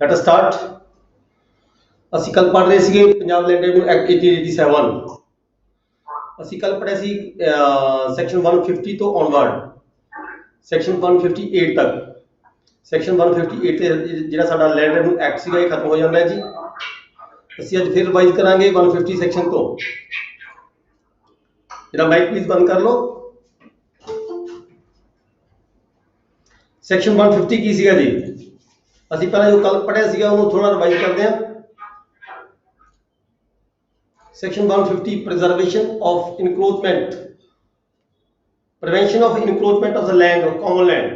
Let us start. ਅਸੀਂ ਕੱਲ ਪੜ੍ਹ ਰਹੇ ਸੀਗੇ ਪੰਜਾਬ ਲੈਂਡ ਰੈਵਨਿਊ ਐਕਟ 1887। ਅਸੀਂ ਕੱਲ ਪੜ੍ਹਿਆ ਸੀ ਸੈਕਸ਼ਨ 150 ਤੋਂ ਔਨਵਰਡ ਸੈਕਸ਼ਨ 158 ਤੱਕ। ਸੈਕਸ਼ਨ 158 ਤੇ ਜਿਹੜਾ ਸਾਡਾ ਲੈਂਡ ਰੈਵਨਿਊ ਐਕਟ ਸੀਗਾ ਇਹ ਖਤਮ ਹੋ ਜਾਂਦਾ ਹੈ ਜੀ। ਅਸੀਂ ਅੱਜ ਫਿਰ ਰਿਵਾਈਜ਼ ਕਰਾਂਗੇ 150 ਸੈਕਸ਼ਨ ਤੋਂ। ਜਿਹੜਾ ਮਾਈਕ ਪਲੀਜ਼ ਬੰਦ ਕਰ ਲਓ। ਸੈਕਸ਼ਨ 150 ਕੀ ਸੀਗਾ ਜੀ? ਅਸੀਂ ਪਹਿਲਾਂ ਜੋ ਕੱਲ ਪੜ੍ਹਿਆ ਸੀਗਾ ਉਹਨੂੰ ਥੋੜਾ ਰਿਵਾਈਜ਼ ਕਰਦੇ ਹਾਂ। Section 150 preservation of encroachment, prevention of encroachment of the land or common land।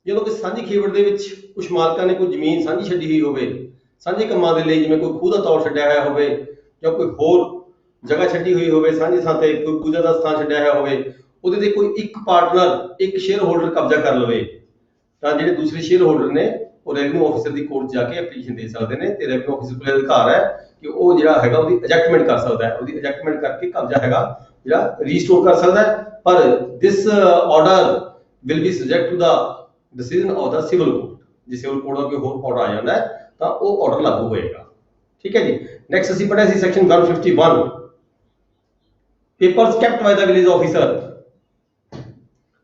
ਜਦੋਂ ਕਿ ਸਾਂਝੀ ਖੇਵੜ ਦੇ ਵਿੱਚ ਕੁਝ ਮਾਲਕਾਂ ਨੇ ਕੋਈ ਜ਼ਮੀਨ ਸਾਂਝੀ ਛੱਡੀ ਹੋਈ ਹੋਵੇ ਸਾਂਝੇ ਕੰਮਾਂ ਦੇ ਲਈ, ਜਿਵੇਂ ਕੋਈ ਖੂਹ ਦਾ ਤੌਰ ਛੱਡਿਆ ਹੋਇਆ ਹੋਵੇ ਜਾਂ ਕੋਈ ਹੋਰ ਜਗ੍ਹਾ ਛੱਡੀ ਹੋਈ ਹੋਵੇ ਸਾਂਝੀ ਥਾਂ ਤੇ, ਕੋਈ ਪੂਜਾ ਦਾ ਸਥਾਨ ਛੱਡਿਆ ਹੋਇਆ ਹੋਵੇ, ਉਹਦੇ ਤੇ ਕੋਈ ਇੱਕ ਪਾਰਟਨਰ, ਇੱਕ ਸ਼ੇਅਰ ਹੋਲਡਰ ਕਬਜ਼ਾ ਕਰ ਲਵੇ, ਤਾਂ ਜਿਹੜੇ ਦੂਸਰੇ ਸ਼ੇਅਰ ਹੋਲਡਰ ਨੇ ਉਹ ਰੈਵਨਿਊ ਆਫਿਸਰ ਦੀ ਕੋਰਟ ਜਾ ਕੇ ਐਪਲੀਕੇਸ਼ਨ ਦੇ ਸਕਦੇ ਨੇ ਤੇ ਰੈਵਨਿਊ ਆਫਿਸਰ ਕੋਲ ਅਧਿਕਾਰ ਹੈ ਕਿ ਉਹ ਜਿਹੜਾ ਹੈਗਾ ਉਹਦੀ ਐਜੈਕਟਮੈਂਟ ਕਰ ਸਕਦਾ ਹੈ, ਉਹਦੀ ਐਜੈਕਟਮੈਂਟ ਕਰਕੇ ਕਬਜ਼ਾ ਹੈਗਾ ਜਿਹੜਾ ਰੀਸਟੋਰ ਕਰ ਸਕਦਾ ਹੈ। ਪਰ this order will be subject to the decision of the civil court. ਜੇ ਸਿਵਲ ਕੋਰਟ ਦਾ ਕੋਈ ਹੋਰ ਆਰਡਰ ਆ ਜਾਂਦਾ ਹੈ ਤਾਂ ਉਹ ਆਰਡਰ ਲਾਗੂ ਹੋਏਗਾ। ਠੀਕ ਹੈ ਜੀ। ਨੈਕਸਟ ਅਸੀਂ ਪੜ੍ਹਿਆ ਸੀ section 151 papers kept by the village officer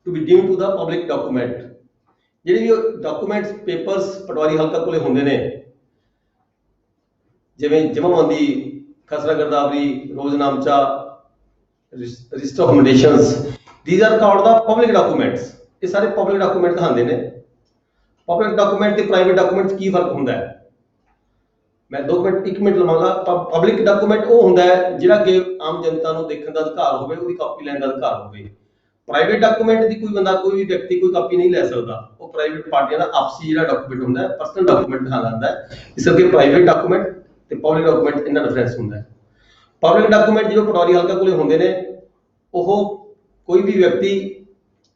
to be deemed to the public document. ਜਿਹੜੇ ਵੀ ਡਾਕੂਮੈਂਟਸ ਪੇਪਰਸ ਪਟਵਾਰੀ ਹਲਕਾ ਕੋਲੇ ਹੁੰਦੇ ਨੇ, ਜਿਵੇਂ ਜਮ੍ਹਾਂਬੰਦੀ, ਖਸਰਾ ਗਰਦਾਵਰੀ, ਰੋਜ਼ਨਾਮਚਾ, register of accommodations, these are called the public documents. ਇਹ ਸਾਰੇ ਪਬਲਿਕ ਡਾਕੂਮੈਂਟ ਕਹਾਉਂਦੇ ਨੇ। ਪਬਲਿਕ ਡਾਕੂਮੈਂਟ ਤੇ ਪ੍ਰਾਈਵੇਟ ਡਾਕੂਮੈਂਟ 'ਚ ਕੀ ਫਰਕ ਹੁੰਦਾ ਹੈ? ਮੈਂ 1 ਮਿੰਟ ਲਵਾਂਗਾ। ਪਬਲਿਕ ਡਾਕੂਮੈਂਟ ਉਹ ਹੁੰਦਾ ਹੈ ਜਿਹੜਾ ਕਿ ਆਮ ਜਨਤਾ ਨੂੰ ਦੇਖਣ ਦਾ ਅਧਿਕਾਰ ਹੋਵੇ, ਉਹਦੀ ਕਾਪੀ ਲੈਣ ਦਾ ਅਧਿਕਾਰ ਹੋਵੇ। ਪ੍ਰਾਈਵੇਟ ਡਾਕੂਮੈਂਟ ਦੀ ਕੋਈ ਬੰਦਾ, ਕੋਈ ਵੀ ਵਿਅਕਤੀ ਕੋਈ ਕਾਪੀ ਨਹੀਂ ਲੈ ਸਕਦਾ। ਉਹ ਪ੍ਰਾਈਵੇਟ ਪਾਰਟੀਆਂ ਦਾ ਆਪਸੀ ਜਿਹੜਾ ਡਾਕੂਮੈਂਟ ਹੁੰਦਾ ਹੈ, ਪਰਸਨਲ ਡਾਕੂਮੈਂਟ ਕਹਾਉਂਦਾ ਹੈ। ਇਸ ਕਰਕੇ ਪ੍ਰਾਈਵੇਟ ਡਾਕੂਮੈਂਟ ਤੇ ਪਬਲਿਕ ਡਾਕੂਮੈਂਟ ਇਹਨਾਂ ਡਿਫਰੈਂਸ ਹੁੰਦਾ ਹੈ। ਪਬਲਿਕ ਡਾਕੂਮੈਂਟ ਜਿਹੜੇ ਪਟਵਾਰੀ ਹਲਕਾ ਕੋਲੇ ਹੁੰਦੇ ਨੇ, ਉਹ ਕੋਈ ਵੀ ਵਿਅਕਤੀ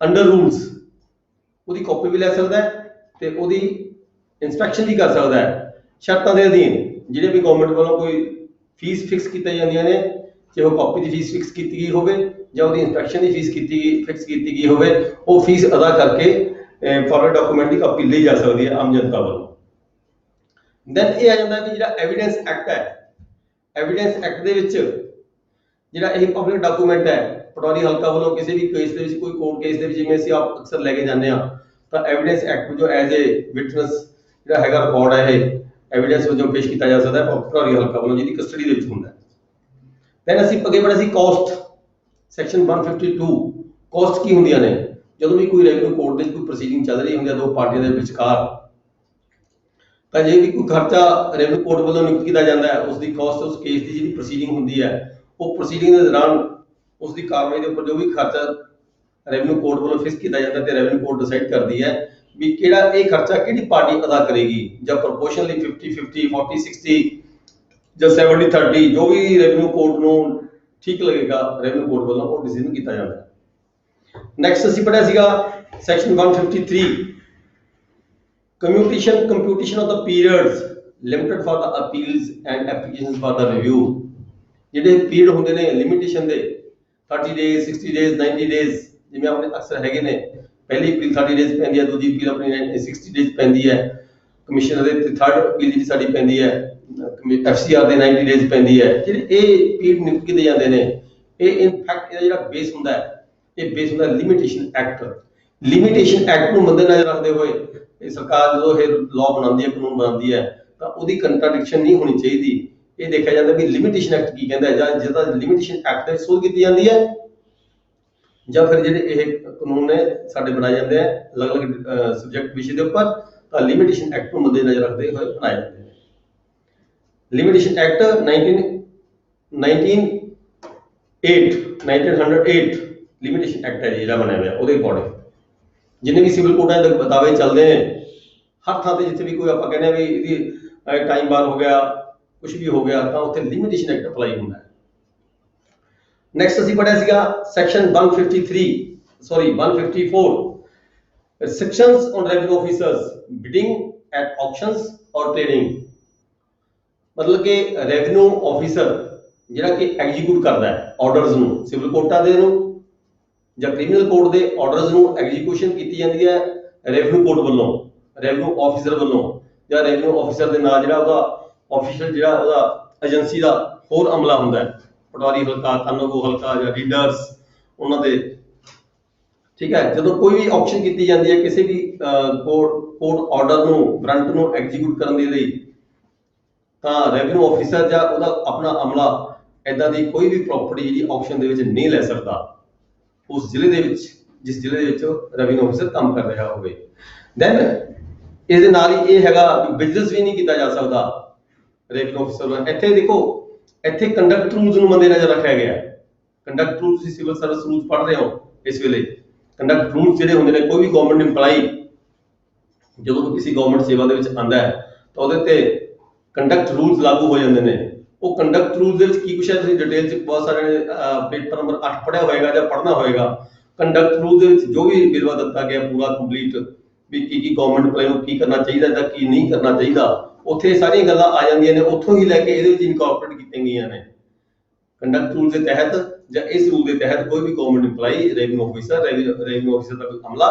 ਅੰਡਰ ਰੂਲਸ ਉਹਦੀ ਕਾਪੀ ਵੀ ਲੈ ਸਕਦਾ ਹੈ ਤੇ ਉਹਦੀ ਇੰਸਪੈਕਸ਼ਨ ਵੀ ਕਰ ਸਕਦਾ ਹੈ, ਸ਼ਰਤਾਂ ਦੇ ਅਧੀਨ। ਜਿਹੜੇ ਵੀ ਗਵਰਨਮੈਂਟ ਵੱਲੋਂ ਕੋਈ ਫੀਸ ਫਿਕਸ ਕੀਤੀਆਂ ਜਾਂਦੀਆਂ ਨੇ, ਚਾਹੇ ਉਹ ਕਾਪੀ ਦੀ ਫੀਸ ਫਿਕਸ ਕੀਤੀ ਗਈ ਹੋਵੇ ਜਾਂ ਉਹਦੀ ਇੰਸਪੈਕਸ਼ਨ ਦੀ ਫੀਸ ਫਿਕਸ ਕੀਤੀ ਗਈ ਹੋਵੇ, ਉਹ ਫੀਸ ਅਦਾ ਕਰਕੇ ਪਬਲਿਕ ਡਾਕੂਮੈਂਟ ਦੀ ਕਾਪੀ ਲਈ ਜਾ ਸਕਦੀ ਹੈ ਆਮ ਜਨਤਾ ਵੱਲੋਂ। ਦੈਨ ਇਹ ਆ ਜਾਂਦਾ ਕਿ ਜਿਹੜਾ ਐਵੀਡੈਂਸ ਐਕਟ ਹੈ, ਐਵੀਡੈਂਸ ਐਕਟ ਦੇ ਵਿੱਚ ਜਿਹੜਾ ਇਹ ਪਬਲਿਕ ਡਾਕੂਮੈਂਟ ਹੈ, ਪਟਵਾਰੀ ਹਲਕਾ ਵੱਲੋਂ ਕਿਸੇ ਵੀ ਕੇਸ ਦੇ ਵਿੱਚ, ਕੋਈ ਕੋਰਟ ਕੇਸ ਦੇ ਵਿੱਚ, ਜਿਵੇਂ ਅਸੀਂ ਆਪ ਅਕਸਰ ਲੈ ਕੇ ਜਾਂਦੇ ਹਾਂ, ਤਾਂ ਐਵੀਡੈਂਸ ਐਕਟ ਜੋ ਐਜ਼ ਏ ਵਿਟਨੈਸ ਜਿਹੜਾ ਹੈਗਾ ਰਿਕਾਰਡ ਹੈ, ਇਹ ਐਵੀਡੈਂਸ ਵਜੋਂ ਪੇਸ਼ ਕੀਤਾ ਜਾ ਸਕਦਾ ਹੈ ਪਟਵਾਰੀ ਹਲਕਾ ਵੱਲੋਂ, ਜਿਹਦੀ ਕਸਟਡੀ ਦੇ ਵਿੱਚ ਹੁੰਦਾ ਹੈ। ਦੈਨ ਅਸੀਂ ਅੱਗੇ ਪੜ੍ਹਿਆ ਸੀ ਕੋਸਟ, ਸੈਕਸ਼ਨ 152। ਕੋਸਟ ਕੀ ਹੁੰਦੀਆਂ ਨੇ? ਜਦੋਂ ਵੀ ਕੋਈ ਰੈਵਨਿਊ ਕੋਰਟ ਦੇ ਕੋਈ ਪ੍ਰੋਸੀਡਿੰਗ ਚੱਲ ਰਹੀ ਹੁੰਦੀ ਹੈ ਦੋ ਪਾਰਟੀਆਂ ਦੇ ਵਿਚਕਾਰ, ਤਾਂ ਜੇ ਵੀ ਕੋਈ ਖਰਚਾ ਰੈਵਨਿਊ ਕੋਰਟ ਵੱਲੋਂ ਨਿਯੁਕਤ ਕੀਤਾ ਜਾਂਦਾ ਹੈ, ਉਸ ਦੀ ਕਾਸਟ, ਉਸ ਕੇਸ ਦੀ ਜਿਹੜੀ ਪ੍ਰੋਸੀਡਿੰਗ ਹੁੰਦੀ ਹੈ, ਉਹ ਪ੍ਰੋਸੀਡਿੰਗ ਦੇ ਦੌਰਾਨ ਉਸ ਦੀ ਕਾਰਵਾਈ ਦੇ ਉੱਪਰ ਜੋ ਵੀ ਖਰਚਾ ਰੈਵਨਿਊ ਕੋਰਟ ਵੱਲੋਂ ਫਿਕਸ ਕੀਤਾ ਜਾਂਦਾ ਤੇ ਰੈਵਨਿਊ ਕੋਰਟ ਡਿਸਾਈਡ ਕਰਦੀ ਹੈ ਵੀ ਕਿਹੜਾ ਇਹ ਖਰਚਾ ਕਿਹੜੀ ਪਾਰਟੀ ਅਦਾ ਕਰੇਗੀ, ਜਾਂ ਪ੍ਰੋਪੋਰਸ਼ਨਲੀ 50-50, 40-60 ਜਾਂ 70-30, ਜੋ ਵੀ ਰੈਵਨਿਊ ਕੋਰਟ ਨੂੰ ਠੀਕ ਲੱਗੇਗਾ ਰੈਵਨਿਊ ਕੋਰਟ ਵੱਲੋਂ ਉਹ ਡਿਸੀਜਨ ਕੀਤਾ ਜਾਂਦਾ ਹੈ। ਨੈਕਸਟ ਅਸੀਂ ਪੜ੍ਹਿਆ ਸੀਗਾ section 153 computation of the periods limited for the appeals and applications for the review। ਜਿਹੜੇ ਪੀਰੀਅਡ ਹੁੰਦੇ ਨੇ ਲਿਮਿਟੇਸ਼ਨ ਦੇ, 30 ਡੇਜ਼, 60 ਡੇਜ਼, 90 ਡੇਜ਼, ਜਿਵੇਂ ਆਪਣੇ ਅਕਸਰ ਹੈਗੇ ਨੇ। ਪਹਿਲੀ ਅਪੀਲ 30 ਡੇਜ਼ ਪੈਂਦੀ ਹੈ, ਦੂਜੀ ਅਪੀਲ ਆਪਣੀ 60 ਡੇਜ਼ ਪੈਂਦੀ ਹੈ, ਕਮਿਸ਼ਨਰ ਦੇ ਥਰਡ ਅਪੀਲ ਜਿਹੜੀ ਸਾਡੀ ਪੈਂਦੀ ਹੈ, FCR ਦੇ 90 ਡੇਜ਼ ਪੈਂਦੀ ਹੈ। ਜਿਹੜੇ ਇਹ ਪੀਰੀਅਡ ਨਿਯੁਕਤ ਕੀਤੇ ਜਾਂਦੇ ਨੇ, ਇਹ ਇਨਫੈਕਟ ਇਹਦਾ ਜਿਹੜਾ ਬੇਸ ਹੁੰਦਾ ਹੈ, ਇਹ ਬੇਸ ਹੁੰਦਾ ਲਿਮਿਟੇਸ਼ਨ ਐਕਟ। ਲਿਮਿਟੇਸ਼ਨ ਐਕਟ ਨੂੰ ਮੱਦੇਨਜ਼ਰ ਰੱਖਦੇ ਹੋਏ ਇਹ ਸਰਕਾਰ ਜਦੋਂ ਇਹ ਲਾਅ ਬਣਾਉਂਦੀ ਹੈ, ਕਾਨੂੰਨ ਬਣਾਉਂਦੀ ਹੈ, ਤਾਂ ਉਹਦੀ ਕੰਟਰਾਡਿਕਸ਼ਨ ਨਹੀਂ ਹੋਣੀ ਚਾਹੀਦੀ। ਇਹ ਦੇਖਿਆ ਜਾਂਦਾ ਵੀ ਲਿਮਿਟੇਸ਼ਨ ਐਕਟ ਕੀ ਕਹਿੰਦਾ ਹੈ, ਜਾਂ ਜਿਹਦਾ ਲਿਮਿਟੇਸ਼ਨ ਐਕਟ ਦੇ ਸੋਧ ਕੀਤੀ ਜਾਂਦੀ ਹੈ, ਜਾਂ ਫਿਰ ਜਿਹੜੇ ਇਹ ਕਾਨੂੰਨ ਨੇ ਸਾਡੇ ਬਣਾਏ ਜਾਂਦੇ ਆ ਅਲੱਗ-ਅਲੱਗ ਸਬਜੈਕਟ ਵਿਸ਼ੇ ਦੇ ਉੱਪਰ, ਤਾਂ ਲਿਮਿਟੇਸ਼ਨ ਐਕਟ ਨੂੰ ਮੱਦੇਨਜ਼ਰ ਰੱਖਦੇ ਹੋਏ ਬਣਾਏ ਜਾਂਦੇ ਨੇ। ਲਿਮਿਟੇਸ਼ਨ ਐਕਟ 1908 ਲਿਮਿਟੇਸ਼ਨ ਐਕਟ ਹੈ ਜਿਹੜਾ ਬਣਿਆ ਹੋਇਆ, ਉਹਦੇ ਅਕੋਰਡਿੰਗ ਜਿੰਨੇ ਵੀ ਸਿਵਲ ਕੋਰਟਾਂ ਦੇ ਬਤਾਵੇ ਚੱਲਦੇ ਨੇ, ਹਰ ਥਾਂ ਤੇ ਜਿੱਥੇ ਵੀ ਕੋਈ ਆਪਾਂ ਕਹਿੰਦੇ ਆ ਵੀ ਇਹਦੀ ਟਾਈਮ ਬਾਰ ਹੋ ਗਿਆ, ਕੁਝ ਵੀ ਹੋ ਗਿਆ, ਤਾਂ ਉੱਥੇ ਲਿਮਿਟੇਸ਼ਨ ਐਕਟ ਅਪਲਾਈ ਹੁੰਦਾ ਹੈ। ਨੈਕਸਟ ਅਸੀਂ ਪੜ੍ਹਿਆ ਸੀਗਾ section 154 sections on revenue officers bidding at auctions or trading. ਮਤਲਬ ਕਿ ਰੈਵਨਿਊ ਆਫੀਸਰ ਜਿਹੜਾ ਕਿ ਐਗਜ਼ੀਕਿਊਟ ਕਰਦਾ ਹੈ ਆਰਡਰਸ ਨੂੰ, ਸਿਵਲ ਕੋਰਟਾਂ ਦੇ ਨੂੰ ਜਾਂ ਕ੍ਰਿਮੀਨਲ ਕੋਰਟ ਦੇ ਆਰਡਰਸ ਨੂੰ ਐਗਜ਼ੀਕਿਊਸ਼ਨ ਕੀਤੀ ਜਾਂਦੀ ਹੈ ਰੈਵਨਿਊ ਕੋਰਟ ਵੱਲੋਂ, ਰੈਵਨਿਊ ਆਫੀਸਰ ਵੱਲੋਂ। ਜਾਂ ਰੈਵਨਿਊ ਆਫਿਸਰ ਦੇ ਨਾਲ ਜਿਹੜਾ ਉਹਦਾ ਆਫੀਸ਼ੀਅਲ ਜਿਹੜਾ ਉਹਦਾ ਏਜੰਸੀ ਦਾ ਹੋਰ ਅਮਲਾ ਹੁੰਦਾ ਹੈ, ਪਟਵਾਰੀ ਹਲਕਾ, ਕਾਨੂੰਗੋ ਹਲਕਾ ਜਾਂ ਰੀਡਰਸ ਉਹਨਾਂ ਦੇ। ਠੀਕ ਹੈ, ਜਦੋਂ ਕੋਈ ਵੀ ਆਕਸ਼ਨ ਕੀਤੀ ਜਾਂਦੀ ਹੈ ਕਿਸੇ ਵੀ ਕੋਰਟ ਆਰਡਰ ਨੂੰ ਵਾਰੰਟ ਨੂੰ ਐਗਜ਼ੀਕਿਊਟ ਕਰਨ ਦੇ ਲਈ, ਤਾਂ ਰੈਵਨਿਊ ਆਫਿਸਰ ਜਾਂ ਉਹਦਾ ਆਪਣਾ ਅਮਲਾ ਇਦਾਂ ਦੀ ਕੋਈ ਵੀ ਪ੍ਰਾਪਰਟੀ ਜਿਹੜੀ ਆਕਸ਼ਨ ਦੇ ਵਿੱਚ ਨਹੀਂ ਲੈ ਸਕਦਾ ਉਸ ਜ਼ਿਲ੍ਹੇ ਦੇ ਵਿੱਚ, ਜਿਸ ਜ਼ਿਲ੍ਹੇ ਦੇ ਵਿੱਚ ਰੈਵਨਿਊ ਆਫਿਸਰ ਕੰਮ ਕਰ ਰਿਹਾ ਹੋਵੇ। ਦੈਨ ਇਹਦੇ ਨਾਲ ਹੀ ਇਹ ਹੈਗਾ ਬਿਜ਼ਨਸ ਵੀ ਨਹੀਂ ਕੀਤਾ ਜਾ ਸਕਦਾ ਰੈਵਨਿਊ ਆਫਿਸਰ ਵੱਲੋਂ। ਇੱਥੇ ਦੇਖੋ, ਇੱਥੇ ਕੰਡਕਟ ਰੂਲਸ ਨੂੰ ਮੱਦੇ ਨਜ਼ਰ ਰੱਖਿਆ ਗਿਆ। ਕੰਡਕਟ ਰੂਲਸ, ਤੁਸੀਂ ਸਿਵਲ ਸਰਵਿਸ ਰੂਲਸ ਪੜ੍ਹ ਰਹੇ ਹੋ ਇਸ ਵੇਲੇ। ਕੰਡਕਟ ਰੂਲਸ ਜਿਹੜੇ ਹੁੰਦੇ ਨੇ, ਕੋਈ ਵੀ ਗਵਰਨਮੈਂਟ ਇੰਪਲਾਈ ਜਦੋਂ ਵੀ ਕਿਸੇ ਗਵਰਨਮੈਂਟ ਸੇਵਾ ਦੇ ਵਿੱਚ ਆਉਂਦਾ ਹੈ ਤਾਂ ਉਹਦੇ ਤੇ ਕੰਡਕਟ ਰੂਲਸ ਲਾਗੂ ਹੋ ਜਾਂਦੇ ਨੇ। ਉਹ ਕੰਡਕਟ ਰੂਲਸ ਦੇ ਵਿੱਚ ਕੀ ਕੁਛ ਹੈ, ਤੁਸੀਂ ਡਿਟੇਲ ਚ ਬਹੁਤ ਸਾਰੇ ਪੇਪਰ ਨੰਬਰ 8 ਪੜ੍ਹਿਆ ਹੋਏਗਾ ਜਾਂ ਪੜ੍ਹਨਾ ਹੋਏਗਾ। ਕੰਡਕਟ ਰੂਲ ਦੇ ਵਿੱਚ ਜੋ ਵੀ ਵੇਰਵਾ ਦਿੱਤਾ ਗਿਆ ਪੂਰਾ ਕੰਪਲੀਟ, ਵੀ ਕੀ ਗਵਰਨਮੈਂਟ ਇੰਪਲਾਈ ਨੂੰ ਕੀ ਕਰਨਾ ਚਾਹੀਦਾ ਜਾਂ ਕੀ ਨਹੀਂ ਕਰਨਾ ਚਾਹੀਦਾ, ਉੱਥੇ ਸਾਰੀਆਂ ਗੱਲਾਂ ਆ ਜਾਂਦੀਆਂ ਨੇ। ਉੱਥੋਂ ਹੀ ਲੈ ਕੇ ਇਹਦੇ ਵਿੱਚ ਇਨਕੋਰਪੋਰੇਟ ਕੀਤੀਆਂ ਗਈਆਂ ਨੇ। ਕੰਡਕਟ ਰੂਲ ਦੇ ਤਹਿਤ ਜਾਂ ਇਸ ਰੂਲ ਦੇ ਤਹਿਤ ਕੋਈ ਵੀ ਗਵਰਨਮੈਂਟ ਇੰਪਲਾਈ, ਰੈਵਨਿਊ ਆਫਿਸਰ ਦਾ ਕੋਈ ਅਮਲਾ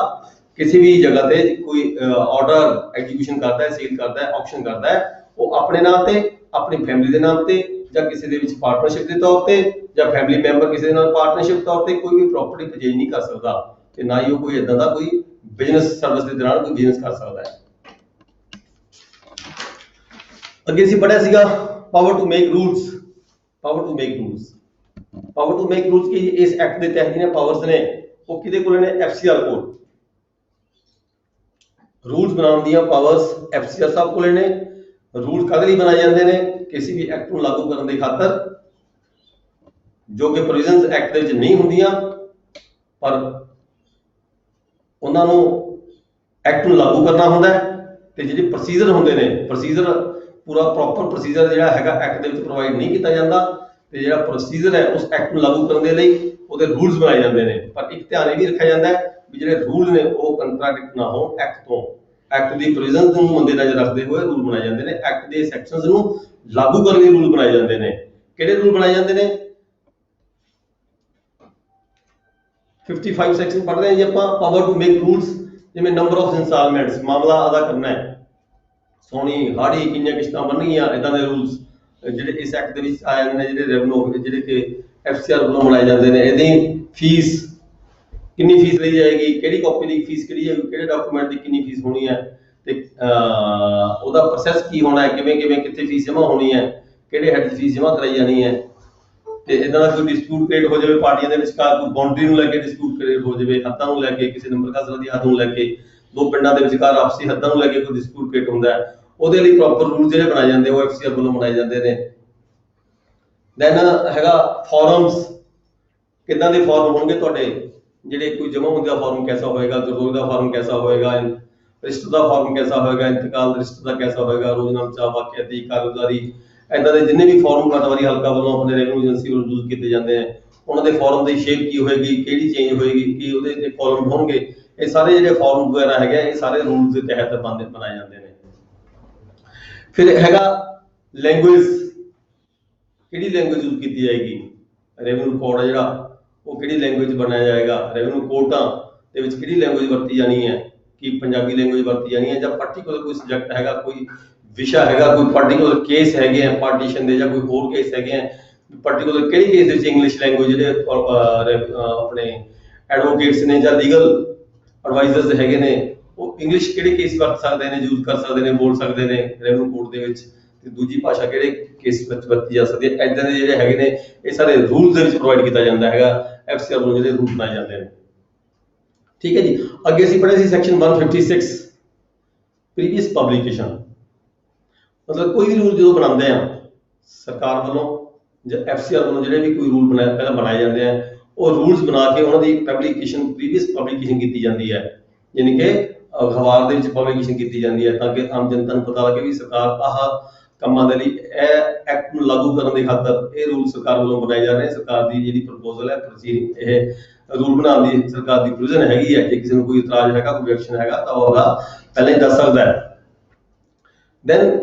ਕਿਸੇ ਵੀ ਜਗ੍ਹਾ ਤੇ ਕੋਈ ਆਰਡਰ ਐਗਜ਼ੀਕਿਊਸ਼ਨ ਕਰਦਾ ਹੈ, ਸੇਲ ਕਰਦਾ ਹੈ, ਆਕਸ਼ਨ ਕਰਦਾ ਹੈ, ਉਹ ਆਪਣੇ ਨਾਮ ਤੇ, ਆਪਣੀ ਫੈਮਿਲੀ ਦੇ ਨਾਮ ਤੇ, ਜਾਂ ਕਿਸੇ ਦੇ ਵਿੱਚ ਪਾਰਟਨਰਸ਼ਿਪ ਦੇ ਤੌਰ ਤੇ, ਜਾਂ ਫੈਮਿਲੀ ਮੈਂਬਰ ਕਿਸੇ ਦੇ ਨਾਲ ਪਾਰਟਨਰਸ਼ਿਪ ਤੌਰ ਤੇ ਕੋਈ ਵੀ ਪ੍ਰਾਪਰਟੀ ਪਰਚੇਜ ਨਹੀਂ ਕਰ ਸਕਦਾ, ਤੇ ਨਾ ਹੀ ਉਹ ਕੋਈ ਇਦਾਂ ਦਾ ਕੋਈ ਬਿਜ਼ਨਸ ਸਰਵਿਸ ਦੇ ਦੌਰਾਨ ਕੋਈ ਬਿਜ਼ਨਸ ਕਰ ਸਕਦਾ ਹੈ। ਅੱਗੇ ਅਸੀਂ ਪੜ੍ਹਿਆ ਸੀਗਾ power to make rules. Power to make rules, power to make rules ਕੀ ਇਸ ਐਕਟ ਦੇ ਤਹਿਤ ਜਿਹੜੀਆਂ ਪਾਵਰਸ ਨੇ ਉਹ ਕਿਹਦੇ ਕੋਲ ਨੇ? ਐਫਸੀਆਰ ਕੋਲ। ਰੂਲਸ ਬਣਾਉਣ ਦੀਆਂ ਪਾਵਰਸ ਐਫਸੀਆਰ ਸਾਹਿਬ ਕੋਲ ਨੇ। ਰੂਲ ਕਾਹਦੇ ਲਈ ਬਣਾਏ ਜਾਂਦੇ ਨੇ? ਕਿਸੇ ਵੀ ਐਕਟ ਨੂੰ ਲਾਗੂ ਕਰਨ ਦੀ ਖਾਤਰ, ਜੋ ਕਿ ਪ੍ਰੋਵੀਜ਼ਨਸ ਐਕਟ ਦੇ ਵਿੱਚ ਨਹੀਂ ਹੁੰਦੀਆਂ, ਪਰ ਉਹਨਾਂ ਨੂੰ ਐਕਟ ਨੂੰ ਲਾਗੂ ਕਰਨਾ ਹੁੰਦਾ ਹੈ। ਤੇ ਜਿਹੜੇ ਪ੍ਰੋਸੀਜਰ ਹੁੰਦੇ ਨੇ, ਪ੍ਰੋਸੀਜਰ ਪੂਰਾ ਪ੍ਰੋਪਰ ਪ੍ਰੋਸੀਜਰ ਜਿਹੜਾ ਹੈਗਾ ਐਕਟ ਦੇ ਵਿੱਚ ਪ੍ਰੋਵਾਈਡ ਨਹੀਂ ਕੀਤਾ ਜਾਂਦਾ, ਤੇ ਜਿਹੜਾ ਪ੍ਰੋਸੀਜਰ ਹੈ ਉਸ ਐਕਟ ਨੂੰ ਲਾਗੂ ਕਰਨ ਦੇ ਲਈ ਉਹਦੇ ਰੂਲਸ ਬਣਾਏ ਜਾਂਦੇ ਨੇ। ਪਰ ਇੱਕ ਧਿਆਨ ਇਹ ਵੀ ਰੱਖਿਆ ਜਾਂਦਾ ਹੈ ਵੀ ਜਿਹੜੇ ਰੂਲ ਨੇ ਉਹ ਕੰਟਰਾਡਿਕਟ ਨਾ ਹੋਣ ਐਕਟ ਤੋਂ। ਐਕਟ ਦੀ ਪ੍ਰੋਵੀਜ਼ਨਸ ਨੂੰ ਮੱਦੇ ਨਜ਼ਰ ਰੱਖਦੇ ਹੋਏ ਰੂਲ ਬਣਾਏ ਜਾਂਦੇ ਨੇ। ਐਕਟ ਦੇ ਸੈਕਸ਼ਨਸ ਨੂੰ ਲਾਗੂ ਕਰਨ ਲਈ ਰੂਲ ਬਣਾਏ ਜਾਂਦੇ ਨੇ। ਕਿਹੜੇ ਰੂਲ ਬਣਾਏ ਜਾਂਦੇ ਨੇ? 55 ਸੈਕਸ਼ਨ ਪੜ੍ਹਦੇ ਹਾਂ ਜੀ ਆਪਾਂ। ਪਾਵਰ ਟੂ ਮੇਕ ਰੂਲਸ, ਜਿਵੇਂ ਨੰਬਰ ਆਫ ਇੰਸਟਾਲਮੈਂਟਸ, ਮਾਮਲਾ ਅਦਾ ਕਰਨਾ ਹੈ, ਸੋਣੀ ਹਾੜੀ ਕਿੰਨੀਆਂ ਕਿਸ਼ਤਾਂ ਬਣਨਗੀਆਂ, ਇਦਾਂ ਦੇ ਰੂਲਸ ਜਿਹੜੇ ਇਸ ਐਕਟ ਦੇ ਵਿੱਚ ਆ ਜਾਂਦੇ ਨੇ। ਜਿਹੜੇ ਰੈਵਨਿਊ ਜਿਹੜੇ ਕਿ ਐਫਸੀਆਰ ਵੱਲੋਂ ਬਣਾਏ ਜਾਂਦੇ ਨੇ। ਇਹਦੀ ਫੀਸ, ਕਿੰਨੀ ਫੀਸ ਲਈ ਜਾਏਗੀ, ਕਿਹੜੀ ਕਾਪੀ ਦੀ ਫੀਸ ਕਿਹੜੀ ਹੈ, ਕਿਹੜੇ ਡਾਕੂਮੈਂਟ ਦੀ ਕਿੰਨੀ ਫੀਸ ਹੋਣੀ ਹੈ, ਤੇ ਉਹਦਾ ਪ੍ਰੋਸੈਸ ਕੀ ਹੋਣਾ ਹੈ, ਕਿਵੇਂ ਕਿੱਥੇ ਫੀਸ ਜਮ੍ਹਾਂ ਹੋਣੀ ਹੈ, ਕਿਹੜੇ ਹੈਡ ਫੀਸ ਜਮ੍ਹਾਂ ਕਰਾਈ ਜਾਣੀ ਹੈ। ਤੇ ਇਦਾਂ ਦਾ ਕੋਈ ਡਿਸਪਿਊਟ ਕ੍ਰੀਏਟ ਹੋ ਜਾਵੇ ਪਾਰਟੀਆਂ ਦੇ ਵਿਚਕਾਰ, ਕੋਈ ਬਾਉਂਡਰੀ ਨੂੰ ਲੈ ਕੇ ਡਿਸਪਿਊਟ ਕ੍ਰੀਏਟ ਹੋ ਜਾਵੇ, ਹੱਦਾਂ ਨੂੰ ਲੈ ਕੇ, ਕਿਸੇ ਨੰਬਰ ਕਾਸਰਾ ਦੀ ਹੱਦ ਨੂੰ ਲੈ ਕੇ, ਦੋ ਪਿੰਡਾਂ ਦੇ ਵਿਚਕਾਰ ਆਪਸੀ ਹੱਦਾਂ ਨੂੰ ਲੈ ਕੇ ਕੋਈ ਡਿਸਪਿਊਟ ਕ੍ਰੀਏਟ ਹੁੰਦਾ ਹੈ, ਉਹਦੇ ਲਈ ਪ੍ਰੋਪਰ ਰੂਲ ਜਿਹੜੇ ਬਣਾਏ ਜਾਂਦੇ ਉਹ ਐਫਸੀਆਰ ਵੱਲੋਂ ਬਣਾਏ ਜਾਂਦੇ ਨੇ। ਦੈਨ ਹੈਗਾ ਫਾਰਮਸ। ਕਿੱਦਾਂ ਦੇ ਫਾਰਮ ਹੋਣਗੇ ਤੁਹਾਡੇ? ਜਿਹੜੇ ਕੋਈ ਜਮ੍ਹਾਂ ਹੁੰਦੀ ਦਾ ਫਾਰਮ ਕੈਸਾ ਹੋਏਗਾ, ਜ਼ਰੂਰੀ ਦਾ ਫਾਰਮ ਕੈਸਾ ਹੋਏਗਾ, ਰਿਸ਼ਤੇ ਦਾ ਫਾਰਮ ਕੈਸਾ ਹੋਏਗਾ, ਇੰਤਕਾਲ ਰਿਸ਼ਤੇ ਦਾ ਕੈਸਾ ਹੋਏਗਾ, ਰੋਜ਼ਨਾਮਚਾ, ਵਾਕਿਆਤੀ, ਕਾਰਗੁਜ਼ਾਰੀ, ਇਦਾਂ ਦੇ ਜਿੰਨੇ ਵੀ ਫਾਰਮ ਪਟਵਾਰੀ ਹਲਕਾ ਵੱਲੋਂ ਆਪਣੇ ਰੈਵਨਿਊ ਏਜੰਸੀ ਵੱਲੋਂ ਯੂਜ਼ ਕੀਤੇ ਜਾਂਦੇ ਆ, ਉਹਨਾਂ ਦੇ ਫਾਰਮ ਦੀ ਸ਼ੇਪ ਕੀ ਹੋਏਗੀ, ਕਿਹੜੀ ਚੇਂਜ ਹੋਏਗੀ, ਕੀ ਉਹਦੇ ਤੇ ਕਾਲਮ ਹੋਣਗੇ, ਇਹ ਸਾਰੇ ਜਿਹੜੇ ਫਾਰਮ ਵਗੈਰਾ ਹੈਗੇ ਇਹ ਸਾਰੇ ਰੂਲਸ ਦੇ ਤਹਿਤ ਬਣਾਏ ਜਾਂਦੇ ਨੇ। ਫਿਰ ਹੈਗਾ ਲੈਂਗੁਏਜ, ਕਿਹੜੀ ਲੈਂਗੁਏਜ ਯੂਜ਼ ਕੀਤੀ ਜਾਏਗੀ? ਰੈਵਨਿਊ ਕੋਡ ਹੈ ਜਿਹੜਾ ਉਹ ਕਿਹੜੀ ਲੈਂਗੁਏਜ ਬਣਾਇਆ ਜਾਏਗਾ? ਰੈਵਨਿਊ ਕੋਰਟਾਂ ਦੇ ਵਿੱਚ ਕਿਹੜੀ ਲੈਂਗੁਏਜ ਵਰਤੀ ਜਾਣੀ ਹੈ? ਕਿ ਪੰਜਾਬੀ ਲੈਂਗੁਏਜ ਵਰਤੀ ਜਾਣੀ ਹੈ, ਜਾਂ ਪਾਰਟੀਕੂਲਰ ਕੋਈ ਸਬਜੈਕਟ ਹੈਗਾ, ਕੋਈ ਵਿਸ਼ਾ ਹੈਗਾ, ਕੋਈ ਪਾਰਟੀਕੂਲਰ ਕੇਸ ਹੈਗੇ ਆ ਪਾਰਟੀਸ਼ਨ ਦੇ, ਜਾਂ ਕੋਈ ਹੋਰ ਕੇਸ ਹੈਗੇ ਆ ਪਾਰਟੀਕੂਲਰ ਕਿਹੜੀ ਕੇਸ ਦੇ ਵਿੱਚ ਇੰਗਲਿਸ਼ ਲੈਂਗੁਏਜ ਜਿਹੜੇ ਆਪਣੇ ਐਡਵੋਕੇਟਸ ਨੇ ਜਾਂ ਲੀਗਲ ਐਡਵਾਈਜ਼ਰਸ ਹੈਗੇ ਨੇ ਉਹ ਇੰਗਲਿਸ਼ ਕਿਹੜੇ ਕੇਸ ਵਰਤ ਸਕਦੇ ਨੇ, ਯੂਜ਼ ਕਰ ਸਕਦੇ ਨੇ, ਬੋਲ ਸਕਦੇ ਨੇ ਰੈਵਨਿਊ ਕੋਡ ਦੇ ਵਿੱਚ, ਤੇ ਦੂਜੀ ਭਾਸ਼ਾ ਕਿਹੜੇ ਕੇਸ ਵਿੱਚ ਵਰਤੀ ਜਾ ਸਕਦੀ ਹੈ। ਇਦਾਂ ਦੇ ਜਿਹੜੇ ਹੈਗੇ ਨੇ ਇਹ ਸਾਰੇ ਰੂਲਸ ਦੇ ਵਿੱਚ ਪ੍ਰੋਵਾਈਡ ਕੀਤਾ ਜਾਂਦਾ ਹੈਗਾ ਐਫਸੀਆਰ ਵੱਲੋਂ, ਜਿਹੜੇ ਰੂਲ ਬਣਾਏ ਜਾਂਦੇ ਨੇ। ਠੀਕ ਹੈ ਜੀ। ਅੱਗੇ ਅਸੀਂ ਪੜ੍ਹਿਆ ਸੀ ਸੈਕਸ਼ਨ 156 ਪ੍ਰੀਵੀਅਸ ਪਬਲਿਕੇਸ਼ਨ। ਮਤਲਬ ਕੋਈ ਵੀ ਰੂਲ ਜਦੋਂ ਬਣਾਉਂਦੇ ਆ ਸਰਕਾਰ ਵੱਲੋਂ ਜਾਂ ਐਫਸੀਆਰ ਵੱਲੋਂ, ਜਿਹੜੇ ਵੀ ਕੋਈ ਰੂਲ ਪਹਿਲਾਂ ਬਣਾਏ ਜਾਂਦੇ ਆ, ਉਹ ਰੂਲਸ ਬਣਾ ਕੇ ਉਹਨਾਂ ਦੀ ਪਬਲਿਕੇਸ਼ਨ, ਪ੍ਰੀਵੀਅਸ ਪਬਲਿਕੇਸ਼ਨ ਕੀਤੀ ਜਾਂਦੀ ਹੈ, ਯਾਨੀ ਕਿ ਅਖਬਾਰ ਦੇ ਵਿੱਚ ਪਬਲਿਕੇਸ਼ਨ ਕੀਤੀ ਜਾਂਦੀ ਹੈ, ਤਾਂ ਕਿ ਆਮ ਜਨਤਾ ਨੂੰ ਪਤਾ ਲੱਗੇ ਵੀ ਸਰਕਾਰ ਆਹ ਕੰਮਾਂ ਦੇ ਲਈ ਇਹ ਐਕਟ ਨੂੰ ਲਾਗੂ ਕਰਨ ਦੀ ਖਾਤਰ ਇਹ ਰੂਲ ਸਰਕਾਰ ਵੱਲੋਂ ਬਣਾਏ ਜਾ ਰਹੇ। ਸਰਕਾਰ ਦੀ ਜਿਹੜੀ ਪ੍ਰਪੋਜ਼ਲ ਹੈ, ਇਹ ਰੂਲ ਬਣਾਉਣ ਦੀ ਸਰਕਾਰ ਦੀ ਪ੍ਰੋਵੀਜ਼ਨ ਹੈਗੀ ਹੈ। ਜੇ ਕਿਸੇ ਨੂੰ ਕੋਈ ਇਤਰਾਜ਼ ਹੈਗਾ, ਕੋਈ ਐਕਸ਼ਨ ਹੈਗਾ, ਤਾਂ ਉਹ ਉਹਦਾ ਪਹਿਲਾਂ ਹੀ ਦੱਸ ਸਕਦਾ ਹੈ। ਦੈਨ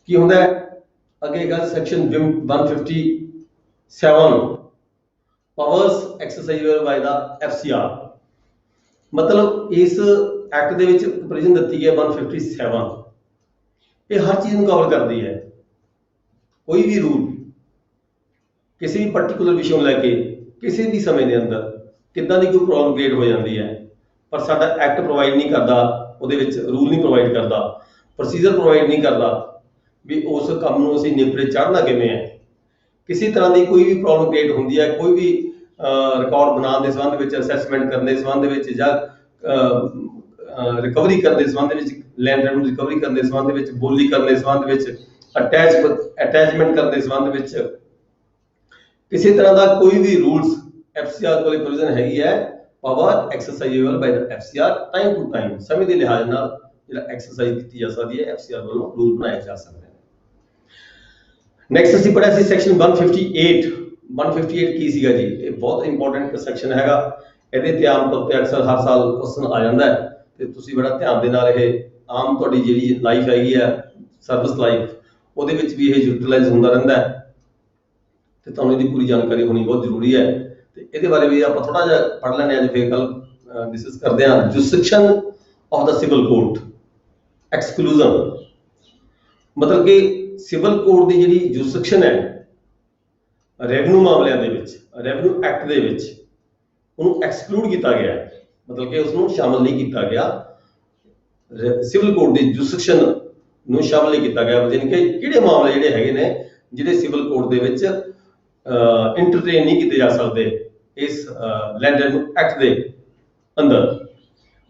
ਕੀ ਹੁੰਦਾ ਹੈ ਅੱਗੇ ਗੱਲ ਸੈਕਸ਼ਨ 157 ਪਾਵਰਸ ਐਕਸਰਸਾਈਜ਼ਡ ਬਾਈ ਦਾ ਐਫਸੀਆਰ। ਮਤਲਬ ਇਸ ਐਕਟ ਦੇ ਵਿੱਚ ਪ੍ਰੋਵੀਜ਼ਨ ਦਿੱਤੀ ਹੈ 157 ये हर चीज़ ਨੂੰ कवर करती है। कोई भी रूल किसी भी पर्टिकुलर विषय ਨੂੰ ਲੈ ਕੇ ਕਿਸੇ भी समय के अंदर किदां ਦੀ कोई प्रॉब्लम क्रिएट हो जाती है, पर साडा एक्ट प्रोवाइड नहीं करता, ਉਹਦੇ ਵਿੱਚ रूल नहीं प्रोवाइड करता, प्रोसीजर प्रोवाइड नहीं करता भी उस काम ਨੂੰ ਅਸੀਂ ਨਿਪਰੇ ਚੜ੍ਹਨਾ ਕਿਵੇਂ ਹੈ। किसी तरह की कोई भी प्रॉब्लम क्रिएट होती है, कोई भी रिकॉर्ड बनाने के संबंध में, असैसमेंट करने के संबंध में, या रिकवरी करने के संबंध में, लैंड रेवेन्यू रिकवरी करने के संबंध में, बोली करने के संबंध में, अटैचमेंट करने के संबंध में, किसी तरह का कोई भी रूल्स एफसीआर को प्रोविजन हैगी है, power exercisable by the FCR time to time, समय के लिहाज नाल जिहड़ा एक्सरसाइज की जा सकती है, एफसीआर वालों रूल बनाए जा सकते हैं। नैक्सट ਅਸੀਂ ਪੜਿਆ ਸੀ ਸੈਕਸ਼ਨ 158 ਕੀ ਸੀਗਾ ਜੀ। ਇਹ ਬਹੁਤ ਇੰਪੋਰਟੈਂਟ ਸੈਕਸ਼ਨ ਹੈਗਾ, ਇਹਦੇ ਤੇ ਆਮ ਤੌਰ ਤੇ ਅਕਸਰ ਹਰ ਸਾਲ ਕੁਐਸਚਨ ਆ ਜਾਂਦਾ ਹੈ ਤੇ ਤੁਸੀਂ ਬੜਾ ਧਿਆਨ ਦੇ ਨਾਲ ਇਹ ਆਮ ਤੁਹਾਡੀ ਜਿਹੜੀ ਲਾਈਫ ਹੈਗੀ ਆ ਸਰਵਿਸ ਲਾਈਫ, ਉਹਦੇ ਵਿੱਚ ਵੀ ਇਹ ਯੂਟਿਲਾਈਜ਼ ਹੁੰਦਾ ਰਹਿੰਦਾ ਹੈ ਤੇ ਤੁਹਾਨੂੰ ਇਹਦੀ ਪੂਰੀ ਜਾਣਕਾਰੀ ਹੋਣੀ ਬਹੁਤ ਜ਼ਰੂਰੀ ਹੈ। ਤੇ ਇਹਦੇ ਬਾਰੇ ਵੀ ਆਪਾਂ ਥੋੜਾ ਜਿਹਾ ਪੜ੍ਹ ਲੈਣੇ ਅੱਜ ਫਿਰ ਕੱਲ ਡਿਸਕਸ ਕਰਦੇ ਹਾਂ। Jurisdiction of the civil court exclusion, ਮਤਲਬ ਕਿ ਸਿਵਲ ਕੋਡ ਦੀ ਜਿਹੜੀ ਜੁਰਿਸਡਿਕਸ਼ਨ ਹੈ ਰੈਵਨਿਊ ਮਾਮਲਿਆਂ ਦੇ ਵਿੱਚ, ਰੈਵਨਿਊ ਐਕਟ ਦੇ ਵਿੱਚ ਉਹਨੂੰ ਐਕਸਕਲੂਡ ਕੀਤਾ ਗਿਆ ਹੈ, ਮਤਲਬ ਕਿ ਉਸ ਨੂੰ ਸ਼ਾਮਲ ਨਹੀਂ ਕੀਤਾ ਗਿਆ। ਸਿਵਲ ਕੋਡ ਦੀ ਜੁਰਿਸਡਿਕਸ਼ਨ ਨੂੰ ਸ਼ਾਮਲ ਨਹੀਂ ਕੀਤਾ ਗਿਆ, ਯਾਨੀ ਕਿ ਕਿਹੜੇ ਮਾਮਲੇ ਜਿਹੜੇ ਹੈਗੇ ਨੇ ਜਿਹੜੇ ਸਿਵਲ ਕੋਡ ਦੇ ਵਿੱਚ ਇੰਟਰਟੇਨ ਨਹੀਂ ਕੀਤੇ ਜਾ ਸਕਦੇ ਇਸ ਲੈਂਡ ਰੈਵਨਿਊ ਐਕਟ ਦੇ ਅੰਦਰ।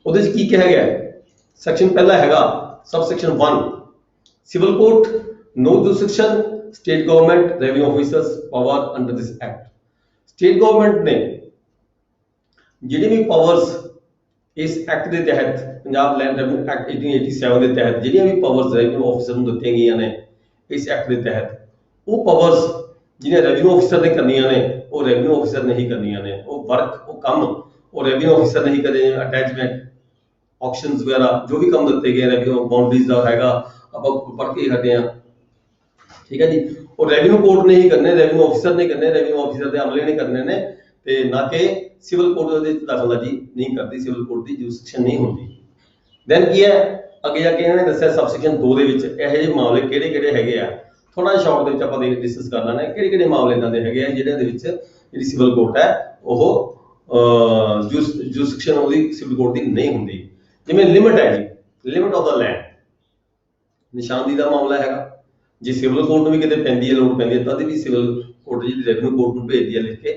ਉਹਦੇ 'ਚ ਕੀ ਕਿਹਾ ਗਿਆ ਹੈ? ਸੈਕਸ਼ਨ ਪਹਿਲਾ ਹੈਗਾ sub section 1, civil court no jurisdiction, state government revenue officers power under this act। state government ने जिहड़े भी पावर्स इस एक्ट के तहत पंजाब लैंड रेवेन्यू एक्ट 1887 के तहत जिहड़ियां भी पावर्स रेवेन्यू ऑफिसर नूं दित्तियां गईयां ने इस एक्ट के तहत, वो पावर्स जिन्हें रेवेन्यू ऑफिसर ने करनियां ने वो रेवेन्यू ऑफिसर ने ही करनियां ने, वो वर्क वो काम वो रेवेन्यू ऑफिसर ने ही करने। अटैचमेंट ऑप्शंस वगैरह जो भी काम दिते गए रेवेन्यू बाउंड्रीज का हैगा ਆਪਾਂ पढ़ के हटे हैं, ठीक है जी। और रेवेन्यू कोर्ट ने ही करने, रेवेन्यू ऑफिसर ने करने, रेवेन्यू ऑफिसर के अमले ने करने ने, ते ना कि सिविल कोर्ट दे दखलअंदाजी नहीं करती, सिविल कोर्ट की जुरिसडिक्शन नहीं होती। दैन की है अगे जाके इन्होंने दस्सिया सब सेक्शन 2 ਦੇ ਵਿੱਚ ਇਹੋ ਜਿਹੇ ਮਾਮਲੇ ਕਿਹੜੇ-ਕਿਹੜੇ ਹੈਗੇ ਆ, ਥੋੜਾ ਜਿਹਾ ਸ਼ਾਰਟ ਦੇ ਵਿੱਚ ਆਪਾਂ ਡਿਸਕਸ ਕਰ ਲੈਣਾ ਕਿਹੜੇ-ਕਿਹੜੇ ਮਾਮਲੇ ਇਦਾਂ ਦੇ ਹੈਗੇ ਆ ਜਿਹਨਾਂ ਦੇ ਵਿੱਚ ਜਿਹੜੀ ਸਿਵਲ ਕੋਰਟ ਹੈ ਉਹ ਜੁਰਿਸਡਿਕਸ਼ਨ ਉਹਦੀ ਸਿਵਲ ਕੋਰਟ ਦੀ ਨਹੀਂ ਹੁੰਦੀ। ਜਿਵੇਂ ਲਿਮਿਟ ਹੈ ਜੀ, ਲਿਮਿਟ ਆਫ ਦਾ ਲੈਂਡ, ਨਿਸ਼ਾਨਦੀ ਦਾ ਮਾਮਲਾ ਹੈਗਾ। ਜੇ ਸਿਵਲ ਕੋਰਟ ਨੂੰ ਵੀ ਕਿਤੇ ਪੈਂਦੀ ਹੈ ਲੋੜ ਪੈਂਦੀ ਹੈ ਤਦ ਵੀ ਸਿਵਲ ਕੋਰਟ ਜਿਹੜੀ ਰੈਵਨਿਊ ਕੋਰਟ ਨੂੰ ਭੇਜਦੀ ਹੈ ਲਿਖ ਕੇ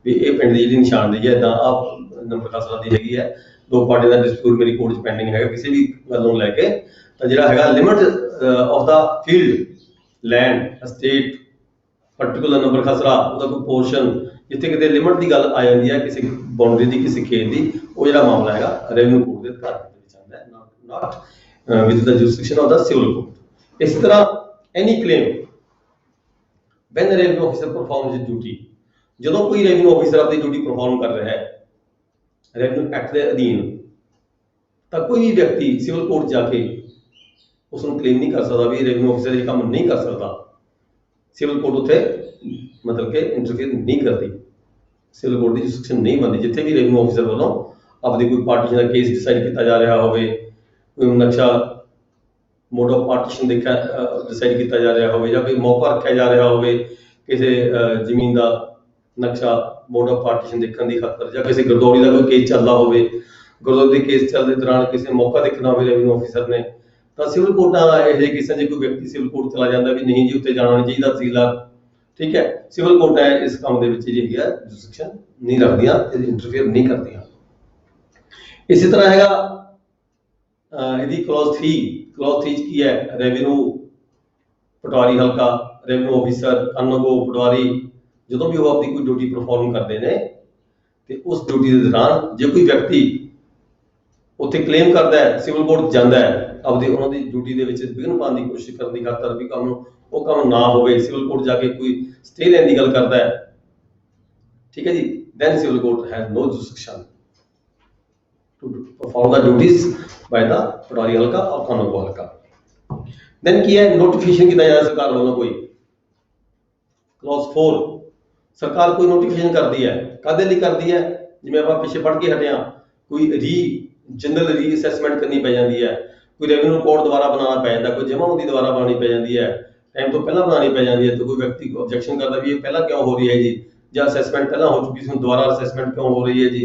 ਵੀ ਇਹ ਪਿੰਡ ਦੀ ਜਿਹੜੀ ਨਿਸ਼ਾਨਦੇਹੀ ਹੈ ਇਦਾਂ ਆਪ ਨੰਬਰ ਖਾਸਲਾ ਦੀ ਹੈਗੀ ਹੈ, ਦੋ ਪਾਰਟੀ ਦਾ ਡਿਸਪਿਊਟ ਮੇਰੀ ਕੋਰਟ 'ਚ ਪੈਂਡਿੰਗ ਹੈਗਾ ਕਿਸੇ ਵੀ ਗੱਲ ਨੂੰ ਲੈ ਕੇ, ਤਾਂ ਜਿਹੜਾ ਹੈਗਾ limit of the field land estate particular number ਖਸਰਾ ਉਹਦਾ ਕੋਈ ਪੋਰਸ਼ਨ ਜਿੱਥੇ ਕਿਤੇ ਲਿਮਿਟ ਦੀ ਗੱਲ ਆ ਜਾਂਦੀ ਹੈ ਕਿਸੇ ਬਾਉਂਡਰੀ ਦੀ ਕਿਸੇ ਖੇਤ ਦੀ, ਉਹ ਜਿਹੜਾ ਮਾਮਲਾ ਹੈਗਾ ਰੈਵਨਿਊ ਕੋਰਟ ਦੇ ਅਧਿਕਾਰ ਦੇ ਵਿੱਚ ਆਉਂਦਾ ਹੈ, ਨਾਟ with the jurisdiction of the civil court. ਇਸ ਤਰ੍ਹਾਂ any claim when the revenue officer performs his duty, ਜਦੋਂ ਕੋਈ revenue officer ਆਪਣੀ ਡਿਊਟੀ ਪਰਫਾਰਮ ਕਰ ਰਿਹਾ ਹੈ revenue act ਦੇ ਅਧੀਨ, ਤਾਂ ਕੋਈ ਵੀ ਵਿਅਕਤੀ ਸਿਵਲ ਕੋਰਟ ਜਾ ਕੇ ਉਸ ਨੂੰ ਕਲੇਮ ਨਹੀਂ ਕਰ ਸਕਦਾ ਵੀ revenue officer ਇਹ ਕੰਮ ਨਹੀਂ ਕਰ ਸਕਦਾ। ਸਿਵਲ ਕੋਰਟ ਉੱਥੇ ਮਤਲਬ ਕਿ ਇੰਟਰਫੇਅਰ ਨਹੀਂ ਕਰਦੀ, ਸਿਵਲ ਕੋਰਟ ਦੀ ਜੁਰਿਸਡਿਕਸ਼ਨ ਨਹੀਂ ਬਣਦੀ। ਜਿੱਥੇ ਵੀ revenue officer ਵੱਲੋਂ ਆਪਣੀ ਕੋਈ ਪਾਰਟੀਸ਼ਨ ਦਾ ਕੇਸ ਡਿਸਾਈਡ ਕੀਤਾ ਜਾ ਰਿਹਾ ਹੋਵੇ, ਕੋਈ ਨਕਸ਼ਾ मोड ऑफ पार्टीशन देखा डिसाइड किया जा रहा हो, कोई मौका रखा जा रहा हो किसी जमीन का नक्शा मोड ऑफ पार्टीशन देखने की खातर, या किसी गरदौरी का कोई केस चलता हो, गरदौरी के केस चलते दौरान किसी मौका देखना हो रेवेन्यू ऑफिसर ने, तो सिविल कोर्टा यह किसी जो कोई व्यक्ति सिविल कोर्ट चला जाता भी नहीं जी उत्ते जाना नहीं चाहिए तहसीलदार, ठीक है। सिविल कोर्टा इस काम के जुरिसडिक्शन नहीं रखदियां, इंटरफेयर नहीं करदियां। इसी तरह हैगा यदि क्लॉज 3 की है रेवेन्यू पटवारी हल्का रेवेन्यू ऑफिसर अनगो पटवारी जो भी वो अपनी कोई ड्यूटी परफॉर्म करते हैं तो उस ड्यूटी के दौरान जो कोई व्यक्ति उत्थे क्लेम करता है सिविल कोर्ट जाता है अपनी उन्होंने ड्यूटी के विघन पाने की कोशिश करने की खातर भी काम ना हो, सिविल कोर्ट जाके कोई स्टे लेने की गल करता है, ठीक है जी, then civil court has no jurisdiction to perform the duties by the पटवारी हल्का और कानून हल्का। then की है नोटिफिकेशन किया जाए सरकार वालों कोई क्लॉज 4 सरकार कोई नोटिफिकेशन करती है कादे लिए करती है, जिवें आप पिछे पढ़ के हटे कोई री जनरल री असैसमेंट करनी पै जाती है, कोई रेवेन्यू रिकॉर्ड दोबारा बनाना पै जाता, कोई जमाबंदी दोबारा बनानी पै जाती है, टाइम तो पहला बनानी पै जाती है, तो कोई व्यक्ति ऑब्जेक्शन करता भी ये पहला क्यों हो रही है जी, ਜਾਂ ਅਸੈਸਮੈਂਟ ਪਹਿਲਾਂ ਹੋ ਚੁੱਕੀ ਸੀ ਹੁਣ ਦੁਬਾਰਾ ਅਸੈਸਮੈਂਟ ਕਿਉਂ ਹੋ ਰਹੀ ਹੈ ਜੀ,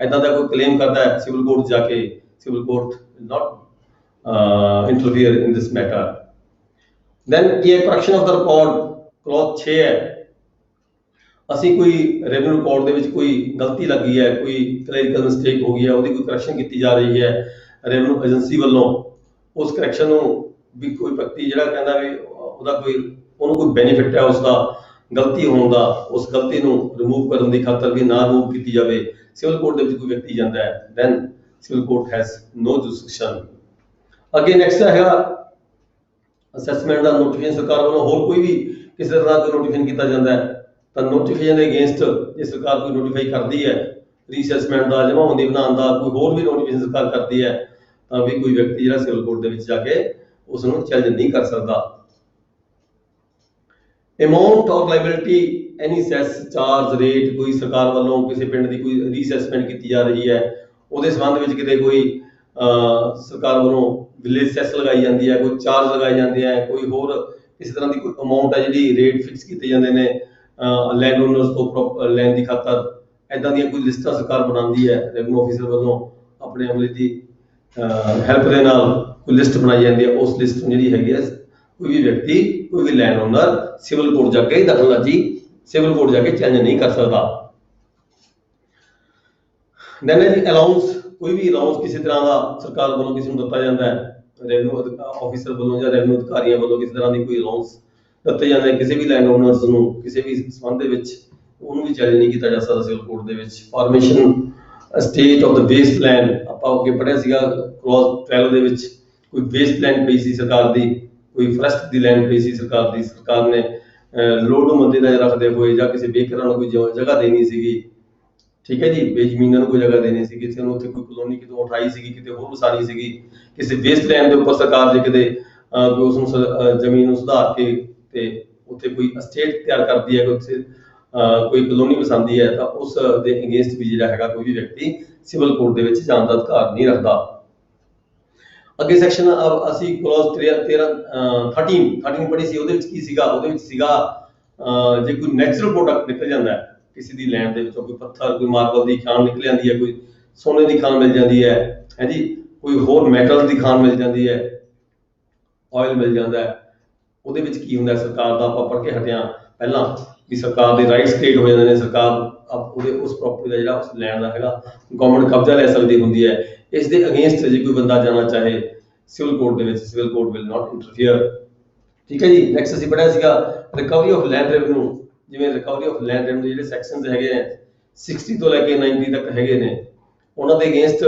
ਇਦਾਂ ਦਾ ਕੋਈ ਕਲੇਮ ਕਰਦਾ ਹੈ ਸਿਵਲ ਕੋਰਟ ਜਾ ਕੇ, civil court not interfere in this matter. Then ਇਹ correction of the record clause 6 ਹੈ, ਅਸੀਂ ਕੋਈ ਰੈਵਨਿਊ ਰਿਕਾਰਡ ਦੇ ਵਿੱਚ ਕੋਈ ਗਲਤੀ ਲੱਗੀ ਹੈ, ਕੋਈ ਕਲੈਰੀਕਲ ਮਿਸਟੇਕ ਹੋ ਗਈ ਹੈ, ਉਹਦੀ ਕੋਈ ਕਰੈਕਸ਼ਨ ਕੀਤੀ ਜਾ ਰਹੀ ਹੈ ਰੈਵਨਿਊ ਏਜੰਸੀ ਵੱਲੋਂ, ਉਸ ਕਰੈਕਸ਼ਨ ਨੂੰ ਵੀ ਕੋਈ ਵਿਅਕਤੀ ਜਿਹੜਾ ਕਹਿੰਦਾ ਵੀ ਉਹਦਾ ਕੋਈ ਉਹਨੂੰ ਕੋਈ ਬੈਨੀਫਿਟ ਹੈ ਉਸਦਾ ਗਲਤੀ ਹੋਣ ਦਾ, ਉਸ ਗਲਤੀ ਨੂੰ ਰਿਮੂਵ ਕਰਨ ਦੀ ਖਾਤਰ ਵੀ ਨਾ ਰਿਮੂਵ ਕੀਤੀ ਜਾਵੇ, ਸਿਵਲ ਕੋਰਟ ਦੇ ਵਿੱਚ ਕੋਈ ਵਿਅਕਤੀ ਜਾਂਦਾ ਹੈ, then civil court has no jurisdiction. ਅੱਗੇ ਨੈਕਸਟ ਹੈਗਾ ਅਸੈਸਮੈਂਟ ਦਾ ਨੋਟੀਫਿਕੇਸ਼ਨ ਸਰਕਾਰ ਵੱਲੋਂ ਹੋਰ ਕੋਈ ਵੀ ਕਿਸੇ ਤਰ੍ਹਾਂ ਦਾ ਕੋਈ ਨੋਟੀਫਿਕੇਸ਼ਨ ਕੀਤਾ ਜਾਂਦਾ ਹੈ ਤਾਂ ਨੋਟੀਫਿਕੇਸ਼ਨ ਦੇ ਅਗੇਂਸਟ ਜੇ ਸਰਕਾਰ ਕੋਈ ਨੋਟੀਫਾਈ ਕਰਦੀ ਹੈ ਰੀਅਸੈਸਮੈਂਟ ਦਾ, ਜਮਾਬੰਦੀ ਬਣਾਉਣ ਦਾ, ਕੋਈ ਹੋਰ ਵੀ ਨੋਟੀਫਿਕੇਸ਼ਨ ਸਰਕਾਰ ਕਰਦੀ ਹੈ ਤਾਂ ਵੀ ਕੋਈ ਵਿਅਕਤੀ ਜਿਹੜਾ ਸਿਵਲ ਕੋਰਟ ਦੇ ਵਿੱਚ ਜਾ ਕੇ ਉਸ ਨੂੰ ਚੈਲੰਜ ਨਹੀਂ ਕਰ ਸਕਦਾ। ਅਮਾਉਂਟ ਔਰ ਲਾਇਬਿਲਿਟੀ ਐਨੀ ਸੈਸ ਚਾਰਜ ਰੇਟ, ਕੋਈ ਸਰਕਾਰ ਵੱਲੋਂ ਕਿਸੇ ਪਿੰਡ ਦੀ ਕੋਈ ਰੀਅਸੈਸਮੈਂਟ ਕੀਤੀ ਜਾ ਰਹੀ ਹੈ ਉਹਦੇ ਸੰਬੰਧ ਵਿੱਚ ਕਿਤੇ ਕੋਈ ਸਰਕਾਰ ਵੱਲੋਂ ਵਿਲੇਜ ਸੈਸ ਲਗਾਈ ਜਾਂਦੀ ਹੈ, ਕੋਈ ਚਾਰਜ ਲਗਾਏ ਜਾਂਦੇ ਹੈ, ਕੋਈ ਹੋਰ ਕਿਸੇ ਤਰ੍ਹਾਂ ਦੀ ਕੋਈ ਅਮਾਊਂਟ ਹੈ ਜਿਹੜੀ ਰੇਟ ਫਿਕਸ ਕੀਤੇ ਜਾਂਦੇ ਨੇ ਲੈਂਡ ਓਨਰਸ ਤੋਂ ਲੈਣ ਦੀ ਖਾਤਰ, ਇੱਦਾਂ ਦੀਆਂ ਕੋਈ ਲਿਸਟਾਂ ਸਰਕਾਰ ਬਣਾਉਂਦੀ ਹੈ, ਰੈਵਨਿਊ ਆਫਿਸਰ ਵੱਲੋਂ ਆਪਣੇ ਅਮਲੇ ਦੀ ਹੈਲਪ ਦੇ ਨਾਲ ਕੋਈ ਲਿਸਟ ਬਣਾਈ ਜਾਂਦੀ ਹੈ, ਉਸ ਲਿਸਟ ਨੂੰ ਜਿਹੜੀ ਹੈਗੀ ਹੈ ਕੋਈ ਵੀ ਵਿਅਕਤੀ, ਕੋਈ ਵੀ ਲੈਂਡ ਓਨਰ ਸਿਵਲ ਕੋਰਟ ਜਾ ਕੇ ਦਖਲਅੰਦਾਜ਼ੀ ਸਿਵਲ ਕੋਰਟ ਜਾ ਕੇ ਚੈਲੰਜ ਨਹੀਂ ਕਰ ਸਕਦਾ। ਦੈਨ ਹੈ ਜੀ ਅਲਾਊਂਸ, ਕੋਈ ਵੀ ਅਲਾਊਂਸ ਕਿਸੇ ਤਰ੍ਹਾਂ ਦਾ ਸਰਕਾਰ ਵੱਲੋਂ ਕਿਸੇ ਨੂੰ ਦਿੱਤਾ ਜਾਂਦਾ ਹੈ, ਰੈਵਨਿਊ ਆਫਿਸਰ ਵੱਲੋਂ ਜਾਂ ਰੈਵਨਿਊ ਅਧਿਕਾਰੀਆਂ ਵੱਲੋਂ ਕਿਸੇ ਤਰ੍ਹਾਂ ਦੀ ਕੋਈ ਅਲਾਊਂਸ ਦਿੱਤੇ ਜਾਂਦੇ ਹੈ ਕਿਸੇ ਵੀ ਲੈਂਡ ਓਨਰਸ ਨੂੰ ਕਿਸੇ ਵੀ ਸੰਬੰਧ ਦੇ ਵਿੱਚ, ਉਹਨੂੰ ਵੀ ਚੈਲੰਜ ਨਹੀਂ ਕੀਤਾ ਜਾ ਸਕਦਾ ਸਿਵਲ ਕੋਰਟ ਦੇ ਵਿੱਚ। Formation state of the base plan, ਆਪਾਂ ਅੱਗੇ ਪੜ੍ਹਿਆ ਸੀਗਾ ਕਲੌਜ਼ 12 ਦੇ ਵਿੱਚ, ਕੋਈ ਬੇਸ ਪਲਾਨ ਪਈ ਸੀ ਸਰਕਾਰ ਦੀ, ਕੋਈ ਫਰਸਟ ਦੀ ਲੈਂਡ ਪਈ ਸੀ ਸਰਕਾਰ ਦੀ, ਸਰਕਾਰ ਨੇ ਲੋੜ ਨੂੰ ਮੱਦੇ ਨਜ਼ਰ ਰੱਖਦੇ ਹੋਏ ਜਾਂ ਕਿਸੇ ਬੇਘਰਾਂ ਨੂੰ ਕੋਈ ਜਗ੍ਹਾ ਦੇਣੀ ਸੀਗੀ, ਠੀਕ ਹੈ ਜੀ, ਬੇਜ਼ਮੀਨਾਂ ਨੂੰ ਕੋਈ ਜਗ੍ਹਾ ਦੇਣੀ ਸੀਗੀ, ਕਿਸੇ ਨੂੰ ਉੱਥੇ ਕੋਈ ਕਲੋਨੀ ਕਿਤੋਂ ਉਠਾਈ ਸੀਗੀ, ਕਿਤੇ ਹੋਰ ਵਸਾਣੀ ਸੀਗੀ, ਕਿਸੇ ਬੇਸ ਪਲਾਨ ਦੇ ਉੱਪਰ ਸਰਕਾਰ ਜੇ ਕਿਤੇ ਕੋਈ ਉਸ ਨੂੰ ਜ਼ਮੀਨ ਨੂੰ ਸੁਧਾਰ ਕੇ ਤੇ ਉੱਥੇ ਕੋਈ ਅਸਟੇਟ ਤਿਆਰ ਕਰਦੀ ਹੈ, ਕੋਈ ਕਲੋਨੀ ਵਸਾਉਂਦੀ ਹੈ ਤਾਂ ਉਸ ਦੇ ਅਗੇਂਸਟ ਵੀ ਜਿਹੜਾ ਹੈਗਾ ਕੋਈ ਵੀ ਵਿਅਕਤੀ ਸਿਵਲ ਕੋਰਟ ਦੇ ਵਿੱਚ ਜਾਣ ਦਾ ਅਧਿਕਾਰ ਨਹੀਂ ਰੱਖਦਾ। ਅੱਗੇ ਸੈਕਸ਼ਨ ਅਸੀਂ ਕਲੌਜ਼ 13 ਪੜ੍ਹੀ ਸੀ, ਉਹਦੇ ਵਿੱਚ ਕੀ ਸੀਗਾ, ਉਹਦੇ ਵਿੱਚ ਸੀਗਾ ਜੇ ਕੋਈ ਨੈਚੁਰਲ ਪ੍ਰੋਡਕਟ ਨਿਕਲ ਜਾਂਦਾ ਹੈ ਕਿਸੇ ਦੀ ਲੈਂਡ ਦੇ ਵਿੱਚੋਂ, ਕੋਈ ਪੱਥਰ, ਕੋਈ ਮਾਰਬਲ ਦੀ ਖਾਣ ਨਿਕਲ ਜਾਂਦੀ ਹੈ, ਕੋਈ ਸੋਨੇ ਦੀ ਖਾਣ ਮਿਲ ਜਾਂਦੀ ਹੈ ਜੀ, ਕੋਈ ਹੋਰ ਮੈਟਲ ਦੀ ਖਾਣ ਮਿਲ ਜਾਂਦੀ ਹੈ, ਆਇਲ ਮਿਲ ਜਾਂਦਾ ਹੈ, ਉਹਦੇ ਵਿੱਚ ਕੀ ਹੁੰਦਾ ਸਰਕਾਰ ਦਾ, ਆਪਾਂ ਪੜ੍ਹ ਕੇ ਹਟਿਆ ਪਹਿਲਾਂ ਵੀ ਸਰਕਾਰ ਦੇ ਰਾਈਟਸ ਕ੍ਰੀਏਟ ਹੋ ਜਾਂਦੇ ਨੇ, ਸਰਕਾਰ ਉਹਦੇ ਉਸ ਪ੍ਰਾਪਰਟੀ ਦਾ ਜਿਹੜਾ ਉਸ ਲੈਂਡ ਦਾ ਹੈਗਾ ਗਵਰਨਮੈਂਟ ਕਬਜ਼ਾ ਲੈ ਸਕਦੀ ਹੁੰਦੀ ਹੈ, ਇਸ ਦੇ ਅਗੇਂਸਟ ਜੇ ਕੋਈ ਬੰਦਾ ਜਾਣਾ ਚਾਹੇ ਸਿਵਲ ਕੋਰਟ ਦੇ ਵਿੱਚ, civil court will not interfere, ਠੀਕ ਹੈ ਜੀ। ਨੈਕਸਟ ਅਸੀਂ ਪੜ੍ਹਿਆ ਸੀਗਾ ਰਿਕਵਰੀ ਆਫ ਲੈਂਡ ਰੈਵਨਿਊ, ਜਿਵੇਂ ਰਿਕਵਰੀ ਆਫ ਲੈਂਡ ਰੈਵਨਿਊ ਜਿਹੜੇ ਸੈਕਸ਼ਨਸ ਹੈਗੇ ਨੇ 60 ਤੋਂ ਲੈ ਕੇ 90 ਤੱਕ ਹੈਗੇ ਨੇ, ਉਹਨਾਂ ਦੇ ਅਗੇਂਸਟ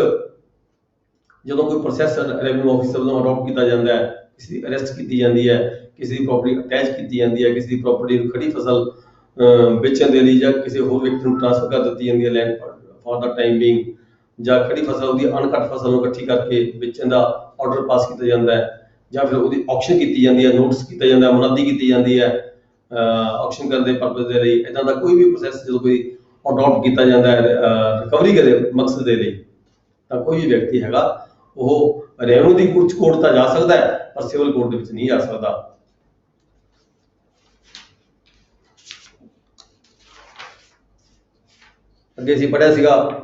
ਜਦੋਂ ਕੋਈ ਪ੍ਰੋਸੈਸ ਰੈਵਨਿਊ ਆਫਿਸਰ ਵੱਲੋਂ ਅਡਾਪਟ ਕੀਤਾ ਜਾਂਦਾ ਹੈ, ਕਿਸੇ ਦੀ ਅਰੈਸਟ ਕੀਤੀ ਜਾਂਦੀ ਹੈ, ਕਿਸੇ ਦੀ ਪ੍ਰਾਪਰਟੀ ਅਟੈਚ ਕੀਤੀ ਜਾਂਦੀ ਹੈ, ਕਿਸੇ ਦੀ ਪ੍ਰਾਪਰਟੀ ਨੂੰ ਖੜੀ ਫਸਲ ਵੇਚਣ ਦੇ ਲਈ ਜਾਂ ਕਿਸੇ ਹੋਰ ਵਿਅਕਤੀ ਨੂੰ ਟ੍ਰਾਂਸਫਰ ਕਰ ਦਿੱਤੀ ਜਾਂਦੀ ਹੈ land for the time being, ਜਾਂ ਖੜੀ ਫਸਲ ਉਹਦੀ ਅਣਕੱਟ ਫਸਲ ਨੂੰ ਇਕੱਠੀ ਕਰਕੇ ਵੇਚਣ ਦਾ ਆਰਡਰ ਪਾਸ ਕੀਤਾ ਜਾਂਦਾ ਹੈ, ਜਾਂ ਫਿਰ ਉਹਦੀ ਆਕਸ਼ਨ ਕੀਤੀ ਜਾਂਦੀ ਹੈ, ਨੋਟਿਸ ਕੀਤਾ ਜਾਂਦਾ ਹੈ, ਮੁਨਾਦੀ ਕੀਤੀ ਜਾਂਦੀ ਹੈ ਆਕਸ਼ਨ ਕਰਨ ਦੇ ਪਰਪਸ ਦੇ ਲਈ, ਇੱਦਾਂ ਦਾ ਕੋਈ ਵੀ ਪ੍ਰੋਸੈਸ ਜਦੋਂ ਕੋਈ ਅਡਾਪਟ ਕੀਤਾ ਜਾਂਦਾ ਹੈ ਰਿਕਵਰੀ ਦੇ ਮਕਸਦ ਦੇ ਲਈ ਤਾਂ ਕੋਈ ਵੀ ਵਿਅਕਤੀ ਹੈਗਾ ਉਹ ਰੈਵਨਿਊ ਦੀ ਉੱਚ ਕੋਰਟ ਤਾਂ ਜਾ ਸਕਦਾ ਹੈ ਪਰ ਸਿਵਲ ਕੋਰਟ ਦੇ ਵਿੱਚ ਨਹੀਂ ਜਾ ਸਕਦਾ। ਅੱਗੇ ਅਸੀਂ ਪੜ੍ਹਿਆ ਸੀਗਾ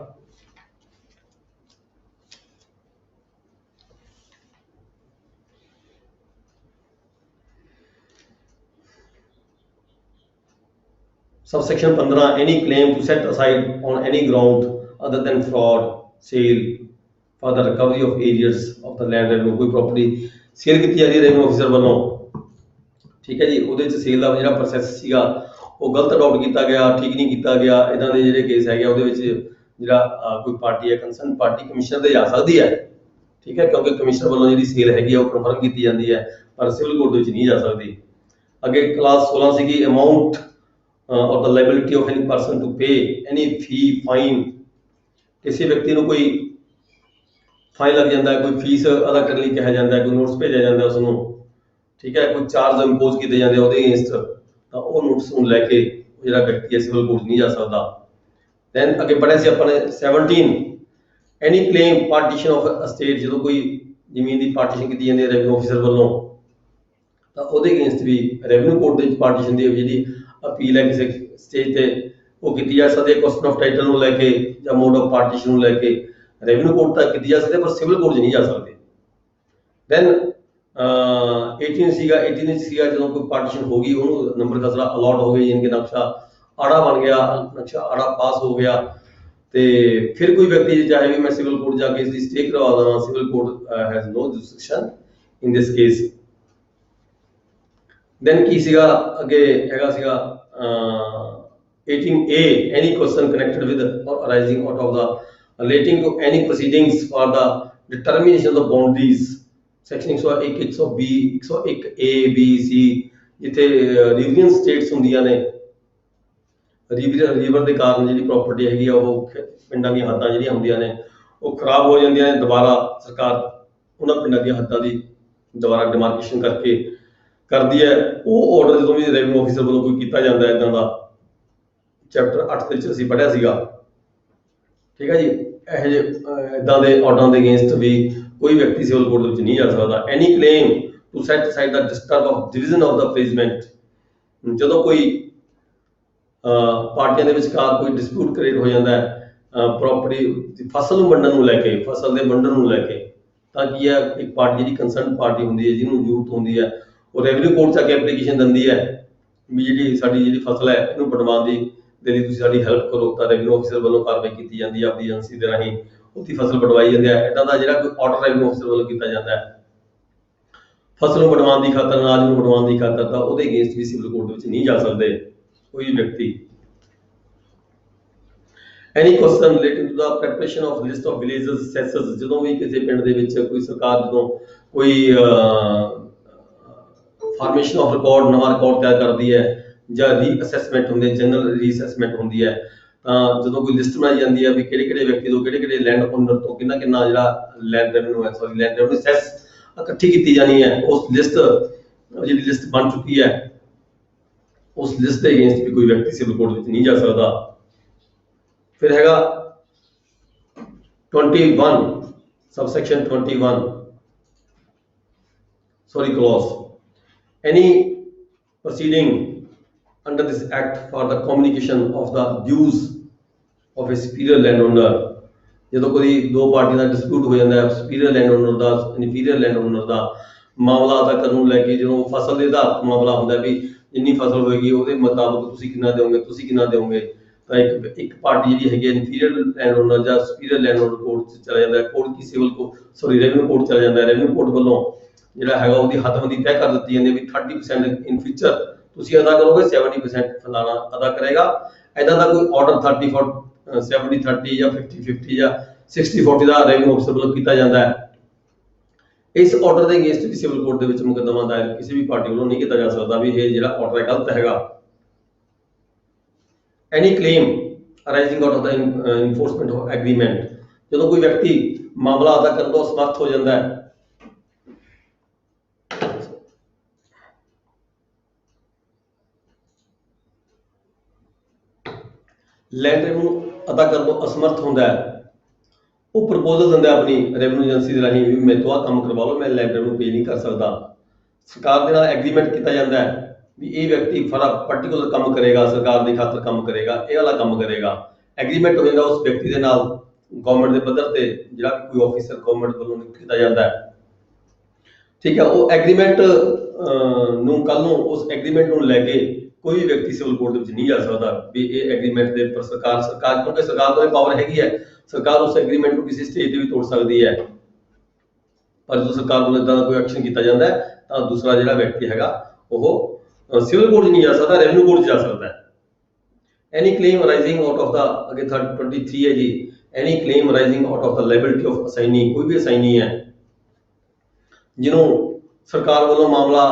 subsection 15, any claim to set aside on any ground other than fraud, sale for the recovery of areas of the land revenue, ਕੋਈ property sale ਕੀਤੀ ਜਾ ਰਹੀ ਹੈ revenue officer ਵੱਲੋਂ, ਠੀਕ ਹੈ ਜੀ, ਉਹਦੇ ਵਿੱਚ ਸੇਲ ਦਾ ਜਿਹੜਾ ਪ੍ਰੋਸੈਸ ਸੀਗਾ ਉਹ ਗਲਤ ਅਡਾਪਟ ਕੀਤਾ ਗਿਆ, ਠੀਕ ਨਹੀਂ ਕੀਤਾ ਗਿਆ, ਇਦਾਂ ਦੇ ਜਿਹੜੇ ਕੇਸ ਹੈਗੇ ਉਹਦੇ ਵਿੱਚ ਜਿਹੜਾ ਕੋਈ ਪਾਰਟੀ ਹੈ ਕੰਸਰਨ ਪਾਰਟੀ ਕਮਿਸ਼ਨਰ ਤੇ ਜਾ ਸਕਦੀ ਹੈ, ਠੀਕ ਹੈ, ਕਿਉਂਕਿ ਕਮਿਸ਼ਨਰ ਵੱਲੋਂ ਜਿਹੜੀ ਸੇਲ ਹੈਗੀ ਆ ਉਹ ਕਨਫਰਮ ਕੀਤੀ ਜਾਂਦੀ ਹੈ ਪਰ ਸਿਵਲ ਕੋਰਟ ਦੇ ਵਿੱਚ ਨਹੀਂ ਜਾ ਸਕਦੀ। ਅੱਗੇ ਕਲਾਸ 16 ਸੀਗੀ amount or the liability of any person to pay any fee, fine, ਕਿਸੇ ਵਿਅਕਤੀ ਨੂੰ ਕੋਈ ਫਾਈਨ ਲੱਗ ਜਾਂਦਾ ਹੈ, ਕੋਈ ਫੀਸ ਅਦਾ ਕਰਨ ਲਈ ਕਿਹਾ ਜਾਂਦਾ ਹੈ, ਕੋਈ ਨੋਟਿਸ ਭੇਜਿਆ ਜਾਂਦਾ ਉਸ ਨੂੰ, ਠੀਕ ਹੈ, ਕੋਈ ਚਾਰਜ ਇੰਪੋਜ਼ ਕੀਤੇ ਜਾਂਦੇ ਉਹਦੇ ਅਗੇਂਸਟ ਤਾਂ ਉਹ ਨੋਟਿਸ ਨੂੰ ਲੈ ਕੇ ਜਿਹੜਾ ਵਿਅਕਤੀ ਹੈ ਸਿਵਲ ਕੋਰਟ ਨਹੀਂ ਜਾ ਸਕਦਾ। ਦੈਨ ਅੱਗੇ ਪੜ੍ਹਿਆ ਸੀ ਆਪਾਂ ਨੇ 17 any claim partition of a estate, ਜਦੋਂ ਕੋਈ ਜ਼ਮੀਨ ਦੀ ਪਾਰਟੀਸ਼ਨ ਕੀਤੀ ਜਾਂਦੀ ਹੈ ਰੈਵਨਿਊ ਆਫਿਸਰ ਵੱਲੋਂ, ਤਾਂ ਉਹਦੇ ਅਗੇਂਸਟ ਵੀ ਰੈਵਨਿਊ ਕੋਰਟ ਦੇ ਵਿੱਚ ਪਾਰਟੀਸ਼ਨ ਦੀ ਜਿਹੜੀ ਅਪੀਲ ਹੈ ਕਿਸੇ ਸਟੇਜ ਤੇ ਉਹ ਕੀਤੀ ਜਾ ਸਕਦੀ ਹੈ। ਕੁਐਸਚਨ ਆਫ ਟਾਈਟਲ ਨੂੰ ਲੈ ਕੇ ਜਾਂ ਮੋਡ ਆਫ ਪਾਰਟੀਸ਼ਨ ਨੂੰ ਲੈ ਕੇ ਰੈਵਨਿਊ ਕੋਰਟ ਤੱਕ ਕੀਤੀ ਜਾ ਸਕਦੀ ਹੈ, ਪਰ ਸਿਵਲ ਕੋਰਟ 'ਚ ਨਹੀਂ ਜਾ ਸਕਦੇ। ਦੈਨ 18 ਸੀਗਾ ਜਦੋਂ ਕੋਈ ਪਾਰਟੀਸ਼ਨ ਹੋ ਗਈ, ਉਹਨੂੰ ਨੰਬਰ ਖਸਰਾ ਅਲਾਟ ਹੋ ਗਈ, ਯਾਨੀ ਕਿ ਨਕਸ਼ਾ ਆੜਾ ਬਣ ਗਿਆ, ਨਕਸ਼ਾ ਆੜਾ ਪਾਸ ਹੋ ਗਿਆ, ਤੇ ਫਿਰ ਕੋਈ ਵਿਅਕਤੀ ਚਾਹੇ ਵੀ ਮੈਂ ਸਿਵਲ ਕੋਰਟ ਜਾ ਕੇ ਇਸ ਦੀ ਸਟੇ ਕਰਵਾ ਦੇਵਾਂ, civil court has no jurisdiction in this case. Then ਕੀ ਸੀਗਾ ਅੱਗੇ ਹੈਗਾ ਸੀਗਾ 18A, any question connected with or arising out of the relating to any proceedings for the determination of the boundaries, section 101, 100B, 101A, B, C, ਜਿੱਥੇ revision status ਹੁੰਦੀਆਂ ਨੇ, river ਦੇ ਕਾਰਨ ਜਿਹੜੀ ਪ੍ਰਾਪਰਟੀ ਹੈਗੀ ਆ ਉਹ ਪਿੰਡਾਂ ਦੀਆਂ ਹੱਦਾਂ ਜਿਹੜੀਆਂ ਹੁੰਦੀਆਂ ਨੇ ਉਹ ਖਰਾਬ ਹੋ ਜਾਂਦੀਆਂ ਨੇ, ਦੁਬਾਰਾ ਸਰਕਾਰ ਉਹਨਾਂ ਪਿੰਡਾਂ ਦੀਆਂ ਹੱਦਾਂ ਦੀ ਦੁਬਾਰਾ ਡਿਮਾਰਕੇਸ਼ਨ ਕਰਕੇ ਕਰਦੀ ਹੈ। ਉਹ ਆਰਡਰ ਜਦੋਂ ਵੀ ਰੈਵਨਿਊ ਆਫਿਸਰ ਵੱਲੋਂ ਕੋਈ ਕੀਤਾ ਜਾਂਦਾ ਹੈ ਇੱਦਾਂ ਦਾ, ਚੈਪਟਰ 8 ਦੇ ਵਿੱਚ ਅਸੀਂ ਪੜ੍ਹਿਆ ਸੀਗਾ, ਠੀਕ ਹੈ ਜੀ। ਇਹੋ ਜਿਹੇ ਇੱਦਾਂ ਦੇ ਆਰਡਰਾਂ ਦੇ ਅਗੇਂਸਟ ਵੀ ਕੋਈ ਵਿਅਕਤੀ ਸਿਵਲ ਕੋਰਟ ਦੇ ਵਿੱਚ ਨਹੀਂ ਜਾ ਸਕਦਾ। Any claim to set aside the disturb of division of the appraisement, ਜਦੋਂ ਕੋਈ ਪਾਰਟੀਆਂ ਦੇ ਵਿਚਕਾਰ ਕੋਈ ਡਿਸਪਿਊਟ ਕ੍ਰੀਏਟ ਹੋ ਜਾਂਦਾ ਹੈ ਪ੍ਰੋਪਰਟੀ ਫਸਲ ਨੂੰ ਵੰਡਣ ਨੂੰ ਲੈ ਕੇ, ਫਸਲ ਦੇ ਵੰਡਣ ਨੂੰ ਲੈ ਕੇ, ਤਾਂ ਕੀ ਹੈ ਇੱਕ ਪਾਰਟੀ ਜਿਹੜੀ ਕੰਸਰਨ ਪਾਰਟੀ ਹੁੰਦੀ ਹੈ, ਜਿਹਨੂੰ ਜ਼ਰੂਰਤ ਹੁੰਦੀ ਹੈ, ਉਹ ਰੈਵਨਿਊ ਕੋਰਟ 'ਚ ਆ ਕੇ ਐਪਲੀਕੇਸ਼ਨ ਦਿੰਦੀ ਹੈ ਵੀ ਜਿਹੜੀ ਸਾਡੀ ਜਿਹੜੀ ਫਸਲ ਹੈ ਇਹਨੂੰ ਵੰਡਵਾਉਣ ਦੇ ਲਈ ਤੁਸੀਂ ਸਾਡੀ ਹੈਲਪ ਕਰੋ, ਤਾਂ ਰੈਵਨਿਊ ਆਫਿਸਰ ਵੱਲੋਂ ਕਾਰਵਾਈ ਕੀਤੀ ਜਾਂਦੀ ਹੈ ਆਪਣੀ ਏਜੰਸੀ ਦੇ ਰਾਹੀਂ, ਉਹਦੀ ਫਸਲ ਵੰਡਵਾਈ ਜਾਂਦੀ ਹੈ। ਇੱਦਾਂ ਦਾ ਜਿਹੜਾ ਕੋਈ ਆਰਡਰ ਰੈਵਨਿਊ ਆਫਿਸਰ ਵੱਲੋਂ ਕੀਤਾ ਜਾਂਦਾ ਹੈ ਫਸਲ ਨੂੰ ਵੰਡਵਾਉਣ ਦੀ ਖਾਤਰ, ਅਨਾਜ ਨੂੰ ਵੰਡਵਾਉਣ ਦੀ ਖਾਤਰ, ਤਾਂ ਉਹਦੇ ਅਗੇਂਸਟ ਵੀ ਸਿਵਲ ਕੋਰਟ ਦੇ ਵਿੱਚ ਨਹੀਂ ਜਾ ਸਕਦੇ ਕੋਈ ਵਿਅਕਤੀ। Any question relating to the preparation of list of villages cesses, ਜਦੋਂ ਵੀ ਕਿਸੇ ਪਿੰਡ ਦੇ ਵਿੱਚ ਕੋਈ ਸਰਕਾਰ ਜਦੋਂ ਕੋਈ ਫਾਰਮੇਸ਼ਨ ਆਫ ਰਿਕਾਰਡ, ਨਵਾਂ ਰਿਕਾਰਡ ਤਿਆਰ ਕਰਦੀ ਹੈ ਜਾਂ ਰੀਅਸੈਸਮੈਂਟ ਹੁੰਦੀ ਹੈ, ਜਨਰਲ ਰੀਅਸੈਸਮੈਂਟ ਹੁੰਦੀ ਹੈ, ਤਾਂ ਜਦੋਂ ਕੋਈ ਲਿਸਟ ਬਣਾਈ ਜਾਂਦੀ ਹੈ ਵੀ ਕਿਹੜੇ ਵਿਅਕਤੀ ਤੋਂ, ਕਿਹੜੇ ਲੈਂਡ ਓਨਰ ਤੋਂ ਕਿੰਨਾ ਜਿਹੜਾ ਲੈਂਡ ਰੈਵਨਿਊ ਹੈ, ਸੌਰੀ ਲੈਂਡ ਰੈਵਨਿਊ ਸੈਸ ਇਕੱਠੀ ਕੀਤੀ ਜਾਣੀ ਹੈ, ਉਸ ਲਿਸਟ ਜਿਹੜੀ ਲਿਸਟ ਬਣ ਚੁੱਕੀ ਹੈ ਉਸ ਲਿਸਟ ਦੇ ਅਗੇਂਸਟ ਵੀ ਕੋਈ ਵਿਅਕਤੀ ਸਿਵਲ ਕੋਰਟ ਵਿੱਚ ਨਹੀਂ ਜਾ ਸਕਦਾ। ਫਿਰ ਹੈਗਾ 21 subsection 21 clause, any proceeding under this act for the communication of the dues of a superior landowner, ਜਦੋਂ ਕੋਈ ਦੋ ਪਾਰਟੀਆਂ ਦਾ ਡਿਸਪਿਊਟ ਹੋ ਜਾਂਦਾ ਹੈ, ਸੁਪੀਰੀਅਰ ਲੈਂਡ ਦਾ ਇਨਫੀਰੀਅਰ ਲੈਂਡ ਦਾ ਮਾਮਲਾ ਅਦਾ ਕਰਨ ਨੂੰ ਲੈ ਕੇ, ਜਦੋਂ ਫਸਲ ਦੇ ਆਧਾਰ ਮਾਮਲਾ ਹੁੰਦਾ ਵੀ ਜਿੰਨੀ ਫਸਲ ਹੋਏਗੀ ਉਹਦੇ ਮੁਤਾਬਕ ਤੁਸੀਂ ਕਿੰਨਾ ਦਿਓਗੇ, ਤਾਂ ਇੱਕ ਪਾਰਟੀ ਜਿਹੜੀ ਹੈਗੀ ਇਨਫੀਰੀਅਰ ਲੈਂਡ ਜਾਂ ਸੁਪੀਰੀਅਰ ਲੈਂਡ ਕੋਰਟ 'ਚ ਚਲਾ ਜਾਂਦਾ ਹੈ, ਕੋਰਟ ਕੀ ਸਿਵਲ ਕੋ ਰੈਵਨਿਊ ਕੋਰਟ ਚਲਾ ਜਾਂਦਾ ਹੈ। ਰੈਵਨਿਊ ਕੋਰਟ ਵੱਲੋਂ ਜਿਹੜਾ ਹੈਗਾ ਉਹਦੀ ਹੱਦਬੰਦੀ ਤੈਅ ਕਰ ਦਿੱਤੀ ਜਾਂਦੀ ਹੈ ਵੀ 30% ਇਨ ਫਿਊਚਰ ਤੁਸੀਂ ਅਦਾ ਕਰੋਗੇ, 70% ਫਲਾਣਾ ਅਦਾ ਕਰੇਗਾ। ਇੱਦਾਂ ਦਾ ਕੋਈ ਆਰਡਰ 70-30 ਜਾਂ 50-50 ਜਾਂ 60-40 ਦਾ ਰੈਵਨਿਊ ਆਫਿਸਰ ਵੱਲੋਂ ਕੀਤਾ ਜਾਂਦਾ ਹੈ। ਇਸ ਆਰਡਰ ਦੇ ਅਗੇਂਸਟ ਵੀ ਸਿਵਲ ਕੋਰਟ ਦੇ ਵਿੱਚ ਮੁਕੱਦਮਾ ਦਾਇਰ ਕਿਸੇ ਵੀ ਪਾਰਟੀ ਵੱਲੋਂ ਨਹੀਂ ਕੀਤਾ ਜਾ ਸਕਦਾ ਵੀ ਇਹ ਜਿਹੜਾ ਆਰਡਰ ਹੈ ਗਲਤ ਹੈਗਾ। Any claim arising out of the enforcement of agreement, ਜਦੋਂ ਕੋਈ ਵਿਅਕਤੀ ਮਾਮਲਾ ਅਦਾ ਕਰਨ ਤੋਂ ਅਸਮਰਥ ਹੋ ਜਾਂਦਾ ਹੈ, ਲੈਂਡ ਰੈਵਨਿਊ ਅਦਾ ਕਰਨ ਤੋਂ ਅਸਮਰਥ ਹੁੰਦਾ ਹੈ, ਉਹ ਪ੍ਰਪੋਜ਼ਲ ਦਿੰਦਾ ਆਪਣੀ ਰੈਵਨਿਊ ਏਜੰਸੀ ਦੇ ਰਾਹੀਂ ਵੀ ਮੇਰੇ ਤੋਂ ਆਹ ਕੰਮ ਕਰਵਾ ਲਓ, ਮੈਂ ਲੈਂਡ ਰੈਵਨਿਊ ਪੇ ਨਹੀਂ ਕਰ ਸਕਦਾ। ਸਰਕਾਰ ਦੇ ਨਾਲ ਐਗਰੀਮੈਂਟ ਕੀਤਾ ਜਾਂਦਾ ਹੈ ਵੀ ਇਹ ਵਿਅਕਤੀ ਪਰਟੀਕੂਲਰ ਕੰਮ ਕਰੇਗਾ, ਸਰਕਾਰ ਦੀ ਖਾਤਰ ਕੰਮ ਕਰੇਗਾ, ਇਹ ਵਾਲਾ ਕੰਮ ਕਰੇਗਾ। ਐਗਰੀਮੈਂਟ ਹੋ ਜਾਂਦਾ ਉਸ ਵਿਅਕਤੀ ਦੇ ਨਾਲ ਗਵਰਨਮੈਂਟ ਦੇ ਪੱਧਰ ਤੇ, ਜਿਹੜਾ ਵੀ ਕੋਈ ਆਫਿਸਰ ਗਵਰਨਮੈਂਟ ਵੱਲੋਂ ਨਿਯੁਕਤ ਕੀਤਾ ਜਾਂਦਾ ਹੈ, ਠੀਕ ਹੈ। ਉਹ ਐਗਰੀਮੈਂਟ ਨੂੰ ਕੱਲ ਨੂੰ ਉਸ ਐਗਰੀਮੈਂਟ ਨੂੰ ਲੈ ਕੇ ਕੋਈ ਵਿਅਕਤੀ ਸਿਵਲ ਕੋਰਟ ਦੇ ਵਿੱਚ ਨਹੀਂ ਜਾ ਸਕਦਾ ਵੀ ਇਹ ਐਗਰੀਮੈਂਟ ਦੇ ਉੱਪਰ ਸਰਕਾਰ ਕਿਉਂਕਿ ਸਰਕਾਰ ਕੋਲ ਪਾਵਰ ਹੈਗੀ ਹੈ, ਸਰਕਾਰ ਉਸ ਐਗਰੀਮੈਂਟ ਨੂੰ ਕਿਸੇ ਸਟੇਜ ਤੇ ਵੀ ਤੋੜ ਸਕਦੀ ਹੈ। ਪਰ ਜਦੋਂ ਸਰਕਾਰ ਵੱਲੋਂ ਇਦਾਂ ਦਾ ਕੋਈ ਐਕਸ਼ਨ ਕੀਤਾ ਜਾਂਦਾ ਹੈ ਤਾਂ ਦੂਸਰਾ ਜਿਹੜਾ ਵਿਅਕਤੀ ਹੈਗਾ ਉਹ ਸਿਵਲ ਕੋਰਟ ਨਹੀਂ ਜਾ ਸਕਦਾ, ਰੈਵਨਿਊ ਕੋਰਟ ਜਾ ਸਕਦਾ ਹੈ। Any claim arising out of the, ਅੱਗੇ 23 ਹੈ ਜੀ, any claim arising out of the liability of assignee, ਕੋਈ ਵੀ ਅਸਾਈਨੀ ਹੈ ਜਿਹਨੂੰ ਸਰਕਾਰ ਵੱਲੋਂ ਮਾਮਲਾ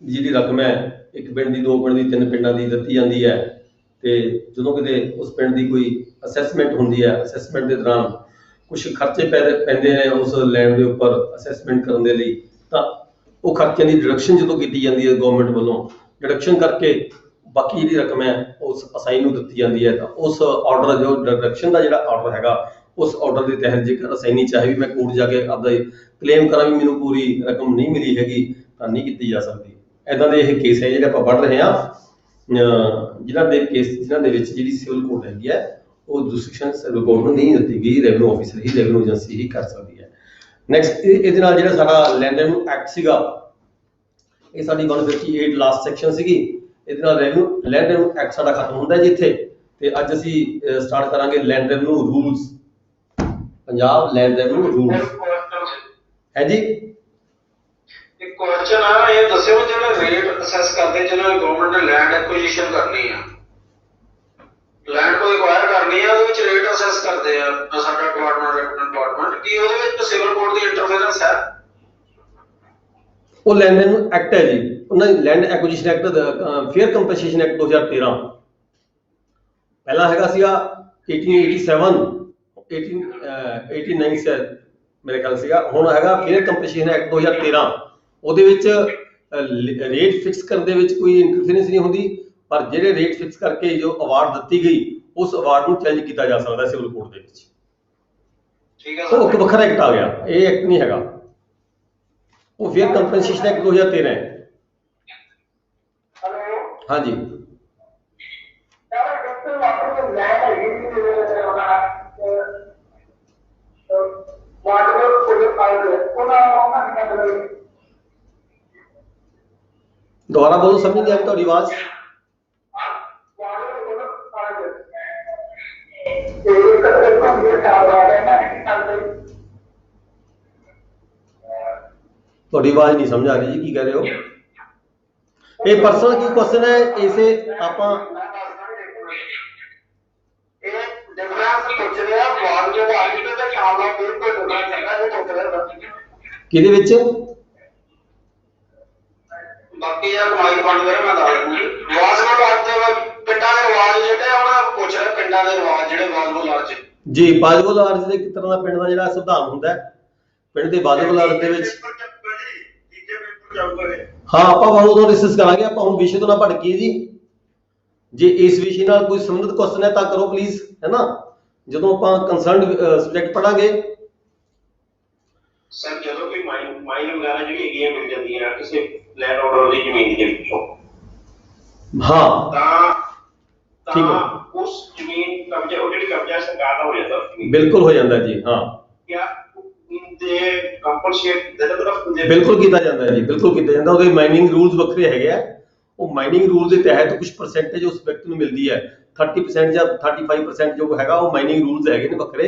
ਦੀ ਜਿਹੜੀ ਰਕਮ ਹੈ ਇੱਕ ਪਿੰਡ ਦੀ, ਦੋ ਪਿੰਡ ਦੀ, ਤਿੰਨ ਪਿੰਡਾਂ ਦੀ ਦਿੱਤੀ ਜਾਂਦੀ ਹੈ, ਤੇ ਜਦੋਂ ਕਿਤੇ ਉਸ ਪਿੰਡ ਦੀ ਕੋਈ ਅਸੈਸਮੈਂਟ ਹੁੰਦੀ ਹੈ, ਅਸੈਸਮੈਂਟ ਦੇ ਦੌਰਾਨ ਕੁਝ ਖਰਚੇ ਪੈਂਦੇ ਨੇ ਉਸ ਲੈਂਡ ਦੇ ਉੱਪਰ ਅਸੈਸਮੈਂਟ ਕਰਨ ਦੇ ਲਈ, ਤਾਂ ਉਹ ਖਰਚਿਆਂ ਦੀ ਡਿਡਕਸ਼ਨ ਜਦੋਂ ਕੀਤੀ ਜਾਂਦੀ ਹੈ ਗਵਰਨਮੈਂਟ ਵੱਲੋਂ, ਡਿਡਕਸ਼ਨ ਕਰਕੇ ਬਾਕੀ ਜਿਹੜੀ ਰਕਮ ਹੈ ਉਸ ਅਸਾਈਨ ਨੂੰ ਦਿੱਤੀ ਜਾਂਦੀ ਹੈ। ਤਾਂ ਉਸ ਆਰਡਰ ਜੋ ਡਿਡਕਸ਼ਨ ਦਾ ਜਿਹੜਾ ਆਰਡਰ ਹੈਗਾ उस ऑर्डर के तहत जेकर असाइनी चाहे भी मैं कोर्ट जाके आपका क्लेम करा भी मैनू पूरी रकम नहीं मिली हैगी तो नहीं की जा सकती। इदां दे ये केस है जिहड़े आपां पढ़ रहे हैं जिन्हां दे केस जिन्हां दे विच जिहड़ी सिविल कोर्ट हैगी है वो जुरिसडिक्शन सिविल कोर्ट नूं नहीं दित्ती गई, रेवन्यू ऑफिसर ही रेवन्यू एजेंसी ही कर सकती है। नैक्सट ਇਹਦੇ ਨਾਲ ਜਿਹੜਾ ਸਾਡਾ ਲੈਂਡ ਰੈਵਨਿਊ ਐਕਟ ਸੀਗਾ ਇਹ ਸਾਡੀ 158 ਲਾਸਟ ਸੈਕਸ਼ਨ ਸੀਗੀ। ਇਹਦੇ ਨਾਲ ਰੈਵਨਿਊ ਲੈਂਡ ਰੈਵਨਿਊ ਐਕਟ ਸਾਡਾ ਖਤਮ ਹੁੰਦਾ ਜੀ ਇੱਥੇ। ਤੇ ਅੱਜ ਅਸੀਂ ਸਟਾਰਟ ਕਰਾਂਗੇ land revenue rules, Punjab land revenue rules ਹੈ ਜੀ। ਇੱਕ ਕੁਐਸਚਨ ਆ, ਇਹ ਦੱਸਿਓ ਜਿਹੜਾ ਰੇਟ ਅਸੈਸ ਕਰਦੇ ਜਦੋਂ ਗਵਰਨਮੈਂਟ ਨੇ ਲੈਂਡ ਐਕੁਜੀਸ਼ਨ ਕਰਨੀ ਆ, ਲੈਂਡ ਕੋਈ ਐਕਵਾਇਰ ਕਰਨੀ ਆ, ਉਹਦੇ ਵਿੱਚ ਰੇਟ ਅਸੈਸ ਕਰਦੇ ਆ ਸਾਡਾ ਡਿਪਾਰਟਮੈਂਟ, ਕੀ ਉਹਦੇ ਵਿੱਚ ਸਿਵਲ ਕੋਡ ਦੀ ਇੰਟਰਫੇਰੈਂਸ ਹੈ? ਉਹ ਲੈਂਡ ਰੈਵਨਿਊ ਐਕਟ ਹੈ ਜੀ, ਉਹਨਾਂ ਦੀ land acquisition act fair compensation act 2013 ਪਹਿਲਾਂ ਹੈਗਾ ਸੀਗਾ 1887 1889 ਸੇ ਮੇਰੇ ਖਿਆਲ ਸੀਗਾ, ਹੁਣ ਹੈਗਾ ਫੇਅਰ ਕੰਪਨਸੇਸ਼ਨ ਐਕਟ 2013। ਉਹਦੇ ਵਿੱਚ ਰੇਟ ਫਿਕਸ ਕਰਨ ਦੇ ਵਿੱਚ ਕੋਈ ਇੰਟਰਫੇਰੈਂਸ ਨਹੀਂ ਹੁੰਦੀ, ਪਰ ਜਿਹੜੇ ਰੇਟ ਫਿਕਸ ਕਰਕੇ ਜੋ ਅਵਾਰਡ ਦਿੱਤੀ ਗਈ ਉਸ ਅਵਾਰਡ ਨੂੰ ਚੇਂਜ ਕੀਤਾ ਜਾ ਸਕਦਾ ਸਿਵਲ ਕੋਰਟ ਦੇ ਵਿੱਚ। ਠੀਕ ਹੈ ਉਹ ਇੱਕ ਵੱਖਰਾ ਐਕਟ ਆ ਗਿਆ, ਇਹ ਐਕਟ ਨਹੀਂ ਹੈਗਾ। ਉਹ ਫੇਅਰ ਕੰਪਨਸੇਸ਼ਨ ਐਕਟ 2013 ਹੈ। ਹਾਂਜੀ ਦੁਬਾਰਾ ਬੋਲੋ, ਸਮਝ ਨਹੀਂ ਆਈ ਤੁਹਾਡੀ ਆਵਾਜ਼। ਤੁਹਾਡੀ ਆਵਾਜ਼ ਨਹੀਂ ਸਮਝ ਆ ਰਹੀ ਜੀ, ਕੀ ਕਹਿ ਰਹੇ ਹੋ? ਇਹ ਪਰਸਨਲ ਕੀ ਕੁਐਸਚਨ ਹੈ? ਇਸੇ ਆਪਾਂ ਕਿਹਦੇ ਵਿੱਚ? ਬਾਕੀ ਯਾਰ ਕਮਾਈ ਫੰਡ ਵਗੈਰਾ ਮੈਂ ਦੱਸ ਦੂੰਗੀ। ਵਾਸਗੋ ਲਾਜ ਦੇ ਪਿੰਡਾਂ ਦੇ ਰਿਵਾਜ ਜਿਹੜੇ ਉਹਨਾਂ ਨੂੰ ਪੁੱਛ ਰਿਹਾ, ਪਿੰਡਾਂ ਦੇ ਰਿਵਾਜ ਜਿਹੜੇ ਵਾਸਗੋ ਲਾਜ ਜੀ। ਵਾਸਗੋ ਲਾਜ ਦੇ ਕਿਸ ਤਰ੍ਹਾਂ ਦਾ ਪਿੰਡ ਦਾ ਜਿਹੜਾ ਸੰਵਿਧਾਨ ਹੁੰਦਾ ਹੈ, ਪਿੰਡ ਦੇ ਵਾਸਗੋ ਲਾਜ ਦੇ ਵਿੱਚ ਹਾਂ ਆਪਾਂ ਉਦੋਂ ਡਿਸਕਸ ਕਰਾਂਗੇ। ਆਪਾਂ ਹੁਣ ਵਿਸ਼ੇ ਤੋਂ ਨਾ ਭਟਕੀਏ ਜੀ। ਜੇ ਇਸ ਵਿਸ਼ੇ ਨਾਲ ਕੋਈ ਸੰਬੰਧਿਤ ਕੁਐਸਚਨ ਹੈ ਤਾਂ ਕਰੋ ਪਲੀਜ਼, ਹੈ ਨਾ, ਜਦੋਂ ਆਪਾਂ ਕੰਸਰਨਡ ਸਬਜੈਕਟ ਪੜਾਂਗੇ। ਸਰ ਜਦੋਂ ਕੋਈ ਮਾਈਨ ਵਗੈਰਾ ਜਿਹੜੀ ਹੈਗੀਆਂ ਮਿਲ ਜਾਂਦੀਆਂ ਕਿਸੇ ਲੈਂਡ ਆਰਡਰ ਦੀ ਜ਼ਮੀਨ ਦੇ ਵਿੱਚੋਂ, ਹਾਂ ਤਾਂ ਠੀਕ ਹੈ, ਉਸ ਜ਼ਮੀਨ ਕਬਜ਼ਾ ਉਹ ਜਿਹੜੀ ਕਬਜ਼ਾ ਸਰਕਾਰ ਦਾ ਹੋ ਜਾਂਦਾ, ਬਿਲਕੁਲ ਹੋ ਜਾਂਦਾ ਜੀ। ਹਾਂ ਕਿਆ ਦੇ ਕੰਪਨਸੇਟ ਦੇ ਬਿਲਕੁਲ ਕੀਤਾ ਜਾਂਦਾ ਹੈ ਜੀ, ਬਿਲਕੁਲ ਕੀਤਾ ਜਾਂਦਾ। ਉਹਦੇ ਮਾਈਨਿੰਗ ਰੂਲਸ ਵੱਖਰੇ ਹੈਗੇ ਆ। ਉਹ ਮਾਈਨਿੰਗ ਰੂਲ ਦੇ ਤਹਿਤ ਕੁਝ ਪਰਸੈਂਟੇਜ ਉਸ ਵਿਅਕਤੀ ਨੂੰ ਮਿਲਦੀ ਹੈ। 30% ਜਾਂ 35% ਜੋ ਹੈਗਾ ਉਹ ਮਾਈਨਿੰਗ ਰੂਲਸ ਹੈਗੇ ਨੇ ਵੱਖਰੇ।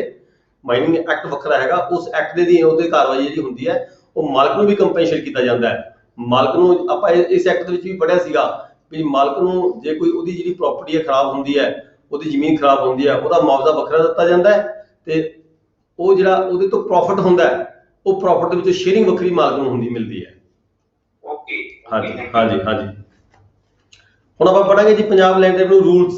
ਮਾਈਨਿੰਗ ਐਕਟ ਵੱਖਰਾ ਹੈਗਾ। ਉਸ ਐਕਟ ਦੇ ਅਧੀਨ ਉਹਦੇ ਕਾਰਵਾਈ ਜਿਹੜੀ ਹੁੰਦੀ ਹੈ ਉਹ ਮਾਲਕ ਨੂੰ ਵੀ ਕੰਪਨਸੇਟ ਕੀਤਾ ਜਾਂਦਾ ਹੈ। ਮਾਲਕ ਨੂੰ ਆਪਾਂ ਇਸ ਐਕਟ ਦੇ ਵਿੱਚ ਵੀ ਪੜ੍ਹਿਆ ਸੀਗਾ ਵੀ ਮਾਲਕ ਨੂੰ ਜੇ ਕੋਈ ਉਹਦੀ ਜਿਹੜੀ ਪ੍ਰਾਪਰਟੀ ਹੈ ਖਰਾਬ ਹੁੰਦੀ ਹੈ, ਉਹਦੀ ਜ਼ਮੀਨ ਖਰਾਬ ਹੁੰਦੀ ਹੈ, ਉਹਦਾ ਮੁਆਵਜ਼ਾ ਵੱਖਰਾ ਦਿੱਤਾ ਜਾਂਦਾ ਹੈ ਤੇ ਉਹ ਜਿਹੜਾ ਉਹਦੇ ਤੋਂ ਪ੍ਰੋਫਿਟ ਹੁੰਦਾ ਹੈ ਉਹ ਪ੍ਰੋਫਿਟ ਦੇ ਵਿੱਚ ਸ਼ੇਅਰਿੰਗ ਵੱਖਰੀ ਮਾਲਕ ਨੂੰ ਹੁੰਦੀ ਮਿਲਦੀ ਹੈ। ਓਕੇ ਹਾਂਜੀ ਹਾਂਜੀ ਹਾਂਜੀ। ਹੁਣ ਆਪਾਂ ਪੜਾਂਗੇ ਜੀ ਪੰਜਾਬ ਲੈਂਡ ਰੈਵਨਿਊ ਰੂਲਸ।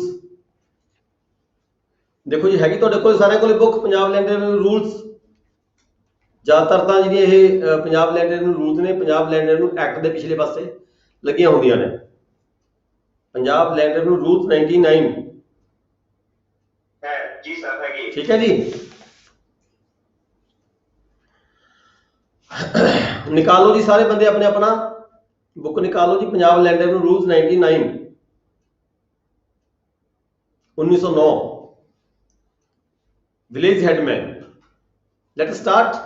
ਦੇਖੋ ਜੀ ਹੈਗੀ ਤੁਹਾਡੇ ਕੋਲ ਸਾਰਿਆਂ ਕੋਲ book Punjab land revenue rules. ਜ਼ਿਆਦਾਤਰ ਤਾਂ ਜਿਹੜੀਆਂ ਇਹ ਪੰਜਾਬ ਲੈਂਡ ਰੈਵਨਿਊ ਰੂਲਸ ਨੇ ਪੰਜਾਬ ਲੈਂਡ ਰੈਵਨਿਊ ਐਕਟ ਦੇ ਪਿਛਲੇ ਪਾਸੇ ਲੱਗੀਆਂ ਹੁੰਦੀਆਂ ਨੇ। ਪੰਜਾਬ ਲੈਂਡ ਰੈਵਨਿਊ ਰੂਲਸ 99 ਹੈ ਜੀ ਸਰ, ਹੈਗੀ। ਠੀਕ ਹੈ ਜੀ। ਨਿਕਾਲੋ ਜੀ ਸਾਰੇ ਬੰਦੇ ਆਪਣੇ ਆਪਣਾ बुक निकालो जी। Punjab land revenue rules 99 1909 village headman. Let start.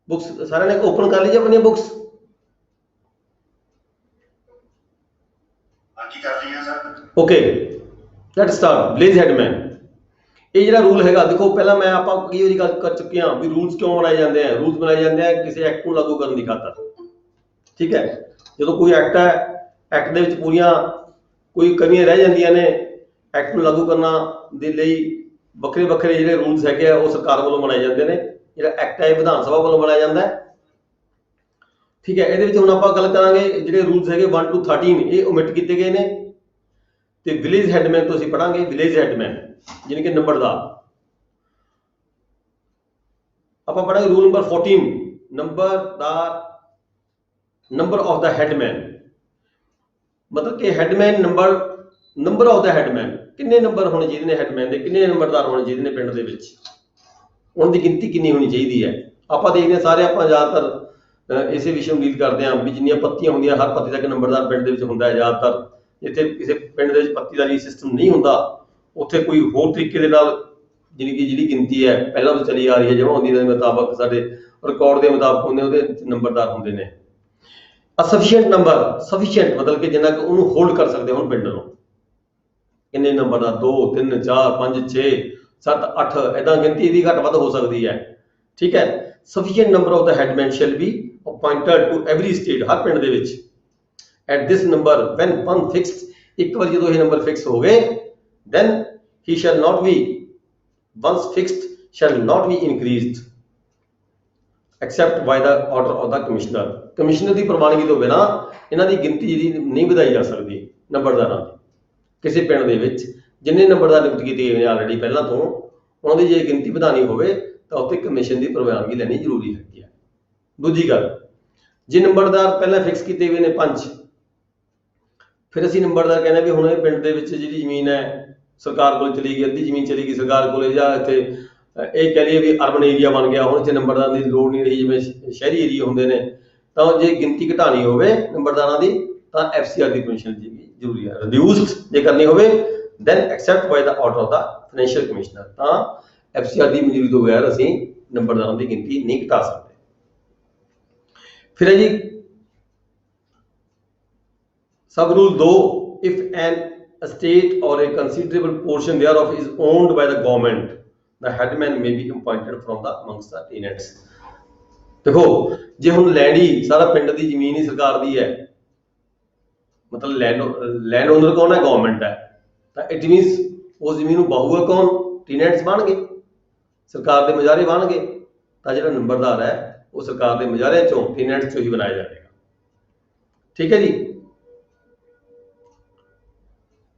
Books सारे ने ओपन कर लीजिए अपनी books. Okay let start. Village headman ਇਹ ਜਿਹੜਾ ਰੂਲ ਹੈਗਾ ਦੇਖੋ ਪਹਿਲਾਂ ਮੈਂ ਆਪਾਂ ਕਈ ਵਾਰੀ ਗੱਲ ਕਰ ਚੁੱਕੇ ਹਾਂ ਵੀ ਰੂਲਸ ਕਿਉਂ ਬਣਾਏ ਜਾਂਦੇ ਆ। ਰੂਲਸ ਬਣਾਏ ਜਾਂਦੇ ਆ ਕਿਸੇ ਐਕਟ ਨੂੰ ਲਾਗੂ ਕਰਨ ਦੀ ਖਾਤਰ। ਠੀਕ ਹੈ, ਜਦੋਂ ਕੋਈ ਐਕਟ ਹੈ ਐਕਟ ਦੇ ਵਿੱਚ ਪੂਰੀਆਂ ਕੋਈ ਕਮੀਆਂ ਰਹਿ ਜਾਂਦੀਆਂ ਨੇ ਐਕਟ ਨੂੰ ਲਾਗੂ ਕਰਨਾ ਦੇ ਲਈ ਵੱਖਰੇ ਵੱਖਰੇ ਜਿਹੜੇ ਰੂਲਸ ਹੈਗੇ ਆ ਉਹ ਸਰਕਾਰ ਵੱਲੋਂ ਬਣਾਏ ਜਾਂਦੇ ਨੇ। ਜਿਹੜਾ ਐਕਟ ਹੈ ਵਿਧਾਨ ਸਭਾ ਵੱਲੋਂ ਬਣਾਇਆ ਜਾਂਦਾ ਹੈ। ਠੀਕ ਹੈ, ਇਹਦੇ ਵਿੱਚ ਹੁਣ ਆਪਾਂ ਗੱਲ ਕਰਾਂਗੇ ਜਿਹੜੇ ਰੂਲਸ ਹੈਗੇ 1 to 13 ਇਹ ਓਮਿਟ ਕੀਤੇ ਗਏ ਨੇ ਤੇ ਵਿਲੇਜ ਹੈਡਮੈਨ ਤੋਂ ਅਸੀਂ ਪੜਾਂਗੇ ਵਿਲੇਜ ਹੈਡਮੈਨ यानी कि नंबरदार। आप पढ़ेंगे रूल नंबर 14 नंबरदार नंबर ऑफ द हेडमैन। मतलब कि headman number of the headman किन्ने नंबर होने चाहिए ने हेडमैन दे किन्ने नंबरदार होने चाहिए ने पिंड दे विच। ਉਹਨਾਂ ਦੀ ਗਿਣਤੀ ਕਿੰਨੀ ਹੋਣੀ ਚਾਹੀਦੀ ਹੈ। ਆਪਾਂ ਦੇਖਦੇ ਹਾਂ ਸਾਰੇ ਆਪਾਂ ਜ਼ਿਆਦਾਤਰ ਇਸੇ ਵਿਸ਼ੇ ਨੂੰ ਡੀਲ ਕਰਦੇ ਹਾਂ ਵੀ ਜਿੰਨੀਆਂ ਪੱਤੀਆਂ ਹੁੰਦੀਆਂ ਹਰ ਪੱਤੀ ਦਾ ਇੱਕ ਨੰਬਰਦਾਰ ਪਿੰਡ ਦੇ ਵਿੱਚ ਹੁੰਦਾ ਹੈ। ਜ਼ਿਆਦਾਤਰ ਜਿੱਥੇ ਕਿਸੇ ਪਿੰਡ ਦੇ ਵਿੱਚ ਪੱਤੀਦਾਰੀ ਸਿਸਟਮ ਨਹੀਂ ਹੁੰਦਾ ਉੱਥੇ ਕੋਈ ਹੋਰ ਤਰੀਕੇ ਦੇ ਨਾਲ ਜਿਹੜੀ ਗਿਣਤੀ ਹੈ ਪਹਿਲਾਂ ਤੋਂ ਚਲੀ ਆ ਰਹੀ ਹੈ ਜਮਾਂ ਦੇ ਮੁਤਾਬਕ ਸਾਡੇ ਰਿਕਾਰਡ ਦੇ ਮੁਤਾਬਕ ਉਹਦੇ ਨੰਬਰਦਾਰ ਹੁੰਦੇ ਨੇ। ਅਸਫੀਸ਼ੀਐਂਟ ਨੰਬਰ, ਸਫੀਸ਼ੀਐਂਟ ਮਤਲਬ ਕਿ ਜਿੰਨਾ ਕਿ ਉਹਨੂੰ ਹੋਲਡ ਕਰ ਸਕਦੇ ਹੁਣ ਪਿੰਡ ਨੂੰ, ਕਿੰਨੇ ਨੰਬਰਦਾਰ 2 3 4 5 6 7 8 ਇਦਾਂ ਗਿਣਤੀ ਇਹਦੀ ਘੱਟ ਵੱਧ ਹੋ ਸਕਦੀ ਹੈ। ਠੀਕ ਹੈ। sufficient number of the headmen shall be appointed to every state, ਹਰ ਪਿੰਡ ਦੇ ਵਿੱਚ at this number when one fixed, ਇੱਕ ਵਾਰ ਜਦੋਂ ਇਹ ਨੰਬਰ ਫਿਕਸ ਹੋ ਗਏ then he shall not be, once fixed shall not be increased except by the order of the commissioner, commissioner ਦੀ ਪ੍ਰਵਾਨਗੀ ਤੋਂ ਬਿਨਾਂ ਇਹਨਾਂ ਦੀ ਗਿਣਤੀ ਜਿਹੜੀ ਨਹੀਂ ਵਧਾਈ ਜਾ ਸਕਦੀ ਨੰਬਰਦਾਰਾਂ ਦੀ। ਕਿਸੇ ਪਿੰਡ ਦੇ ਵਿੱਚ ਜਿੰਨੇ ਨੰਬਰਦਾਰ ਨਿਯੁਕਤ ਕੀਤੇ ਗਏ ਨੇ ਆਲਰੇਡੀ ਪਹਿਲਾਂ ਤੋਂ, ਉਹਨਾਂ ਦੀ ਜੇ ਗਿਣਤੀ ਵਧਾਣੀ ਹੋਵੇ ਤਾਂ ਉੱਥੇ ਕਮਿਸ਼ਨ ਦੀ ਪ੍ਰਵਾਨਗੀ ਲੈਣੀ ਜ਼ਰੂਰੀ ਹੈਗੀ ਹੈ। ਦੂਜੀ ਗੱਲ, ਜੇ ਨੰਬਰਦਾਰ ਪਹਿਲਾਂ ਫਿਕਸ ਕੀਤੇ ਹੋਏ ਨੇ 5, ਫਿਰ ਅਸੀਂ ਨੰਬਰਦਾਰ ਕਹਿੰਦੇ ਵੀ ਹੁਣ ਇਹ ਪਿੰਡ ਦੇ ਵਿੱਚ ਜਿਹੜੀ ਜ਼ਮੀਨ ਹੈ ਸਰਕਾਰ ਕੋਲ ਚਲੀ ਗਈ, ਅੱਧੀ ਜ਼ਮੀਨ ਚਲੀ ਗਈ ਸਰਕਾਰ ਕੋਲੇ, ਜਾਂ ਇੱਥੇ ਇਹ ਕਹਿ ਲਈਏ ਵੀ ਅਰਬਨ ਏਰੀਆ ਬਣ ਗਿਆ, ਹੁਣ ਇੱਥੇ ਨੰਬਰਦਾਰ ਦੀ ਲੋੜ ਨਹੀਂ ਰਹੀ ਜਿਵੇਂ ਸ਼ਹਿਰੀ ਏਰੀਆ ਹੁੰਦੇ ਨੇ। ਤਾਂ ਜੇ ਗਿਣਤੀ ਘਟਾਣੀ ਹੋਵੇ ਨੰਬਰਦਾਰਾਂ ਦੀ ਤਾਂ FCR ਦੀ ਪਰਮਿਸ਼ਨ ਜ਼ਰੂਰੀ ਹੈ। ਰਿਡਿਊਸਡ ਜੇ ਕਰਨੀ ਹੋਵੇ then except by the order of the financial commissioner, ਤਾਂ FCR ਦੀ ਮਨਜ਼ੂਰੀ ਤੋਂ ਬਗੈਰ ਅਸੀਂ ਨੰਬਰਦਾਰਾਂ ਦੀ ਗਿਣਤੀ ਨਹੀਂ ਘਟਾ ਸਕਦੇ। ਫਿਰ ਹੈ ਜੀ ਸਬ rule 2, if an estate or a considerable portion thereof is owned by the government, the headman may be appointed from the amongst the tenants। ਦੇਖੋ ਜੇ ਹੁਣ ਲੈਂਡ ਹੀ ਸਾਰਾ ਪਿੰਡ ਦੀ ਜ਼ਮੀਨ ਹੀ ਸਰਕਾਰ ਦੀ ਹੈ, ਮਤਲਬ ਲੈਂਡ ਓਨਰ ਕੌਣ ਹੈ? ਗਵਰਨਮੈਂਟ ਹੈ। ਤਾਂ ਇਟ ਮੀਨਸ ਉਸ ਜ਼ਮੀਨ ਨੂੰ ਬਾਹੂਗਾ ਕੌਣ? ਟੀਨੈਂਟਸ ਬਣਨਗੇ, ਸਰਕਾਰ ਦੇ ਮੁਜ਼ਾਹਰੇ ਬਣਨਗੇ। ਤਾਂ ਜਿਹੜਾ ਨੰਬਰਦਾਰ ਹੈ ਉਹ ਸਰਕਾਰ ਦੇ ਮੁਜ਼ਾਹਰਿਆਂ ਚੋਂ, ਟੀਨੈਂਟਸ ਚੋਂ ਹੀ ਬਣਾਇਆ ਜਾਵੇਗਾ। ਠੀਕ ਹੈ ਜੀ।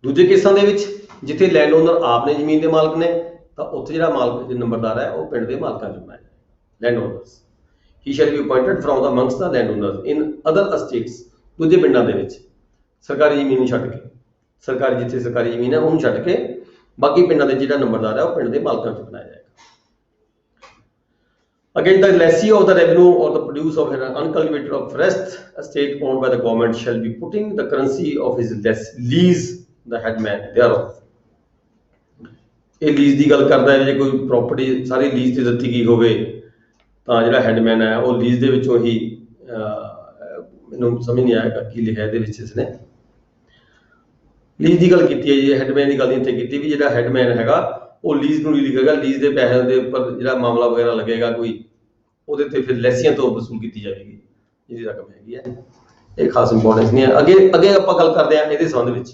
ਦੂਜੇ ਕੇਸਾਂ ਦੇ ਵਿੱਚ ਜਿੱਥੇ ਲੈਂਡ ਓਨਰ ਆਪ ਨੇ ਜ਼ਮੀਨ ਦੇ ਮਾਲਕ ਨੇ, ਤਾਂ ਉੱਥੇ ਜਿਹੜਾ ਮਾਲਕ ਨੰਬਰਦਾਰ ਹੈ ਉਹ ਪਿੰਡ ਦੇ ਮਾਲਕਾਂ ਚੋਂ ਬਣਾਇਆ ਜਾਏਗਾ, land honours. He shall be appointed from the amongst the landowners in other estates, ਦੂਜੇ ਪਿੰਡਾਂ ਦੇ ਵਿੱਚ ਸਰਕਾਰੀ ਜ਼ਮੀਨ ਨੂੰ ਛੱਡ ਕੇ, ਸਰਕਾਰੀ ਜਿੱਥੇ ਸਰਕਾਰੀ ਜ਼ਮੀਨ ਹੈ ਉਹਨੂੰ ਛੱਡ ਕੇ ਬਾਕੀ ਪਿੰਡਾਂ ਦੇ ਜਿਹੜਾ ਨੰਬਰਦਾਰ ਹੈ ਉਹ ਪਿੰਡ ਦੇ ਮਾਲਕਾਂ ਚੋਂ ਬਣਾਇਆ ਜਾਏਗਾ। Again, the lessee of the revenue or the produce of an uncultivated or forest estate owned by the government shall be putting the currency of his lease the headman thereof। ਇਹ ਲੀਜ਼ ਦੀ ਗੱਲ ਕਰਦਾ ਹੈ, ਜੇ ਕੋਈ property ਸਾਰੀ lease ਤੇ ਦਿੱਤੀ ਗਈ ਹੋਵੇ ਤਾਂ ਜਿਹੜਾ ਹੈਡਮੈਨ ਹੈ ਉਹ ਲੀਜ਼ ਦੇ ਵਿੱਚੋਂ ਹੀ, ਮੈਨੂੰ ਸਮਝ ਨਹੀਂ ਆਇਆ ਕੀ ਲਿਖਿਆ ਇਹਦੇ ਵਿੱਚ ਇਸਨੇ, ਲੀਜ਼ ਦੀ ਗੱਲ ਕੀਤੀ ਹੈ ਜੀ, ਹੈਡਮੈਨ ਦੀ ਗੱਲ ਨਹੀਂ ਇੱਥੇ ਕੀਤੀ ਵੀ ਜਿਹੜਾ ਹੈਡਮੈਨ ਹੈਗਾ ਉਹ ਲੀਜ਼ ਨੂੰ ਨਹੀਂ ਲਿਖੇਗਾ, ਲੀਜ਼ ਦੇ ਪੈਸਿਆਂ ਦੇ ਉੱਪਰ ਜਿਹੜਾ ਮਾਮਲਾ ਵਗੈਰਾ ਲੱਗੇਗਾ ਕੋਈ, ਉਹਦੇ ਤੇ ਫਿਰ ਲੈਸੀਆਂ ਤੋਂ ਵਸੂਲ ਕੀਤੀ ਜਾਵੇਗੀ ਜਿਹਦੀ ਰਕਮ ਹੈਗੀ ਹੈ। ਇਹ ਖਾਸ ਇੰਪੋਰਟੈਂਸ ਨਹੀਂ ਹੈ। ਅੱਗੇ ਆਪਾਂ ਗੱਲ ਕਰਦੇ ਹਾਂ ਇਹਦੇ ਸੰਬੰਧ ਵਿੱਚ।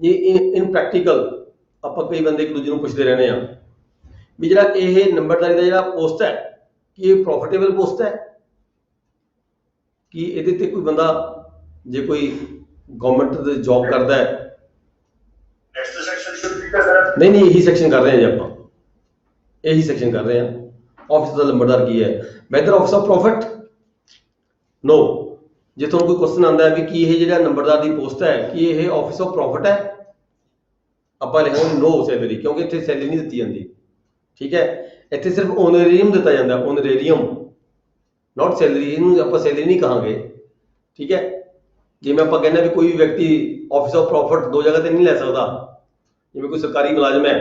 ਇਹ ਇਨ ਪ੍ਰੈਕਟੀਕਲ ਆਪਾਂ ਕਈ ਬੰਦੇ ਇੱਕ ਦੂਜੇ ਨੂੰ ਪੁੱਛਦੇ ਰਹਿੰਦੇ ਹਾਂ ਵੀ ਜਿਹੜਾ ਇਹ ਨੰਬਰਦਾਰੀ ਦਾ ਜਿਹੜਾ ਪੋਸਟ ਹੈ ਕਿ ਇਹ ਪ੍ਰੋਫਿਟੇਬਲ ਪੋਸਟ ਹੈ, ਕਿ ਇਹਦੇ ਤੇ ਕੋਈ ਬੰਦਾ ਜੇ ਕੋਈ ਗਵਰਨਮੈਂਟ ਦੇ ਜੌਬ ਕਰਦਾ ਹੈ, ਨਹੀਂ ਇਹੀ ਸੈਕਸ਼ਨ ਕਰ ਰਹੇ ਹਾਂ ਜੀ ਆਪਾਂ, ਇਹੀ ਸੈਕਸ਼ਨ ਕਰ ਰਹੇ ਹਾਂ। ਆਫਿਸ ਦਾ ਨੰਬਰਦਾਰ ਕੀ ਹੈ? Whether office of profit? No. ਜੇ ਤੁਹਾਨੂੰ ਕੋਈ ਕੁਐਸਚਨ ਆਉਂਦਾ ਹੈ ਵੀ ਕੀ ਇਹ ਜਿਹੜਾ ਨੰਬਰਦਾਰ ਦੀ ਪੋਸਟ ਹੈ ਕਿ ਇਹ ਆਫਿਸ ਆਫ ਪ੍ਰੋਫਿਟ ਹੈ, ਆਪਾਂ ਲਿਖਾਂਗੇ ਨੋ ਸੈਲਰੀ, ਕਿਉਂਕਿ ਇੱਥੇ ਸੈਲਰੀ ਨਹੀਂ ਦਿੱਤੀ ਜਾਂਦੀ। ਠੀਕ ਹੈ। ਇੱਥੇ ਸਿਰਫ ਓਨਰੇਰੀਅਮ ਦਿੱਤਾ ਜਾਂਦਾ, ਓਨਰੇਰੀਅਮ, ਨਾਟ ਸੈਲਰੀ। ਇਹਨੂੰ ਆਪਾਂ ਸੈਲਰੀ ਨਹੀਂ ਕਹਾਂਗੇ। ਠੀਕ ਹੈ। ਜਿਵੇਂ ਆਪਾਂ ਕਹਿੰਦੇ ਵੀ ਕੋਈ ਵੀ ਵਿਅਕਤੀ ਆਫਿਸ ਆਫ ਪ੍ਰੋਫਿਟ ਦੋ ਜਗ੍ਹਾ ਤੇ ਨਹੀਂ ਲੈ ਸਕਦਾ, ਜਿਵੇਂ ਕੋਈ ਸਰਕਾਰੀ ਮੁਲਾਜ਼ਮ ਹੈ,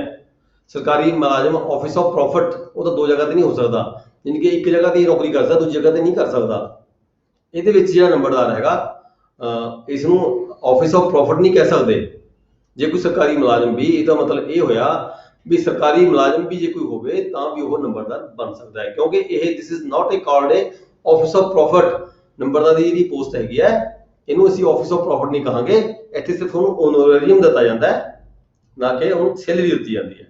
ਸਰਕਾਰੀ ਮੁਲਾਜ਼ਮ ਆਫਿਸ ਆਫ ਪ੍ਰੋਫਿਟ ਉਹ ਤਾਂ ਦੋ ਜਗ੍ਹਾ ਤੇ ਨਹੀਂ ਹੋ ਸਕਦਾ, ਯਾਨੀ ਕਿ ਇੱਕ ਜਗ੍ਹਾ ਤੇ ਹੀ ਨੌਕਰੀ ਕਰ ਸਕਦਾ, ਦੂਜੀ ਜਗ੍ਹਾ ਤੇ ਨਹੀਂ ਕਰ ਸਕਦਾ। ਇਹਦੇ ਵਿੱਚ ਜਿਹੜਾ ਨੰਬਰਦਾਰ ਹੈਗਾ ਇਸ ਨੂੰ ਆਫਿਸ ਆਫ ਪ੍ਰੋਫਿਟ ਨਹੀਂ ਕਹਿ ਸਕਦੇ। ਜੇ ਕੋਈ ਸਰਕਾਰੀ ਮੁਲਾਜ਼ਮ ਵੀ, ਇਹਦਾ ਮਤਲਬ ਇਹ ਹੋਇਆ ਵੀ ਸਰਕਾਰੀ ਮੁਲਾਜ਼ਮ ਵੀ ਜੇ ਕੋਈ ਹੋਵੇ ਤਾਂ ਵੀ ਉਹ ਨੰਬਰਦਾਰ ਬਣ ਸਕਦਾ ਹੈ, ਕਿਉਂਕਿ ਇਹ this is not A called A office of profit. ਨੰਬਰਦਾਰ ਦੀ ਜਿਹੜੀ ਪੋਸਟ ਹੈਗੀ ਹੈ ਇਹਨੂੰ ਅਸੀਂ ਆਫਿਸ ਆਫ ਪ੍ਰੋਫਿਟ ਨਹੀਂ ਕਹਾਂਗੇ। ਇੱਥੇ ਸਿਰਫ ਉਹਨੂੰ ਓਨਰੇਰੀਅਮ ਦਿੱਤਾ ਜਾਂਦਾ ਹੈ, ਨਾ ਕਿ ਉਹਨੂੰ ਸੈਲਰੀ ਦਿੱਤੀ ਜਾਂਦੀ ਹੈ।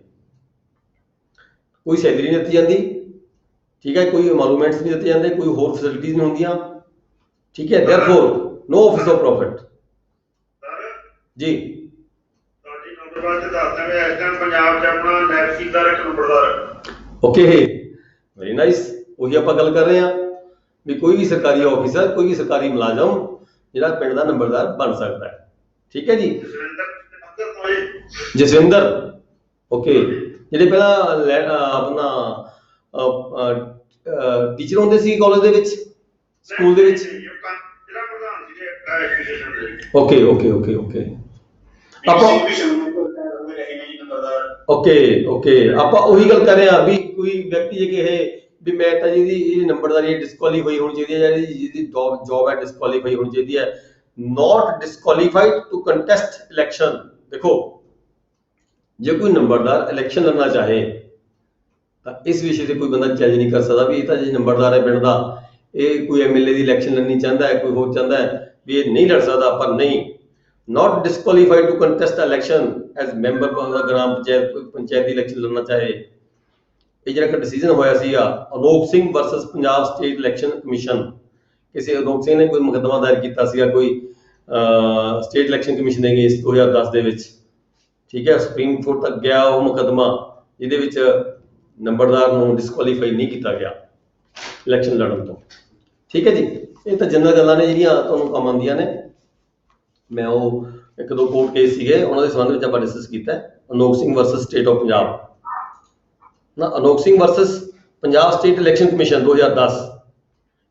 ਕੋਈ ਸੈਲਰੀ ਨਹੀਂ ਦਿੱਤੀ ਜਾਂਦੀ। ਠੀਕ ਹੈ। ਕੋਈ ਐਮੋਲੂਮੈਂਟਸ ਨਹੀਂ ਦਿੱਤੇ ਜਾਂਦੇ, ਕੋਈ ਹੋਰ ਫੈਸਿਲਿਟੀਜ਼ ਨਹੀਂ ਹੁੰਦੀਆਂ। ਠੀਕ ਹੈ। ਦੇਅਰਫੋਰ ਨੋ ਆਫਿਸ ਆਫ ਪ੍ਰੋਫਿਟ ਜੀ। ਪੰਜਾਬ 'ਚ ਆਪਣਾ ਨੈਕਸੀਦਾਰ ਇੱਕ ਨੰਬਰਦਾਰ। Okay, very nice. ਉਹੀ ਆਪਾਂ ਗੱਲ ਕਰ ਰਹੇ ਹਾਂ ਵੀ ਕੋਈ ਵੀ ਸਰਕਾਰੀ ਆਫਿਸਰ, ਕੋਈ ਵੀ ਸਰਕਾਰੀ ਮੁਲਾਜ਼ਮ ਜਿਹੜਾ ਪਿੰਡ ਦਾ ਨੰਬਰਦਾਰ ਬਣ ਸਕਦਾ ਹੈ। ਠੀਕ ਹੈ ਜੀ। ਜਸਵਿੰਦਰ, ਓਕੇ, ਜਿਹੜੇ ਪਹਿਲਾਂ ਆਪਣਾ ਟੀਚਰ ਹੁੰਦੇ ਸੀ ਕਾਲਜ ਦੇ ਵਿੱਚ, ਸਕੂਲ ਦੇ ਵਿੱਚ? ਜਿਹੜਾ ਪ੍ਰਧਾਨ ਸੀ ਐਸੋਸੀਏਸ਼ਨ ਦੇ। ਓਕੇ ਓਕੇ ਓਕੇ ਓਕੇ ਆਪਾਂ ਆਪਾਂ ਉਹੀ ਗੱਲ ਕਰ ਰਹੇ ਹਾਂ ਵੀ ਕੋਈ ਵਿਅਕਤੀ ਜੇ ਕਹੇ ਵੀ ਮੈਂ ਤਾਂ ਜਿਹਦੀ ਨੰਬਰਦਾਰੀ ਡਿਸਕੁਆਲੀਫਾਈ ਹੋਣੀ ਚਾਹੀਦੀ ਹੈ, ਜਿਹਦੀ ਜੌਬ ਹੈ ਡਿਸਕੁਆਲੀਫਾਈ ਹੋਣੀ ਚਾਹੀਦੀ ਹੈ, ਨਾਟ ਡਿਸਕੁਆਲੀਫਾਈਡ ਟੂ ਕੰਟੈਸਟ ਇਲੈਕਸ਼ਨ। ਦੇਖੋ ਜੇ ਕੋਈ ਨੰਬਰਦਾਰ ਇਲੈਕਸ਼ਨ ਲੜਨਾ ਚਾਹੇ ਤਾਂ ਇਸ ਵਿਸ਼ੇ ਤੇ ਕੋਈ ਬੰਦਾ ਚੈਲੰਜ ਨਹੀਂ ਕਰ ਸਕਦਾ ਵੀ ਇਹ ਤਾਂ ਜੇ ਨੰਬਰਦਾਰ ਹੈ ਪਿੰਡ ਦਾ, ਇਹ ਕੋਈ ਐਮਐਲਏ ਦੀ ਇਲੈਕਸ਼ਨ ਲੜਨੀ ਚਾਹੁੰਦਾ ਹੈ, ਕੋਈ ਹੋਰ ਚਾਹੁੰਦਾ ਹੈ ਵੀ ਇਹ ਨਹੀਂ ਲੜ ਸਕਦਾ। ਪਰ ਨਹੀਂ, not disqualified to contest election as member of the gram panchayat, ਕੋਈ ਪੰਚਾਇਤ ਦੀ ਇਲੈਕਸ਼ਨ ਲੜਨਾ ਚਾਹੇ। ਇਹ ਜਿਹੜਾ ਇੱਕ ਡਿਸੀਜਨ ਹੋਇਆ ਸੀਗਾ Anop Singh versus Punjab state election commission, ਕਿਸੇ ਅਨੋਪ ਸਿੰਘ ਨੇ ਕੋਈ ਮੁਕੱਦਮਾ ਦਾਇਰ ਕੀਤਾ ਸੀਗਾ ਕੋਈ ਸਟੇਟ ਇਲੈਕਸ਼ਨ ਕਮਿਸ਼ਨ ਦੇ ਅਗੇਂਸਟ 2010 ਦੇ ਵਿੱਚ, ਠੀਕ ਹੈ। ਸੁਪਰੀਮ ਕੋਰਟ ਤੱਕ ਗਿਆ ਉਹ ਮੁਕੱਦਮਾ, ਜਿਹਦੇ ਵਿੱਚ ਨੰਬਰਦਾਰ ਨੂੰ ਡਿਸਕੁਆਲੀਫਾਈ ਨਹੀਂ ਕੀਤਾ ਗਿਆ ਇਲੈਕਸ਼ਨ ਲੜਨ ਤੋਂ, ਠੀਕ ਹੈ ਜੀ। ਇਹ ਤਾਂ ਜਨਰਲ ਗੱਲਾਂ ਨੇ ਜਿਹੜੀਆਂ ਤੁਹਾਨੂੰ ਕੰਮ ਆਉਂਦੀਆਂ ਨੇ। ਮੈਂ ਉਹ ਇੱਕ ਦੋ ਕੋਰਟ ਕੇਸ ਸੀਗੇ ਉਹਨਾਂ ਦੇ ਸੰਬੰਧ ਵਿੱਚ ਆਪਾਂ ਡਿਸਕਸ ਕੀਤਾ। Anop Singh versus state of Punjab ਨਾ, Anop Singh versus Punjab state election commission 2010।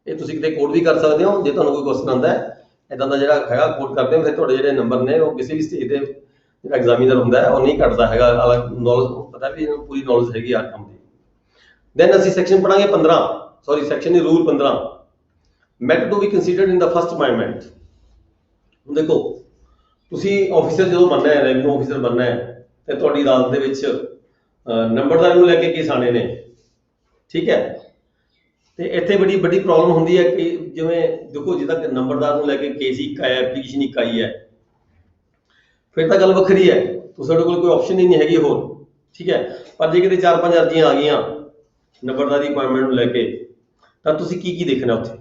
ਇਹ ਤੁਸੀਂ ਕਿਤੇ ਕੋਰਟ ਵੀ ਕਰ ਸਕਦੇ ਹੋ ਜੇ ਤੁਹਾਨੂੰ ਕੋਈ ਕੁਐਸਚਨ ਆਉਂਦਾ ਹੈ ਇਦਾਂ ਦਾ, ਜਿਹੜਾ ਹੈਗਾ ਕੋਰਟ ਕਰਦੇ ਹੋ ਫਿਰ ਤੁਹਾਡੇ ਜਿਹੜੇ ਨੰਬਰ ਨੇ ਉਹ ਕਿਸੇ ਵੀ ਸਟੇਜ ਦੇ ਜਿਹੜਾ ਐਗਜ਼ਾਮੀਨਰ ਹੁੰਦਾ ਹੈ ਉਹ ਨਹੀਂ ਘਟਦਾ ਹੈਗਾ, ਅਲੱਗ ਨੌਲੇਜ ਪਤਾ ਵੀ ਇਹਨੂੰ ਪੂਰੀ ਨੌਲੇਜ ਹੈਗੀ ਹਰ ਕੰਮ ਦੀ। ਦੈਨ ਅਸੀਂ ਸੈਕਸ਼ਨ ਪੜਾਂਗੇ 15, ਸੌਰੀ ਸੈਕਸ਼ਨ ਦੀ rule 15, matter to be considered in the first appointment. ਦੇਖੋ ਤੁਸੀਂ ਆਫੀਸਰ ਜਦੋਂ ਬਣਨਾ ਹੈ, ਰੈਵਨਿਊ ਆਫੀਸਰ ਬਣਨਾ ਹੈ, ਤੇ ਤੁਹਾਡੀ ਅਦਾਲਤ ਦੇ ਵਿੱਚ ਨੰਬਰਦਾਰ ਨੂੰ ਲੈ ਕੇ ਕੇਸ ਆਣੇ ਨੇ, ਠੀਕ ਹੈ। ਤੇ ਇੱਥੇ ਬੜੀ ਵੱਡੀ ਪ੍ਰੋਬਲਮ ਹੁੰਦੀ ਹੈ ਕਿ ਜਿਵੇਂ ਦੇਖੋ ਜਿੱਦਾਂ ਨੰਬਰਦਾਰ ਨੂੰ ਲੈ ਕੇ ਕੇਸ ਇੱਕ ਆਇਆ, ਐਪਲੀਕੇਸ਼ਨ ਇੱਕ ਆਈ ਹੈ, ਫਿਰ ਤਾਂ ਗੱਲ ਵੱਖਰੀ ਹੈ, ਤੁਹਾਡੇ ਕੋਲ ਕੋਈ ਆਪਸ਼ਨ ਹੀ ਨਹੀਂ ਹੈਗੀ ਹੋਰ, ਠੀਕ ਹੈ। ਪਰ ਜੇ ਕਿਤੇ 4-5 ਅਰਜ਼ੀਆਂ ਆ ਗਈਆਂ ਨੰਬਰਦਾਰੀ ਅਪਾਇੰਟਮੈਂਟ ਨੂੰ ਲੈ ਕੇ, ਤਾਂ ਤੁਸੀਂ ਕੀ ਦੇਖਣਾ ਉੱਥੇ?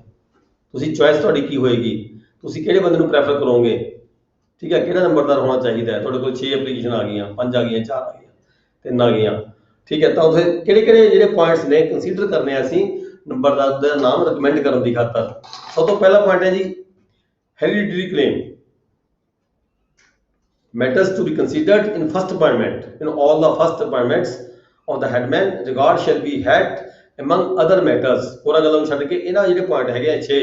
ਤੁਸੀਂ ਚੋਇਸ ਤੁਹਾਡੀ ਕੀ ਹੋਏਗੀ? ਤੁਸੀਂ ਕਿਹੜੇ ਬੰਦੇ ਨੂੰ ਪ੍ਰੈਫਰ ਕਰੋਗੇ, ਠੀਕ ਹੈ, ਕਿਹੜਾ ਨੰਬਰਦਾਰ ਹੋਣਾ ਚਾਹੀਦਾ ਹੈ? ਤੁਹਾਡੇ ਕੋਲ 6 ਐਪਲੀਕੇਸ਼ਨ ਆ ਗਈਆਂ, 5 ਆ ਗਈਆਂ, 4 ਆ ਗਈਆਂ, 3 ਆ ਗਈਆਂ, ਠੀਕ ਹੈ। ਤਾਂ ਉੱਥੇ ਕਿਹੜੇ ਜਿਹੜੇ ਪੁਆਇੰਟਸ ਨੇ ਕੰਸੀਡਰ ਕਰਨੇ ਆ ਅਸੀਂ ਨੰਬਰਦਾਰ ਦਾ ਨਾਮ ਰਿਕਮੈਂਡ ਕਰਨ ਦੀ ਖਾਤਰ? ਸਭ ਤੋਂ ਪਹਿਲਾ ਪੁਆਇੰਟ ਹੈ ਜੀ hereditary claim. Matters to be considered in first appointment. In all the first appointments of the headman, regard shall be had among other matters. ਹੋਰਾਂ ਗੱਲਾਂ ਨੂੰ ਛੱਡ ਕੇ ਇਹਨਾਂ ਜਿਹੜੇ ਪੁਆਇੰਟ ਹੈਗੇ ਆ 6,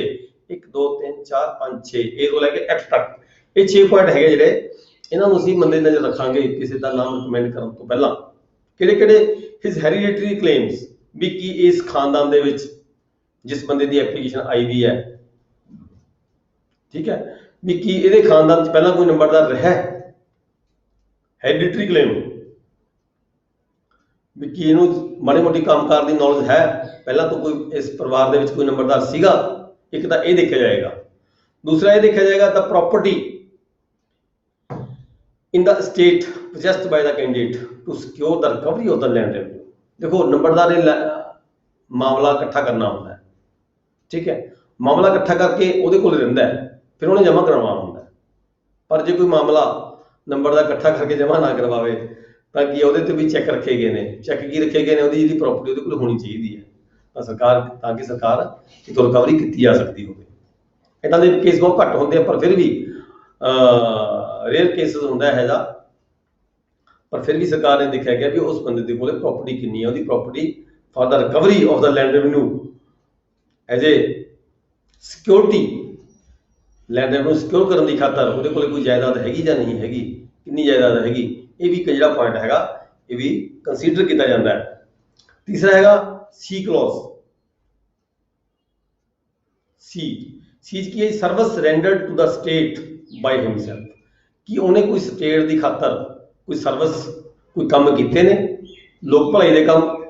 1 2 3 4 5 6, ਇਹ ਤੋਂ ਲੈ ਕੇ F ਤੱਕ, ਇਹ 6 ਪੁਆਇੰਟ ਹੈਗੇ ਜਿਹੜੇ ਇਹਨਾਂ ਨੂੰ ਅਸੀਂ ਮੰਦੇ ਨਜ਼ਰ ਰੱਖਾਂਗੇ ਕਿਸੇ ਦਾ ਨਾਮ ਰਿਕਮੈਂਡ ਕਰਨ ਤੋਂ ਪਹਿਲਾਂ। ਕਿਹੜੇ ਹਿਸ ਹੈਰੀਡਿਟਰੀ ਕਲੇਮਸ, ਵੀ ਕੀ ਇਸ ਖਾਨਦਾਨ ਦੇ ਵਿੱਚ ਜਿਸ ਬੰਦੇ ਦੀ ਐਪਲੀਕੇਸ਼ਨ ਆਈ ਵੀ ਹੈ, ਠੀਕ ਹੈ, ਵੀ ਕੀ ਇਹਦੇ ਖਾਨਦਾਨ 'ਚ ਪਹਿਲਾਂ ਕੋਈ ਨੰਬਰਦਾਰ ਰਿਹਾ? ਹੈਰੀਡਿਟਰੀ ਕਲੇਮ ਵੀ ਕੀ ਇਹਨੂੰ ਮਾੜੀ ਮੋਟੀ ਕੰਮਕਾਰ ਦੀ ਨੌਲੇਜ ਹੈ, ਪਹਿਲਾਂ ਤੋਂ ਕੋਈ ਇਸ ਪਰਿਵਾਰ ਦੇ ਵਿੱਚ ਕੋਈ ਨੰਬਰਦਾਰ ਸੀਗਾ? ਇੱਕ ਤਾਂ ਇਹ ਦੇਖਿਆ ਜਾਏਗਾ। ਦੂਸਰਾ ਇਹ ਦੇਖਿਆ ਜਾਏਗਾ ਤਾਂ property in the state possessed by the candidate to secure the recovery of the land revenue. देखो नंबरदार ने मामला इकट्ठा करना होता है, ठीक है, मामला इकट्ठा करके ਉਹਦੇ ਕੋਲ ਰਹਿੰਦਾ ਹੈ, ਫਿਰ ਉਹਨੇ ਜਮ੍ਹਾਂ ਕਰਵਾਉਣਾ ਹੁੰਦਾ ਹੈ। ਪਰ ਜੇ ਕੋਈ ਮਾਮਲਾ ਨੰਬਰਦਾਰ ਇਕੱਠਾ ਕਰਕੇ ਜਮ੍ਹਾਂ ਨਾ ਕਰਵਾਵੇ ਤਾਂ ਕੀ ਉਹਦੇ ਤੇ ਵੀ ਚੈੱਕ ਰੱਖੇ ਗਏ ਨੇ? ਚੈੱਕ ਕੀ ਰੱਖੇ ਗਏ ਨੇ? ਉਹਦੀ ਜਿਹੜੀ ਪ੍ਰਾਪਰਟੀ ਉਹਦੇ ਕੋਲ ਹੋਣੀ ਚਾਹੀਦੀ ਹੈ ਤਾਂ ਸਰਕਾਰ, ਤਾਂ ਕਿ ਸਰਕਾਰ ਤੋਂ ਰਿਕਵਰੀ ਕੀਤੀ ਜਾ ਸਕਦੀ ਹੋਵੇ। ਇਦਾਂ ਦੇ ਕੇਸ ਬਹੁਤ ਘੱਟ ਹੁੰਦੇ ਆ, ਪਰ ਫਿਰ ਵੀ ਰੇਅਰ ਕੇਸਿਸ ਹੁੰਦਾ ਹੈ ਇਹਦਾ, ਪਰ ਫਿਰ ਵੀ ਸਰਕਾਰ ਨੇ ਦੇਖਿਆ ਗਿਆ ਵੀ ਉਸ ਬੰਦੇ ਦੇ ਕੋਲੇ ਪ੍ਰਾਪਰਟੀ ਕਿੰਨੀ ਹੈ, ਉਹਦੀ property for the recovery of the land revenue as a security, land revenue secure ਕਰਨ ਦੀ ਖਾਤਰ ਉਹਦੇ ਕੋਲੇ ਕੋਈ ਜਾਇਦਾਦ ਹੈਗੀ ਜਾਂ ਨਹੀਂ ਹੈਗੀ, ਕਿੰਨੀ ਜਾਇਦਾਦ ਹੈਗੀ, ਇਹ ਵੀ ਇੱਕ ਜਿਹੜਾ ਪੁਆਇੰਟ ਹੈਗਾ ਇਹ ਵੀ ਕੰਸੀਡਰ ਕੀਤਾ ਜਾਂਦਾ ਹੈ। ਤੀਸਰਾ ਹੈਗਾ ਸੀ ਕਲੌਜ਼। ਸੀ ਕੀ ਹੈ? Service rendered to the state by himself, ਕਿ ਉਹਨੇ ਕੋਈ ਸਟੇਟ ਦੀ ਖਾਤਰ ਕੋਈ ਸਰਵਿਸ, ਕੋਈ ਕੰਮ ਕੀਤੇ ਨੇ, ਲੋਕ ਭਲਾਈ ਦੇ ਕੰਮ,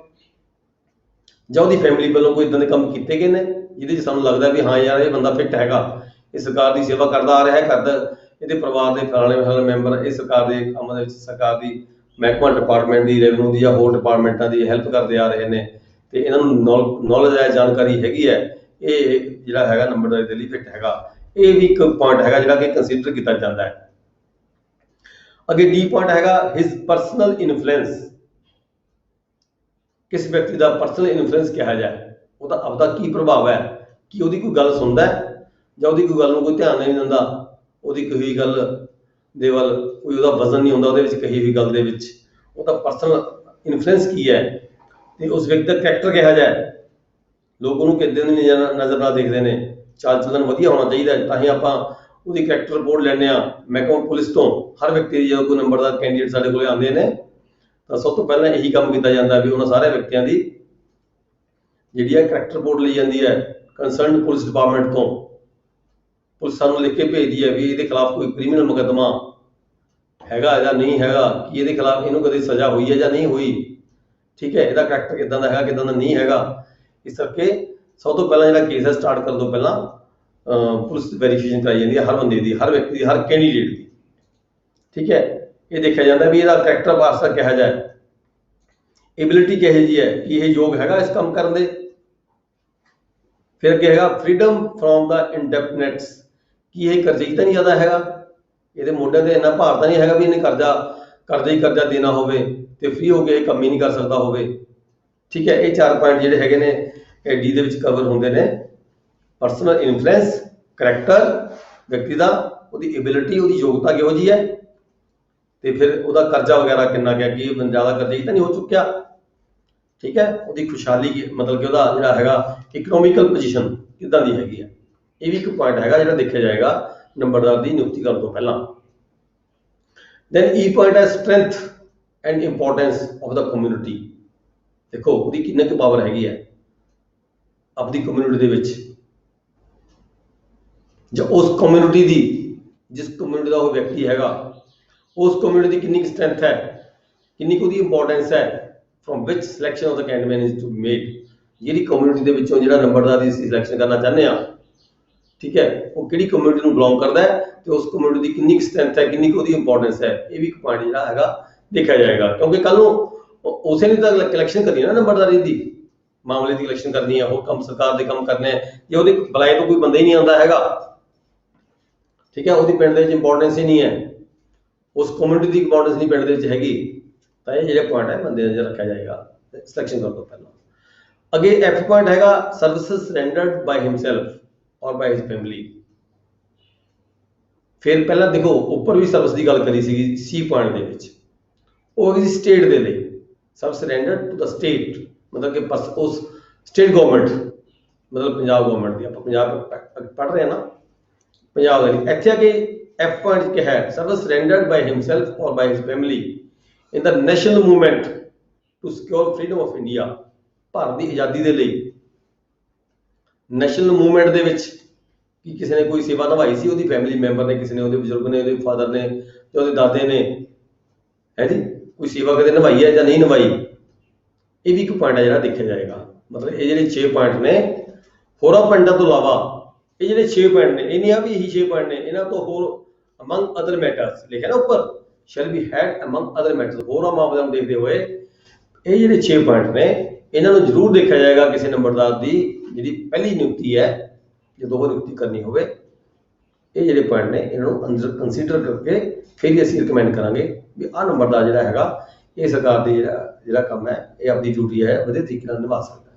ਜਾਂ ਉਹਦੀ ਫੈਮਿਲੀ ਵੱਲੋਂ ਕੋਈ ਇਦਾਂ ਦੇ ਕੰਮ ਕੀਤੇ ਗਏ ਨੇ ਜਿਹਦੇ 'ਚ ਸਾਨੂੰ ਲੱਗਦਾ ਵੀ ਹਾਂ ਯਾਰ ਇਹ ਬੰਦਾ ਫਿੱਟ ਹੈਗਾ, ਇਹ ਸਰਕਾਰ ਦੀ ਸੇਵਾ ਕਰਦਾ ਆ ਰਿਹਾ ਹੈ, ਕਰਦਾ, ਇਹਦੇ ਪਰਿਵਾਰ ਦੇ ਫਲਾਣੇ ਮੈਂਬਰ ਇਹ ਸਰਕਾਰ ਦੇ ਕੰਮਾਂ ਦੇ ਵਿੱਚ, ਸਰਕਾਰ ਦੀ ਮਹਿਕਮਾ ਡਿਪਾਰਟਮੈਂਟ ਦੀ, ਰੈਵਨਿਊ ਦੀ ਜਾਂ ਹੋਰ ਡਿਪਾਰਟਮੈਂਟਾਂ ਦੀ ਹੈਲਪ ਕਰਦੇ ਆ ਰਹੇ ਨੇ, ਤੇ ਇਹਨਾਂ ਨੂੰ ਨੌਲੇਜ ਹੈ, ਜਾਣਕਾਰੀ ਹੈਗੀ ਹੈ, ਇਹ ਜਿਹੜਾ ਹੈਗਾ ਨੰਬਰਦਾਰੀ ਦੇ ਲਈ ਫਿੱਟ ਹੈਗਾ। ਇਹ ਵੀ ਇੱਕ ਪੁਆਇੰਟ ਹੈਗਾ ਜਿਹੜਾ ਕਿ ਕੰਸੀਡਰ ਕੀਤਾ ਜਾਂਦਾ ਹੈ। ਅੱਗੇ ਡੀ ਪੁਆਇੰਟ ਹੈਗਾ ਹਿਸ ਪਰਸਨਲ ਇਨਫਲੂਐਂਸ। ਕਿਸ ਵਿਅਕਤੀ ਦਾ ਪਰਸਨਲ ਇਨਫਲੂਐਂਸ ਕਿਹਾ ਜਾਏ, ਉਹਦਾ ਆਪਦਾ ਕੀ ਪ੍ਰਭਾਵ ਹੈ, ਕਿ ਉਹਦੀ ਕੋਈ ਗੱਲ ਸੁਣਦਾ ਹੈ ਜਾਂ ਉਹਦੀ ਕੋਈ ਗੱਲ ਨੂੰ ਕੋਈ ਧਿਆਨ ਨਹੀਂ ਦਿੰਦਾ, ਉਹਦੀ ਕਹੀ ਗੱਲ ਦੇ ਵੱਲ ਕੋਈ ਉਹਦਾ ਵਜ਼ਨ ਨਹੀਂ ਹੁੰਦਾ, ਉਹਦੇ ਵਿੱਚ ਕਹੀ ਹੋਈ ਗੱਲ ਦੇ ਵਿੱਚ ਉਹਦਾ ਪਰਸਨਲ ਇਨਫਲੂਐਂਸ ਕੀ ਹੈ ਤੇ ਉਸ ਵਿਅਕਤੀ ਦਾ ਕਰੈਕਟਰ ਕਿਹੋ ਜਿਹਾ ਹੈ, ਲੋਕ ਉਹਨੂੰ ਕਿੱਦਾਂ ਦੀ ਨਜ਼ਰ ਨਾਲ ਦੇਖਦੇ ਨੇ, ਚਾਲ ਚੱਲਣ ਵਧੀਆ ਹੋਣਾ ਚਾਹੀਦਾ ਹੈ, ਤਾਂ ਹੀ ਆਪਾਂ ਉਹਦੀ ਕਰੈਕਟਰ ਰਿਪੋਰਟ ਲੈਂਦੇ ਹਾਂ ਮਹਿਕਮਾ ਪੁਲਿਸ ਤੋਂ। ਹਰ ਵਿਅਕਤੀ ਦੀ ਜਦੋਂ ਕੋਈ ਨੰਬਰਦਾਰ ਕੈਂਡੀਡੇਟ ਸਾਡੇ ਕੋਲ ਆਉਂਦੇ ਨੇ ਤਾਂ ਸਭ ਤੋਂ ਪਹਿਲਾਂ ਇਹੀ ਕੰਮ ਕੀਤਾ ਜਾਂਦਾ ਵੀ ਉਹਨਾਂ ਸਾਰੇ ਵਿਅਕਤੀਆਂ ਦੀ ਜਿਹੜੀ ਹੈ ਕਰੈਕਟਰ ਰਿਪੋਰਟ ਲਈ ਜਾਂਦੀ ਹੈ ਕੰਸਰਨਡ ਪੁਲਿਸ ਡਿਪਾਰਟਮੈਂਟ ਤੋਂ। ਪੁਲਿਸ ਸਾਨੂੰ ਲਿਖ ਕੇ ਭੇਜਦੀ ਹੈ ਵੀ ਇਹਦੇ ਖਿਲਾਫ ਕੋਈ ਕ੍ਰਿਮੀਨਲ ਮੁਕੱਦਮਾ ਹੈਗਾ ਜਾਂ ਨਹੀਂ ਹੈਗਾ, ਕਿ ਇਹਦੇ ਖਿਲਾਫ ਇਹਨੂੰ ਕਦੇ ਸਜ਼ਾ ਹੋਈ ਹੈ ਜਾਂ ਨਹੀਂ ਹੋਈ, ਠੀਕ ਹੈ, ਇਹਦਾ ਕਰੈਕਟਰ ਕਿੱਦਾਂ ਦਾ ਹੈਗਾ ਕਿੱਦਾਂ ਦਾ ਨਹੀਂ ਹੈਗਾ। ਇਸ ਕਰਕੇ ਸਭ ਤੋਂ ਪਹਿਲਾਂ ਜਿਹੜਾ ਕੇਸ ਹੈ ਸਟਾਰਟ ਕਰਨ ਤੋਂ ਪਹਿਲਾਂ ਪੁਲਿਸ ਵੈਰੀਫਿਕੇਸ਼ਨ ਕਰਾਈ ਜਾਂਦੀ ਹੈ ਹਰ ਬੰਦੇ ਦੀ, ਹਰ ਵਿਅਕਤੀ ਦੀ, ਹਰ ਕੈਂਡੀਡੇਟ ਦੀ, ਠੀਕ ਹੈ। ਇਹ ਦੇਖਿਆ ਜਾਂਦਾ ਵੀ ਇਹਦਾ ਕਰੈਕਟਰ ਵਾਸਤਾ ਕਿਹੋ ਜਿਹਾ ਹੈ, ਐਬਿਲਿਟੀ ਕਿਹੋ ਜਿਹੀ ਹੈ, ਕਿ ਇਹ ਯੋਗ ਹੈਗਾ ਇਸ ਕੰਮ ਕਰਨ ਦੇ। ਫਿਰ ਅੱਗੇ ਹੈਗਾ ਫਰੀडम ਫਰੋਮ ਦਾ ਇੰਡੈਪਟਨੈਸ, ਕਿ ਇਹ ਕਰਜ਼ਈ ਤਾਂ ਨਹੀਂ ਜ਼ਿਆਦਾ ਹੈਗਾ, ਇਹਦੇ ਮੋਢਿਆਂ ਤੇ ਇੰਨਾ ਭਾਰ ਤਾਂ ਨਹੀਂ ਹੈਗਾ ਵੀ ਇਹਨੇ ਕਰਜ਼ਾ ਦੇਣਾ ਹੋਵੇ ਤੇ ਫ੍ਰੀ ਹੋ ਕੇ ਇਹ ਕੰਮ ਹੀ ਨਹੀਂ ਕਰ ਸਕਦਾ ਹੋਵੇ, ਠੀਕ ਹੈ। ਇਹ 4 ਪੁਆਇੰਟ ਜਿਹੜੇ ਹੈਗੇ ਨੇ ਇਹ ਡੀ ਦੇ ਵਿੱਚ ਕਵਰ ਹੁੰਦੇ ਨੇ। ਪਰਸਨਲ ਇਨਫਲੂਐਂਸ, ਕਰੈਕਟਰ ਵਿਅਕਤੀ ਦਾ, ਉਹਦੀ ਐਬਿਲਿਟੀ, ਉਹਦੀ ਯੋਗਤਾ ਕਿਹੋ ਜਿਹੀ ਹੈ, ਤੇ ਫਿਰ ਉਹਦਾ ਕਰਜ਼ਾ ਵਗੈਰਾ ਕਿੰਨਾ ਗਿਆ, ਕਿ ਜ਼ਿਆਦਾ ਕਰਜ਼ਈ ਤਾਂ ਨਹੀਂ ਹੋ ਚੁੱਕਿਆ, ਠੀਕ ਹੈ। ਉਹਦੀ ਖੁਸ਼ਹਾਲੀ ਮਤਲਬ ਕਿ ਉਹਦਾ ਜਿਹੜਾ ਹੈਗਾ ਇਕਨੋਮਿਕਲ ਪੋਜੀਸ਼ਨ ਕਿੱਦਾਂ ਦੀ ਹੈਗੀ ਹੈ, ਇਹ ਵੀ ਇੱਕ ਪੁਆਇੰਟ ਹੈਗਾ ਜਿਹੜਾ ਦੇਖਿਆ ਜਾਏਗਾ ਨੰਬਰਦਾਰ ਦੀ ਨਿਯੁਕਤੀ ਕਰਨ ਤੋਂ ਪਹਿਲਾਂ। ਦੈਨ ਈ ਪੁਆਇੰਟ ਹੈ strength and importance of the community. ਦੇਖੋ ਉਹਦੀ ਕਿੰਨੀ ਕੁ ਪਾਵਰ ਹੈਗੀ ਹੈ ਆਪਣੀ ਕਮਿਊਨਿਟੀ ਦੇ ਵਿੱਚ, ਜਾਂ ਉਸ ਕਮਿਊਨਿਟੀ ਦੀ, ਜਿਸ ਕਮਿਊਨਿਟੀ ਦਾ ਉਹ ਵਿਅਕਤੀ ਹੈਗਾ, ਉਸ ਕਮਿਊਨਿਟੀ ਦੀ ਕਿੰਨੀ ਕੁ ਸਟਰੈਂਥ ਹੈ, ਕਿੰਨੀ ਕੁ ਉਹਦੀ ਇੰਪੋਰਟੈਂਸ ਹੈ। From which selection of the candidate is to be made, ਜਿਹੜੀ ਕਮਿਊਨਿਟੀ ਦੇ ਵਿੱਚੋਂ ਜਿਹੜਾ ਨੰਬਰਦਾਰ ਦੀ ਸਿਲੈਕਸ਼ਨ ਕਰਨਾ ਚਾਹੁੰਦੇ ਆ, ਠੀਕ ਹੈ, ਉਹ ਕਿਹੜੀ ਕਮਿਊਨਿਟੀ ਨੂੰ ਬਿਲੋਂਗ ਕਰਦਾ ਹੈ ਤੇ ਉਸ ਕਮਿਊਨਿਟੀ ਦੀ ਕਿੰਨੀ ਕੁ ਸਟਰੈਂਥ ਹੈ, ਕਿੰਨੀ ਕੁ ਉਹਦੀ ਇੰਪੋਰਟੈਂਸ ਹੈ। ਇਹ ਵੀ ਇੱਕ ਪੁਆਇੰਟ ਜਿਹੜਾ ਹੈਗਾ ਦੇਖਿਆ ਜਾਏਗਾ, ਕਿਉਂਕਿ ਕੱਲ ਨੂੰ ਉਸੇ ਨੇ ਤਾਂ ਇਲੈਕਸ਼ਨ ਕਰਨੀ ਹੈ ਨਾ, ਨੰਬਰਦਾਰੀ ਦੀ ਮਾਮਲੇ ਦੀ ਇਲੈਕਸ਼ਨ ਕਰਨੀ ਹੈ, ਹੋਰ ਕੰਮ ਸਰਕਾਰ ਦੇ ਕੰਮ ਕਰਨੇ ਹੈ। ਜੇ ਉਹਦੇ ਬੁਲਾਏ ਤੋਂ ਕੋਈ ਬੰਦਾ ਹੀ ਨਹੀਂ ਆਉਂਦਾ ਹੈਗਾ, ਠੀਕ ਹੈ, ਉਹਦੀ ਪਿੰਡ ਦੇ ਵਿੱਚ ਇੰਪੋਰਟੈਂਸ ਹੀ ਨਹੀਂ ਹੈ, ਉਸ ਕਮਿਊਨਿਟੀ ਦੀ ਇੰਪੋਰਟੈਂਸ ਨਹੀਂ ਪਿੰਡ ਦੇ ਵਿੱਚ ਹੈਗੀ, ਤਾਂ ਇਹ ਜਿਹੜੇ ਪੁਆਇੰਟ ਹੈ ਬੰਦੇ ਨਜ਼ਰ ਰੱਖਿਆ ਜਾਏਗਾ ਸਿਲੈਕਸ਼ਨ ਕਰਨ ਤੋਂ ਪਹਿਲਾਂ। ਅੱਗੇ ਐਫ ਪੁਆਇੰਟ ਹੈਗਾ services ਰੈਂਡਰਡ by himself or by his family. ਫਿਰ ਪਹਿਲਾਂ ਦੇਖੋ ਉੱਪਰ ਵੀ ਸਰਵਿਸ ਦੀ ਗੱਲ ਕਰੀ ਸੀਗੀ ਸੀ ਪੁਆਇੰਟ ਦੇ ਵਿੱਚ, ਉਹ ਹੈਗੀ ਸਟੇਟ ਦੇ ਲਈ service rendered to the state, ਮਤਲਬ ਕਿ ਉਸ ਸਟੇਟ ਗਵਰਨਮੈਂਟ, ਮਤਲਬ ਪੰਜਾਬ ਗਵਰਨਮੈਂਟ ਦੀ, ਆਪਾਂ ਪੰਜਾਬ ਪੜ੍ਹ ਰਹੇ ਹਾਂ ਨਾ, ਪੰਜਾਬ ਦੇ ਲਈ। ਇੱਥੇ ਆ ਕੇ ਐਫ ਪੁਆਇੰਟ ਕਿਹਾ ਹੈ service ਰੈਂਡਰਡ by himself or by his family in the national movement to secure freedom of India. Bharat ਦੀ ਆਜ਼ਾਦੀ ਦੇ ਲਈ ਨੈਸ਼ਨਲ ਮੂਵਮੈਂਟ ਦੇ ਵਿੱਚ ਕਿ ਕਿਸੇ ਨੇ ਕੋਈ ਸੇਵਾ ਨਿਭਾਈ ਸੀ, ਉਹਦੀ ਫੈਮਿਲੀ ਮੈਂਬਰ ਨੇ, ਕਿਸੇ ਨੇ, ਉਹਦੇ ਬਜ਼ੁਰਗ ਨੇ, ਉਹਦੇ ਫਾਦਰ ਨੇ ਜਾਂ ਉਹਦੇ ਦਾਦੇ ਨੇ, ਹੈ ਜੀ, ਕੋਈ ਸੇਵਾ ਕਦੇ ਨਿਭਾਈ ਹੈ ਜਾਂ ਨਹੀਂ ਨਿਭਾਈ, ਇਹ ਵੀ ਇੱਕ ਪੁਆਇੰਟ ਹੈ ਜਿਹੜਾ ਦੇਖਿਆ ਜਾਏਗਾ। ਮਤਲਬ ਇਹ ਜਿਹੜੇ 6 ਪੁਆਇੰਟ ਨੇ ਹੋਰਾਂ ਪੁਆਇੰਟਾਂ ਤੋਂ ਇਲਾਵਾ, ਇਹ ਜਿਹੜੇ 6 ਪੁਆਇੰਟ ਨੇ, ਇਹ ਨਹੀਂ ਆ ਵੀ ਇਹੀ 6 ਪੁਆਇੰਟ ਨੇ, ਇਹਨਾਂ ਤੋਂ ਹੋਰ ਅਮੰਗ ਅਦਰ ਮੈਟਰਸ ਲਿਖਿਆ ਨਾ ਉੱਪਰ, shall be had among other matters, ਹੋਰਾਂ ਮਾਮਲਿਆਂ ਨੂੰ ਦੇਖਦੇ ਹੋਏ ਇਹ ਜਿਹੜੇ 6 ਪੁਆਇੰਟ ਨੇ ਇਹਨਾਂ ਨੂੰ ਜ਼ਰੂਰ ਦੇਖਿਆ ਜਾਏਗਾ ਕਿਸੇ ਨੰਬਰਦਾਰ ਦੀ ਜਿਹੜੀ ਪਹਿਲੀ ਨਿਯੁਕਤੀ ਹੈ, ਜਦੋਂ ਉਹ ਨਿਯੁਕਤੀ ਕਰਨੀ ਹੋਵੇ। ਇਹ ਜਿਹੜੇ ਪੁਆਇੰਟ ਨੇ ਇਹਨਾਂ ਨੂੰ ਅੰਦਰ ਕੰਸੀਡਰ ਕਰਕੇ ਫਿਰ ਹੀ ਅਸੀਂ ਰਿਕਮੈਂਡ ਕਰਾਂਗੇ ਵੀ ਆਹ ਨੰਬਰਦਾਰ ਜਿਹੜਾ ਹੈਗਾ ਇਹ ਸਰਕਾਰ ਦੀ ਜਿਹੜਾ ਕੰਮ ਹੈ, ਇਹ ਆਪਣੀ ਡਿਊਟੀ ਹੈ ਵਧੀਆ ਤਰੀਕੇ ਨਾਲ ਨਿਭਾ ਸਕਦਾ ਹੈ,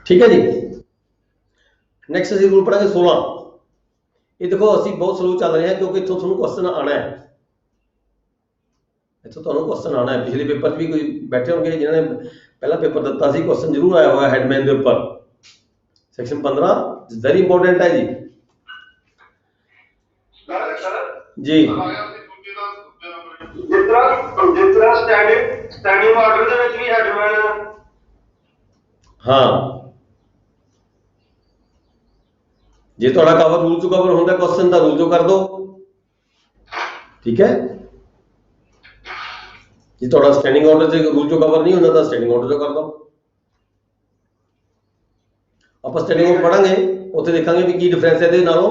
ਠੀਕ ਹੈ ਜੀ। ਨੈਕਸਟ ਅਸੀਂ ਰੂਲ ਪੜਾਂਗੇ 16। ਇਹ ਦੇਖੋ ਅਸੀਂ ਬਹੁਤ ਸਲੋ ਚੱਲ ਰਹੇ ਹਾਂ ਕਿਉਂਕਿ ਇੱਥੋਂ ਤੁਹਾਨੂੰ ਕੁਐਸਚਨ ਆਉਣਾ ਹੈ, ਇੱਥੋਂ ਤੁਹਾਨੂੰ ਕੁਐਸਚਨ ਆਉਣਾ ਹੈ। ਪਿਛਲੇ ਪੇਪਰ 'ਚ ਵੀ ਕੋਈ ਬੈਠੇ ਹੋਣਗੇ ਜਿਨ੍ਹਾਂ ਨੇ ਪਹਿਲਾ ਪੇਪਰ ਦਿੱਤਾ ਸੀ, ਕੁਐਸਚਨ ਜ਼ਰੂਰ ਆਇਆ ਹੋਇਆ ਹੈਡਮੈਨ ਦੇ ਉੱਪਰ। ਸੈਕਸ਼ਨ 15 ਵੈਰੀ ਇੰਪੋਰਟੈਂਟ ਹੈ ਜੀ। ਜੀ ਜਿਸ ਤਰ੍ਹਾਂ ਸਟੈਂਡਿੰਗ ਆਰਡਰ ਦੇ ਵਿੱਚ ਵੀ ਹੈਡਮੈਨ, ਹਾਂ, ਜੇ ਤੁਹਾਡਾ ਕਵਰ ਰੂਲ ਚੋਂ ਕਵਰ ਹੁੰਦਾ ਕੁਐਸਚਨ ਤਾਂ ਰੂਲ ਚੋਂ ਕਰ ਦਿਓ, ਠੀਕ ਹੈ। ਜੇ ਤੁਹਾਡਾ ਸਟੈਂਡਿੰਗ ਆਰਡਰ 'ਚ ਰੂਲ ਚੋਂ ਕਵਰ ਨਹੀਂ ਹੁੰਦਾ ਤਾਂ ਸਟੈਂਡਿੰਗ ਆਰਡਰ ਚੋਂ ਕਰ ਦਿਓ। ਆਪਾਂ ਸਟੈਂਡਿੰਗ ਆਰਡਰ ਪੜਾਂਗੇ, ਉੱਥੇ ਦੇਖਾਂਗੇ ਵੀ ਕੀ ਡਿਫਰੈਂਸ ਹੈ ਇਹਦੇ ਨਾਲੋਂ।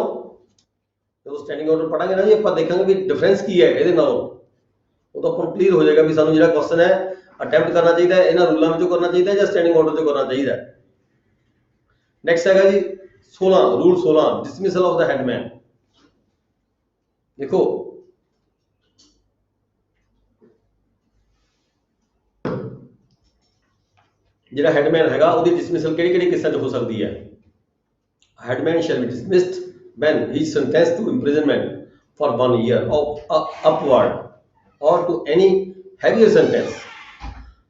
ਜਦੋਂ ਸਟੈਂਡਿੰਗ ਆਰਡਰ ਪੜਾਂਗੇ ਨਾ ਜੀ, ਆਪਾਂ ਦੇਖਾਂਗੇ ਵੀ ਡਿਫਰੈਂਸ ਕੀ ਹੈ ਇਹਦੇ ਨਾਲੋਂ, ਉਹ ਤਾਂ ਆਪਾਂ ਨੂੰ ਕਲੀਅਰ ਹੋ ਜਾਏਗਾ ਵੀ ਸਾਨੂੰ ਜਿਹੜਾ ਕੁਐਸਚਨ ਹੈ ਅਟੈਂਪਟ ਕਰਨਾ ਚਾਹੀਦਾ ਹੈ ਇਹਨਾਂ ਰੂਲਾਂ ਵਿੱਚੋਂ ਕਰਨਾ ਚਾਹੀਦਾ ਜਾਂ ਸਟੈਂਡਿੰਗ ਆਰਡਰ ਚੋਂ ਕਰਨਾ ਚਾਹੀਦਾ। ਨੈਕਸਟ ਹੈਗਾ ਜੀ 16, ਰੂਲ 16 ਡਿਸਮਿਸਲ ਆਫ ਦਾ ਹੈਡਮੈਨ। ਦੇਖੋ ਜਿਹੜਾ ਹੈਡਮੈਨ ਹੈਗਾ ਉਹਦੀ ਡਿਸਮਿਸਲ ਕਿਹੜੇ ਕਿਹੜੇ ਕੇਸਾਂ 'ਚ ਹੋ ਸਕਦੀ ਹੈ। Headman shall be dismissed when he is sentenced to imprisonment for 1 year or upward or to any heavier sentence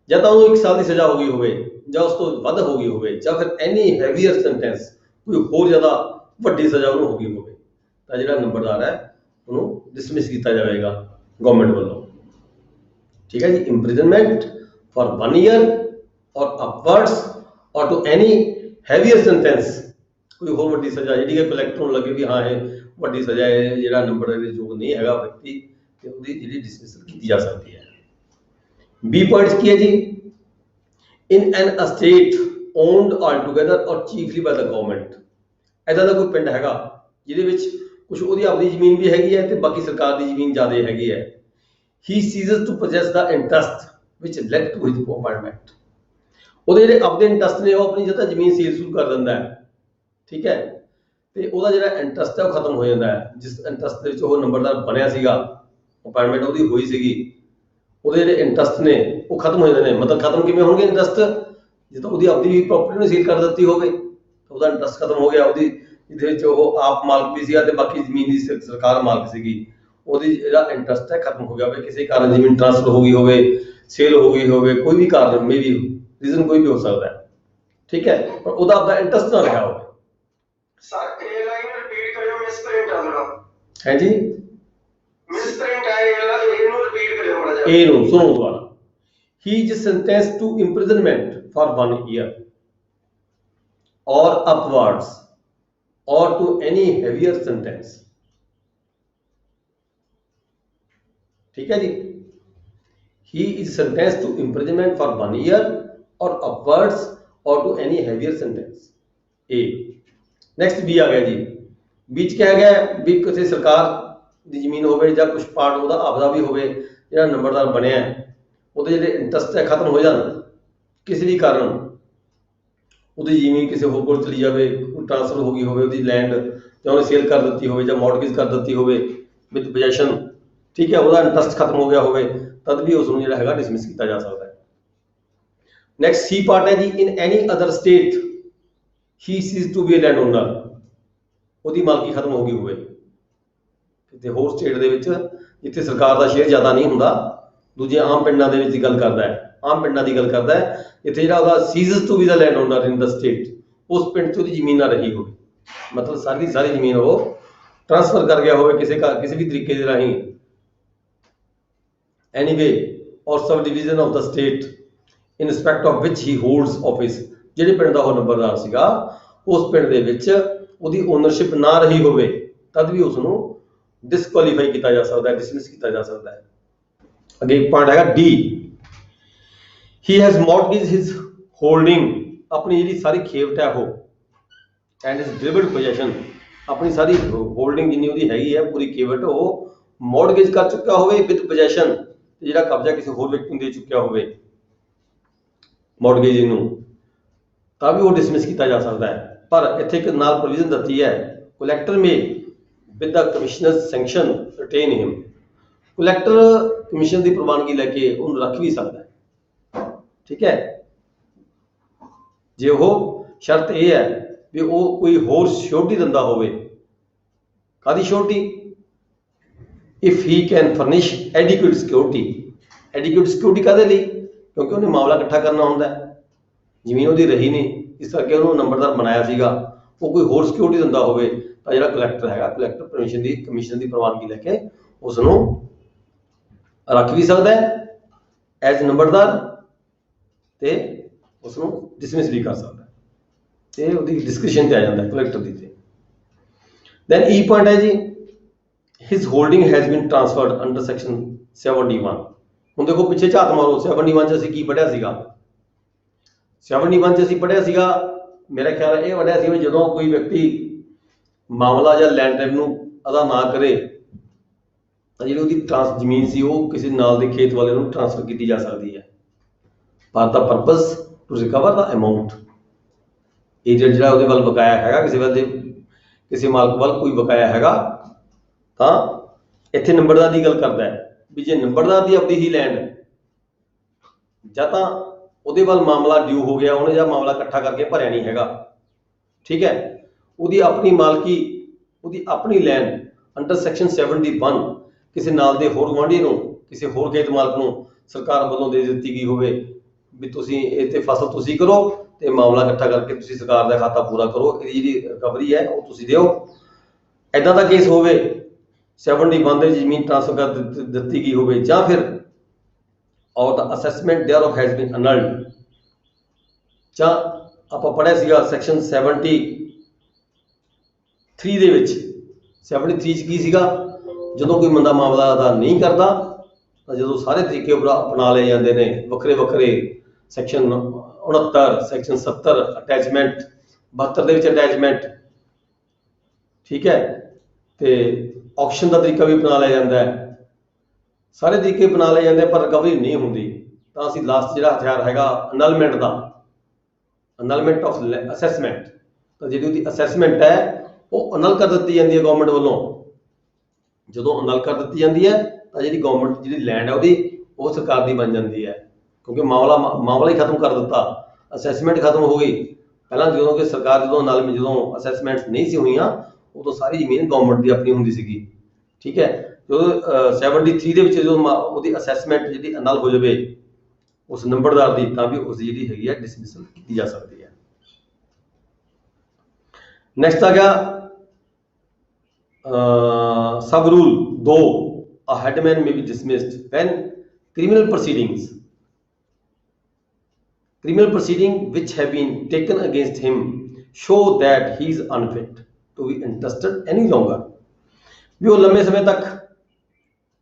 ਜਾਂ ਤਾਂ ਉਹਨੂੰ 1 ਸਾਲ ਦੀ ਸਜ਼ਾ ਹੋ ਗਈ ਹੋਵੇ ਜਾਂ ਉਸ ਤੋਂ ਵੱਧ ਹੋ ਗਈ ਹੋਵੇ ਜਾਂ ਫਿਰ ਐਨੀ ਹੈਵੀਅਰ ਸੈਂਟੈਂਸ ਕੋਈ ਹੋਰ ਜ਼ਿਆਦਾ ਵੱਡੀ ਸਜ਼ਾ ਉਹਨੂੰ ਹੋ ਗਈ ਹੋਵੇ ਤਾਂ ਜਿਹੜਾ ਨੰਬਰਦਾਰ ਹੈ ਉਹਨੂੰ ਡਿਸਮਿਸ ਕੀਤਾ ਜਾਵੇਗਾ ਗਵਰਨਮੈਂਟ ਵੱਲੋਂ। ਠੀਕ ਹੈ ਜੀ। ਇੰਪ੍ਰਿਜ਼ਨਮੈਂਟ ਫॉर 1 ईयर ਔਰ ਅਪਵਰਡਸ ਔਰ ਟੂ ਐਨੀ ਹੈਵੀਅਰ ਸੈਂਟੈਂਸ ਕੋਈ ਹੋਰ ਵੱਡੀ ਸਜ਼ਾ ਜਿਹੜੀ ਕਿ ਕਲੈਕਟਰ ਨੂੰ ਲੱਗੇ ਵੀ ਹਾਂ ਇਹ ਵੱਡੀ ਸਜ਼ਾ ਹੈ, ਜਿਹੜਾ ਨੰਬਰ ਦੇ ਯੋਗ ਨਹੀਂ ਹੈਗਾ ਵਿਅਕਤੀ, ਤੇ ਉਹਦੀ ਜਿਹੜੀ ਡਿਸਮਿਸਲ ਕੀਤੀ ਜਾ ਸਕਦੀ ਹੈ। ਬੀ ਪੁਆਇੰਟ ਕੀ ਹੈ ਜੀ? ਇਨ ਐਨ ਅਸਟੇਟ ਓਨਡ ਆਲ ਟੂਗੇਦਰ ਔਰ ਚੀਫਲੀ ਬਾਈ ਦਾ ਗਵਰਨਮੈਂਟ। ਇੱਦਾਂ ਦਾ ਕੋਈ ਪਿੰਡ ਹੈਗਾ ਜਿਹਦੇ ਵਿੱਚ ਕੁਝ ਉਹਦੀ ਆਪਣੀ ਜ਼ਮੀਨ ਵੀ ਹੈਗੀ ਹੈ ਤੇ ਬਾਕੀ ਸਰਕਾਰ ਦੀ ਜ਼ਮੀਨ ਜ਼ਿਆਦਾ ਹੈਗੀ ਹੈ। He ceases to possess the interest which led to his appointment. ਉਹਦੇ ਜਿਹੜੇ ਆਪਦੇ ਇੰਟਰਸਟ ਨੇ ਉਹ ਆਪਣੀ ਜਗ੍ਹਾ ਜ਼ਮੀਨ ਸੀਲ ਸੂਲ ਕਰ ਦਿੰਦਾ ਹੈ। ਠੀਕ ਹੈ। ਤੇ ਉਹਦਾ ਜਿਹੜਾ ਇੰਟਰਸਟ ਹੈ ਉਹ ਖਤਮ ਹੋ ਜਾਂਦਾ ਹੈ। ਜਿਸ ਇੰਟਰਸਟ ਦੇ ਵਿੱਚ ਉਹ ਨੰਬਰਦਾਰ ਬਣਿਆ ਸੀਗਾ, ਅਪਾਇੰਟਮੈਂਟ ਉਹਦੀ ਹੋਈ ਸੀਗੀ, ਉਹਦੇ ਜਿਹੜੇ ਇੰਟਰਸਟ ਨੇ ਉਹ ਖਤਮ ਹੋ ਜਾਂਦੇ ਨੇ। ਮਤਲਬ ਖਤਮ ਕਿਵੇਂ ਹੋਣਗੇ ਇੰਟਰਸਟ? ਜਦੋਂ ਉਹਦੀ ਆਪਦੀ ਵੀ ਪ੍ਰਾਪਰਟੀ ਨੂੰ ਸੀਲ ਕਰ ਦਿੱਤੀ ਹੋਵੇ ਤਾਂ ਉਹਦਾ ਇੰਟਰਸਟ ਖਤਮ ਹੋ ਗਿਆ। ਉਹਦੀ ਜਿਹਦੇ ਵਿੱਚ ਉਹ ਆਪ ਮਾਲਕ ਵੀ ਸੀਗਾ ਤੇ ਬਾਕੀ ਜ਼ਮੀਨ ਦੀ ਸਰਕਾਰ ਮਾਲਕ ਸੀਗੀ, ਉਹਦੀ ਜਿਹੜਾ ਇੰਟਰਸਟ ਹੈ ਖਤਮ ਹੋ ਗਿਆ ਹੋਵੇ। ਕਿਸੇ ਕਾਰਨ ਜ਼ਮੀਨ ਟ੍ਰਾਂਸਫਰ ਹੋ ਗਈ ਹੋਵੇ, ਸੇਲ ਹੋ ਗਈ ਹੋਵੇ, ਕੋਈ ਵੀ ਕਾਰਨ ਮੇ ਵੀ ਰੀਜ਼ਨ ਕੋਈ ਵੀ ਹੋ ਸਕਦਾ ਹੈ। ਠੀਕ ਹੈ। ਪਰ ਉਹਦਾ ਆਪਦਾ ਇੰਟਰਸਟ ਨਾ ਰਿਹਾ ਹੋਵੇ। ਸਰ ਇਹ ਲਾਈਨ ਰਿਪੀਟ ਕਰਿਓ, ਮਿਸਪ੍ਰਿੰਟ ਆ ਥੋੜਾ। ਹੈ ਜੀ, ਮਿਸਪ੍ਰਿੰਟ ਹੈ ਇਹਨੂੰ ਰਿਪੀਟ ਕਰਿਓ ਬੜਾ ਜਿਹਾ। ਇਹ ਨੂੰ ਸੁਣੋ ਦੁਬਾਰਾ। He is sentenced to imprisonment for 1 year or upwards or to any heavier sentence. ठीक है जी। He is sentenced to imprisonment for 1 year or upwards or to any heavier sentence. A. Next B आ गया जी। B च क्या है भी किसी सरकार ਦੀ ਜ਼ਮੀਨ ਹੋਵੇ ਜਾਂ ਕੁਝ ਪਾਰਟ ਉਹਦਾ ਆਪਦਾ ਵੀ ਹੋਵੇ, ਜਿਹੜਾ ਨੰਬਰਦਾਰ ਬਣਿਆ ਉਹਦੇ ਜਿਹੜੇ ਇੰਟਰਸਟ ਹੈ ਖਤਮ ਹੋ ਜਾਣ ਕਿਸੇ ਵੀ ਕਾਰਨ, ਉਹਦੀ ਜ਼ਮੀਨ ਕਿਸੇ ਹੋਰ ਕੋਲ ਚਲੀ ਜਾਵੇ, ਟ੍ਰਾਂਸਫਰ ਹੋ ਗਈ ਹੋਵੇ ਉਹਦੀ ਲੈਂਡ, ਜਾਂ ਉਹਨੇ ਸੇਲ ਕਰ ਦਿੱਤੀ ਹੋਵੇ ਜਾਂ ਮੌਰਗੇਜ ਕਰ ਦਿੱਤੀ ਹੋਵੇ ਵਿਦ ਪੋਜੈਸ਼ਨ। ਠੀਕ ਹੈ। ਉਹਦਾ ਇੰਟਰਸਟ ਖਤਮ ਹੋ ਗਿਆ ਹੋਵੇ ਤਦ ਵੀ ਉਸ ਨੂੰ ਜਿਹੜਾ ਹੈਗਾ ਡਿਸਮਿਸ ਕੀਤਾ ਜਾ ਸਕਦਾ ਹੈ। ਨੈਕਸਟ ਸੀ ਪਾਰਟ ਹੈ ਜੀ। In any other estate he ceases to be a land owner. ਉਹਦੀ ਮਾਲਕੀ ਖਤਮ ਹੋ ਗਈ ਹੋਵੇ ਕਿਤੇ ਹੋਰ ਸਟੇਟ ਦੇ ਵਿੱਚ ਜਿੱਥੇ ਸਰਕਾਰ ਦਾ ਸ਼ੇਅਰ ਜ਼ਿਆਦਾ ਨਹੀਂ ਹੁੰਦਾ, ਦੂਜੇ ਆਮ ਪਿੰਡਾਂ ਦੇ ਵਿੱਚ ਦੀ ਗੱਲ ਕਰਦਾ ਹੈ, ਆਮ ਪਿੰਡਾਂ ਦੀ ਗੱਲ ਕਰਦਾ ਹੈ, ਇੱਥੇ ਜਿਹੜਾ ਉਹਦਾ ceases to be the land owner in the estate, ਉਸ ਪਿੰਡ 'ਚ ਉਹਦੀ ਜ਼ਮੀਨ ਨਾ ਰਹੀ ਹੋਵੇ, ਮਤਲਬ ਸਾਰੀ ਦੀ ਸਾਰੀ ਜ਼ਮੀਨ ਉਹ ਟ੍ਰਾਂਸਫਰ ਕਰ ਗਿਆ ਹੋਵੇ ਕਿਸੇ ਵੀ ਤਰੀਕੇ ਦੇ ਰਾਹੀਂ, ਐਨੀਵੇ ਔਰ sub division of the state in respect of which he holds office. ਜਿਹੜੇ ਪਿੰਡ ਦਾ ਉਹ ਨੰਬਰਦਾਰ ਸੀਗਾ ਉਸ ਪਿੰਡ ਦੇ ਵਿੱਚ ਉਹਦੀ ਓਨਰਸ਼ਿਪ ਨਾ ਰਹੀ ਹੋਵੇ ਤਦ ਵੀ ਉਸ ਨੂੰ ਡਿਸਕੁਆਲੀਫਾਈ ਕੀਤਾ ਜਾ ਸਕਦਾ ਹੈ, ਡਿਸਮਿਸ ਕੀਤਾ ਜਾ ਸਕਦਾ ਹੈ। ਅੱਗੇ ਪੁਆਇੰਟ ਹੈਗਾ D. He has mortgage his holding. ਆਪਣੀ ਜਿਹੜੀ ਸਾਰੀ ਖੇਵਟ ਹੈ ਉਹ ਐਂਡ ਹਿਸ ਡਿਲੀਵਰਡ ਪੋਜੈਸ਼ਨ, ਆਪਣੀ ਸਾਰੀ ਹੋਲਡਿੰਗ ਜਿੰਨੀ ਉਹਦੀ ਹੈਗੀ ਹੈ ਪੂਰੀ ਖੇਵਟ ਉਹ ਮੌਰਟਗੇਜ ਕਰ ਚੁੱਕਿਆ ਹੋਵੇ ਵਿਦ ਪੋਜੈਸ਼ਨ, ਤੇ ਜਿਹੜਾ ਕਬਜ਼ਾ ਕਿਸੇ ਹੋਰ ਵਿਅਕਤੀ ਨੂੰ ਦੇ ਚੁੱਕਿਆ ਹੋਵੇ ਮੌਰਟਗੇਜ ਨੂੰ, ਤਾਂ ਵੀ ਉਹ ਡਿਸਮਿਸ ਕੀਤਾ ਜਾ ਸਕਦਾ ਹੈ। ਪਰ ਇੱਥੇ ਇੱਕ ਨਾਲ ਪ੍ਰੋਵੀਜ਼ਨ ਦਿੱਤੀ ਹੈ, collector may with the commissioner sanction retain him. Collector commission ਦੀ ਪ੍ਰਵਾਨਗੀ ਲੈ ਕੇ ਉਹਨੂੰ ਰੱਖ ਵੀ ਸਕਦਾ ਹੈ। ਠੀਕ ਹੈ। ਜੇ ਉਹ ਸ਼ਰਤ ਇਹ ਹੈ ਵੀ ਉਹ ਕੋਈ ਹੋਰ ਸਿਕਿਉਰਿਟੀ ਦਿੰਦਾ ਹੋਵੇ। ਕਾਹਦੀ security? If he can furnish adequate security. Adequate security ਕਾਹਦੇ ਲਈ? ਕਿਉਂਕਿ ਉਹਨੇ ਮਾਮਲਾ ਇਕੱਠਾ ਕਰਨਾ ਹੁੰਦਾ ਹੈ, ਜ਼ਮੀਨ ਉਹਦੀ ਰਹੀ ਨਹੀਂ, ਇਸ ਕਰਕੇ ਉਹਨੂੰ ਨੰਬਰਦਾਰ ਬਣਾਇਆ ਸੀਗਾ। ਉਹ ਕੋਈ ਹੋਰ ਸਿਕਿਉਰਿਟੀ ਦਿੰਦਾ ਹੋਵੇ ਤਾਂ ਜਿਹੜਾ ਕਲੈਕਟਰ ਹੈਗਾ, ਕਲੈਕਟਰ ਕਮਿਸ਼ਨ ਦੀ ਪ੍ਰਵਾਨਗੀ ਲੈ ਕੇ ਉਸ ਨੂੰ ਰੱਖ ਵੀ ਸਕਦਾ ਹੈ ਐਜ਼ ਨੰਬਰਦਾਰ ਤੇ ਉਸ ਨੂੰ ਡਿਸਮਿਸ ਵੀ ਕਰ ਸਕਦਾ ਹੈ, ਤੇ ਉਹਦੀ ਡਿਸਕ੍ਰਿਸ਼ਨ ਤੇ ਆ ਜਾਂਦਾ ਕਲੈਕਟਰ ਦੀ। ਤੇ ਦੈਨ ਈ ਪੁਆਇੰਟ ਹੈ ਜੀ। His holding has been transferred under section 71। ਹੁਣ ਦੇਖੋ ਪਿੱਛੇ ਝਾਤ ਮਾਰੋ, 71 'ਚ ਅਸੀਂ ਕੀ ਪੜ੍ਹਿਆ ਸੀਗਾ? 71 'ਚ ਅਸੀਂ ਪੜ੍ਹਿਆ ਸੀਗਾ, ਮੇਰਾ ਖਿਆਲ ਇਹ ਪੜ੍ਹਿਆ ਸੀ ਵੀ ਜਦੋਂ ਕੋਈ ਵਿਅਕਤੀ ਮਾਮਲਾ ਜਾਂ ਲੈਂਡ ਰੈਵਨਿਊ ਅਦਾ ਨਾ ਕਰੇ ਤਾਂ ਜਿਹੜੀ ਉਹਦੀ ਜ਼ਮੀਨ ਸੀ ਉਹ ਕਿਸੇ ਨਾਲ ਦੇ ਖੇਤ ਵਾਲੇ ਨੂੰ ਟ੍ਰਾਂਸਫਰ ਕੀਤੀ ਜਾ ਸਕਦੀ ਹੈ for the purpose to recover the amount. ਇਹ ਜਿਹੜਾ ਉਹਦੇ ਵੱਲ ਬਕਾਇਆ ਹੈਗਾ, ਕਿਸੇ ਮਾਲਕ ਵੱਲ ਕੋਈ ਬਕਾਇਆ ਹੈਗਾ, ਤਾਂ ਇੱਥੇ ਨੰਬਰਦਾਰ ਦੀ ਗੱਲ ਕਰਦਾ ਹੈ ਵੀ ਜੇ ਨੰਬਰਦਾਰ ਦੀ ਆਪਣੀ ਹੀ ਲੈਂਡ ਜਾਂ ਤਾਂ ਉਹਦੇ ਵੱਲ ਮਾਮਲਾ ਡਿਊ ਹੋ ਗਿਆ, ਉਹਨੇ ਜਾਂ ਮਾਮਲਾ ਇਕੱਠਾ ਕਰਕੇ ਭਰਿਆ ਨਹੀਂ ਹੈਗਾ, ਠੀਕ ਹੈ, ਉਹਦੀ ਆਪਣੀ ਮਾਲਕੀ, ਉਹਦੀ ਆਪਣੀ ਲੈਂਡ ਅੰਡਰ ਸੈਕਸ਼ਨ 71 ਕਿਸੇ ਨਾਲ ਦੇ ਹੋਰ ਗੁਆਂਢੀ ਨੂੰ, ਕਿਸੇ ਹੋਰ ਖੇਤ ਮਾਲਕ ਨੂੰ ਸਰਕਾਰ ਵੱਲੋਂ ਦੇ ਦਿੱਤੀ ਗਈ ਹੋਵੇ, ਵੀ ਤੁਸੀਂ ਇਹ ਤੇ ਫਸਲ ਤੁਸੀਂ ਕਰੋ ਤੇ ਮਾਮਲਾ ਇਕੱਠਾ ਕਰਕੇ ਤੁਸੀਂ ਸਰਕਾਰ ਦਾ ਖਾਤਾ ਪੂਰਾ ਕਰੋ, ਇਹਦੀ ਜਿਹੜੀ ਰਿਕਵਰੀ ਹੈ ਉਹ ਤੁਸੀਂ ਦਿਓ। ਐਦਾਂ ਦਾ ਕੇਸ ਹੋਵੇ 71 ਦੇ ਜ਼ਮੀਨ ਟ੍ਰਾਂਸਫਰ ਕਰ ਦਿੱਤੀ ਗਈ ਹੋਵੇ, ਜਾਂ ਫਿਰ or the assessment thereof has been annulled, ਜਾਂ ਆਪਾਂ ਪੜ੍ਹਿਆ ਸੀਗਾ ਸੈਕਸ਼ਨ 73 ਦੇ ਵਿੱਚ 73 ਚ ਕੀ ਸੀਗਾ, ਜਦੋਂ ਕੋਈ ਬੰਦਾ ਮਾਮਲਾ ਅਦਾ ਨਹੀਂ ਕਰਦਾ ਤਾਂ ਜਦੋਂ ਸਾਰੇ ਤਰੀਕੇ ਅਪਣਾ ਲਏ ਜਾਂਦੇ ਨੇ, ਵੱਖਰੇ ਵੱਖਰੇ ਸੈਕਸ਼ਨ 69, ਸੈਕਸ਼ਨ 70 ਅਟੈਚਮੈਂਟ, 72 ਦੇ ਵਿੱਚ ਅਟੈਚਮੈਂਟ, ਠੀਕ ਹੈ, ਤੇ ਆਕਸ਼ਨ ਦਾ ਤਰੀਕਾ ਵੀ ਅਪਣਾ ਲਿਆ ਜਾਂਦਾ ਹੈ, ਸਾਰੇ ਤਰੀਕੇ ਅਪਣਾ ਲਏ ਜਾਂਦੇ ਪਰ ਰਿਕਵਰੀ ਨਹੀਂ ਹੁੰਦੀ, ਤਾਂ ਅਸੀਂ ਲਾਸਟ ਜਿਹੜਾ ਹਥਿਆਰ ਹੈਗਾ ਅਨਲਮੈਂਟ ਦਾ, ਅਨਲਮੈਂਟ ਆਫ ਅਸੈਸਮੈਂਟ, ਤਾਂ ਜਿਹੜੀ ਉਹਦੀ ਅਸੈਸਮੈਂਟ ਹੈ ਉਹ ਅਨਲ ਕਰ ਦਿੱਤੀ ਜਾਂਦੀ ਹੈ ਗਵਰਨਮੈਂਟ ਵੱਲੋਂ। ਜਦੋਂ ਅਨਲ ਕਰ ਦਿੱਤੀ ਜਾਂਦੀ ਹੈ ਤਾਂ ਜਿਹੜੀ ਗਵਰਨਮੈਂਟ ਜਿਹੜੀ ਲੈਂਡ ਹੈ ਉਹਦੀ ਉਹ ਸਰਕਾਰ ਦੀ ਬਣ ਜਾਂਦੀ ਹੈ, ਕਿਉਂਕਿ ਮਾਮਲਾ ਹੀ ਖਤਮ ਕਰ ਦਿੱਤਾ, ਅਸੈਸਮੈਂਟ ਖਤਮ ਹੋ ਗਈ। ਪਹਿਲਾਂ ਜਦੋਂ ਕਿ ਸਰਕਾਰ ਜਦੋਂ ਅਸੈਸਮੈਂਟਸ ਨਹੀਂ ਸੀ ਹੋਈਆਂ ਉਦੋਂ ਸਾਰੀ ਜ਼ਮੀਨ ਗਵਰਨਮੈਂਟ ਦੀ ਆਪਣੀ ਹੁੰਦੀ ਸੀਗੀ, ਠੀਕ ਹੈ। ਜਦੋਂ 73 ਦੇ ਵਿੱਚ ਜਦੋਂ ਉਹਦੀ ਅਸੈਸਮੈਂਟ ਜਿਹੜੀ ਅਨਲ ਹੋ ਜਾਵੇ ਉਸ ਨੰਬਰਦਾਰ ਦੀ, ਤਾਂ ਵੀ ਉਸ ਦੀ ਜਿਹੜੀ ਹੈਗੀ ਹੈ ਡਿਸਮਿਸਲ ਕੀਤੀ ਜਾ ਸਕਦੀ ਹੈ। ਨੈਕਸਟ ਆ ਗਿਆ ਸਬ rule 2, a headman may be dismissed when criminal proceedings which have been taken against him show that he is unfit to be entrusted any longer। ਵੀ ਉਹ ਲੰਮੇ ਸਮੇਂ ਤੱਕ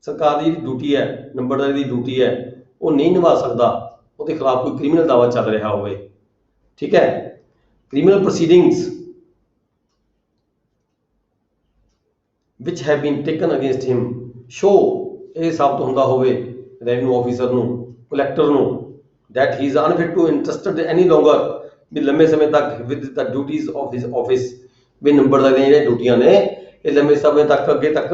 ਸਰਕਾਰ ਦੀ ਡਿਊਟੀ ਹੈ, ਨੰਬਰਦਾਰੀ ਦੀ ਡਿਊਟੀ ਹੈ, ਉਹ ਨਹੀਂ ਨਿਭਾ ਸਕਦਾ, ਉਹਦੇ ਖਿਲਾਫ ਕੋਈ ਕ੍ਰਿਮੀਨਲ ਦਾਅਵਾ ਚੱਲ ਰਿਹਾ ਹੋਵੇ, ਠੀਕ ਹੈ। Criminal proceedings which have been taken against him show, ਇਹ ਸਾਬਤ ਹੁੰਦਾ ਹੋਵੇ ਰੈਵਨਿਊ ਆਫੀਸਰ ਨੂੰ, ਕਲੈਕਟਰ ਨੂੰ, that he is unfit to entrusted any longer, ਵੀ ਲੰਮੇ ਸਮੇਂ ਤੱਕ with the duties of his office, ਵੀ ਨੰਬਰਦਾਰੀ ਦੀਆਂ ਜਿਹੜੀਆਂ ਡਿਊਟੀਆਂ ਨੇ ਇਹ ਲੰਮੇ ਸਮੇਂ ਤੱਕ ਅੱਗੇ ਤੱਕ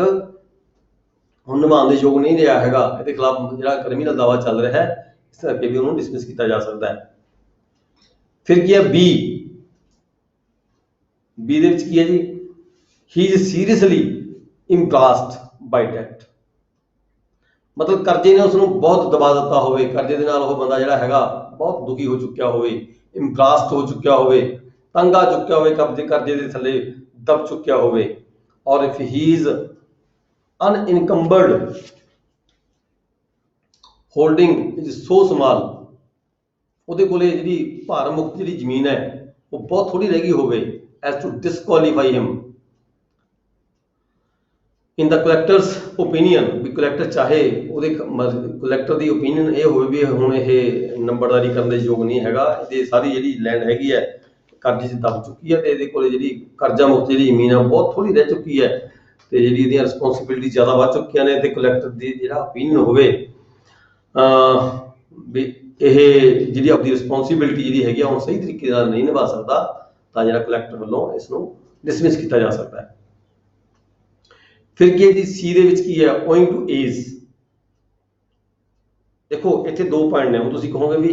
ਹੁਣ ਨਿਭਾਉਣ ਦੇ ਯੋਗ ਨਹੀਂ ਰਿਹਾ ਹੈਗਾ, ਇਹਦੇ ਖਿਲਾਫ ਜਿਹੜਾ ਕ੍ਰਿਮੀਨਲ ਦਾਅਵਾ ਚੱਲ ਰਿਹਾ ਹੈ, ਇਸ ਕਰਕੇ ਵੀ ਉਹਨੂੰ ਡਿਸਮਿਸ ਕੀਤਾ ਜਾ ਸਕਦਾ ਹੈ। ਫਿਰ ਕੀ ਹੈ ਬੀ ਦੇ ਵਿੱਚ ਕੀ ਹੈ ਜੀ, he is seriously embarrassed by debt, ਮਤਲਬ ਕਰਜ਼ੇ ਨੇ ਉਸਨੂੰ ਬਹੁਤ ਦਬਾ ਦਿੱਤਾ ਹੋਵੇ, ਕਰਜ਼ੇ ਦੇ ਨਾਲ ਉਹ ਬੰਦਾ ਜਿਹੜਾ ਹੈਗਾ ਬਹੁਤ ਦੁਖੀ ਹੋ ਚੁੱਕਿਆ ਹੋਵੇ, ਇੰਪ੍ਰਾਸਡ ਹੋ ਚੁੱਕਿਆ ਹੋਵੇ, ਤੰਗ ਆ ਚੁੱਕਿਆ ਹੋਵੇ, ਕਰਜ਼ੇ ਦੇ ਥੱਲੇ ਦਬ ਚੁੱਕਿਆ ਹੋਵੇ। ਔਰ if he is unencumbered holding is so small, ਉਹਦੇ ਕੋਲੇ ਜਿਹੜੀ ਭਾਰ ਮੁਕਤ ਜਿਹੜੀ ਜ਼ਮੀਨ ਹੈ ਉਹ ਬਹੁਤ ਥੋੜੀ ਰਹਿ ਗਈ ਹੋਵੇ, as to disqualify him in the collector's opinion, ਵੀ ਕਲੈਕਟਰ ਚਾਹੇ ਉਹਦੇ ਕਲੈਕਟਰ ਦੀ ਓਪੀਨੀਅਨ ਇਹ ਹੋਵੇ ਵੀ ਹੁਣ ਇਹ ਨੰਬਰਦਾਰੀ ਕਰਨ ਦੇ ਯੋਗ ਨਹੀਂ ਹੈਗਾ, ਇਹਦੇ ਸਾਰੀ ਜਿਹੜੀ ਲੈਂਡ ਹੈਗੀ ਹੈ ਕਰਜ਼ੇ 'ਚ ਦਬ ਚੁੱਕੀ ਹੈ, ਤੇ ਇਹਦੇ ਕੋਲੇ ਜਿਹੜੀ ਕਰਜ਼ਾ ਮੁਕਤ ਜਿਹੜੀ ਜ਼ਮੀਨ ਆ ਬਹੁਤ ਥੋੜੀ ਰਹਿ ਚੁੱਕੀ ਹੈ, ਤੇ ਜਿਹੜੀ ਇਹਦੀਆਂ ਰਿਸਪੌਂਸਿਬਿਲਿਟੀ ਜ਼ਿਆਦਾ ਵੱਧ ਚੁੱਕੀਆਂ ਨੇ, ਤੇ ਕਲੈਕਟਰ ਦੀ ਜਿਹੜਾ ਓਪੀਨੀਅਨ ਹੋਵੇ ਵੀ ਇਹ ਜਿਹੜੀ ਆਪਣੀ ਰਿਸਪੌਂਸਿਬਿਲਿਟੀ ਜਿਹੜੀ ਹੈਗੀ ਆ ਹੁਣ ਸਹੀ ਤਰੀਕੇ ਨਾਲ ਨਹੀਂ ਨਿਭਾ ਸਕਦਾ, ਤਾਂ ਜਿਹੜਾ ਕਲੈਕਟਰ ਵੱਲੋਂ ਇਸ ਨੂੰ ਡਿਸਮਿਸ ਕੀਤਾ ਜਾ ਸਕਦਾ ਹੈ। ਫਿਰ ਕੀ ਹੈ ਜੀ ਸੀ ਦੇ ਵਿੱਚ ਕੀ ਹੈ, ਓਇੰਗ ਟੂ ਏਜ। ਦੇਖੋ ਇੱਥੇ ਦੋ ਪੁਆਇੰਟ ਨੇ, ਉਹ ਤੁਸੀਂ ਕਹੋਗੇ ਵੀ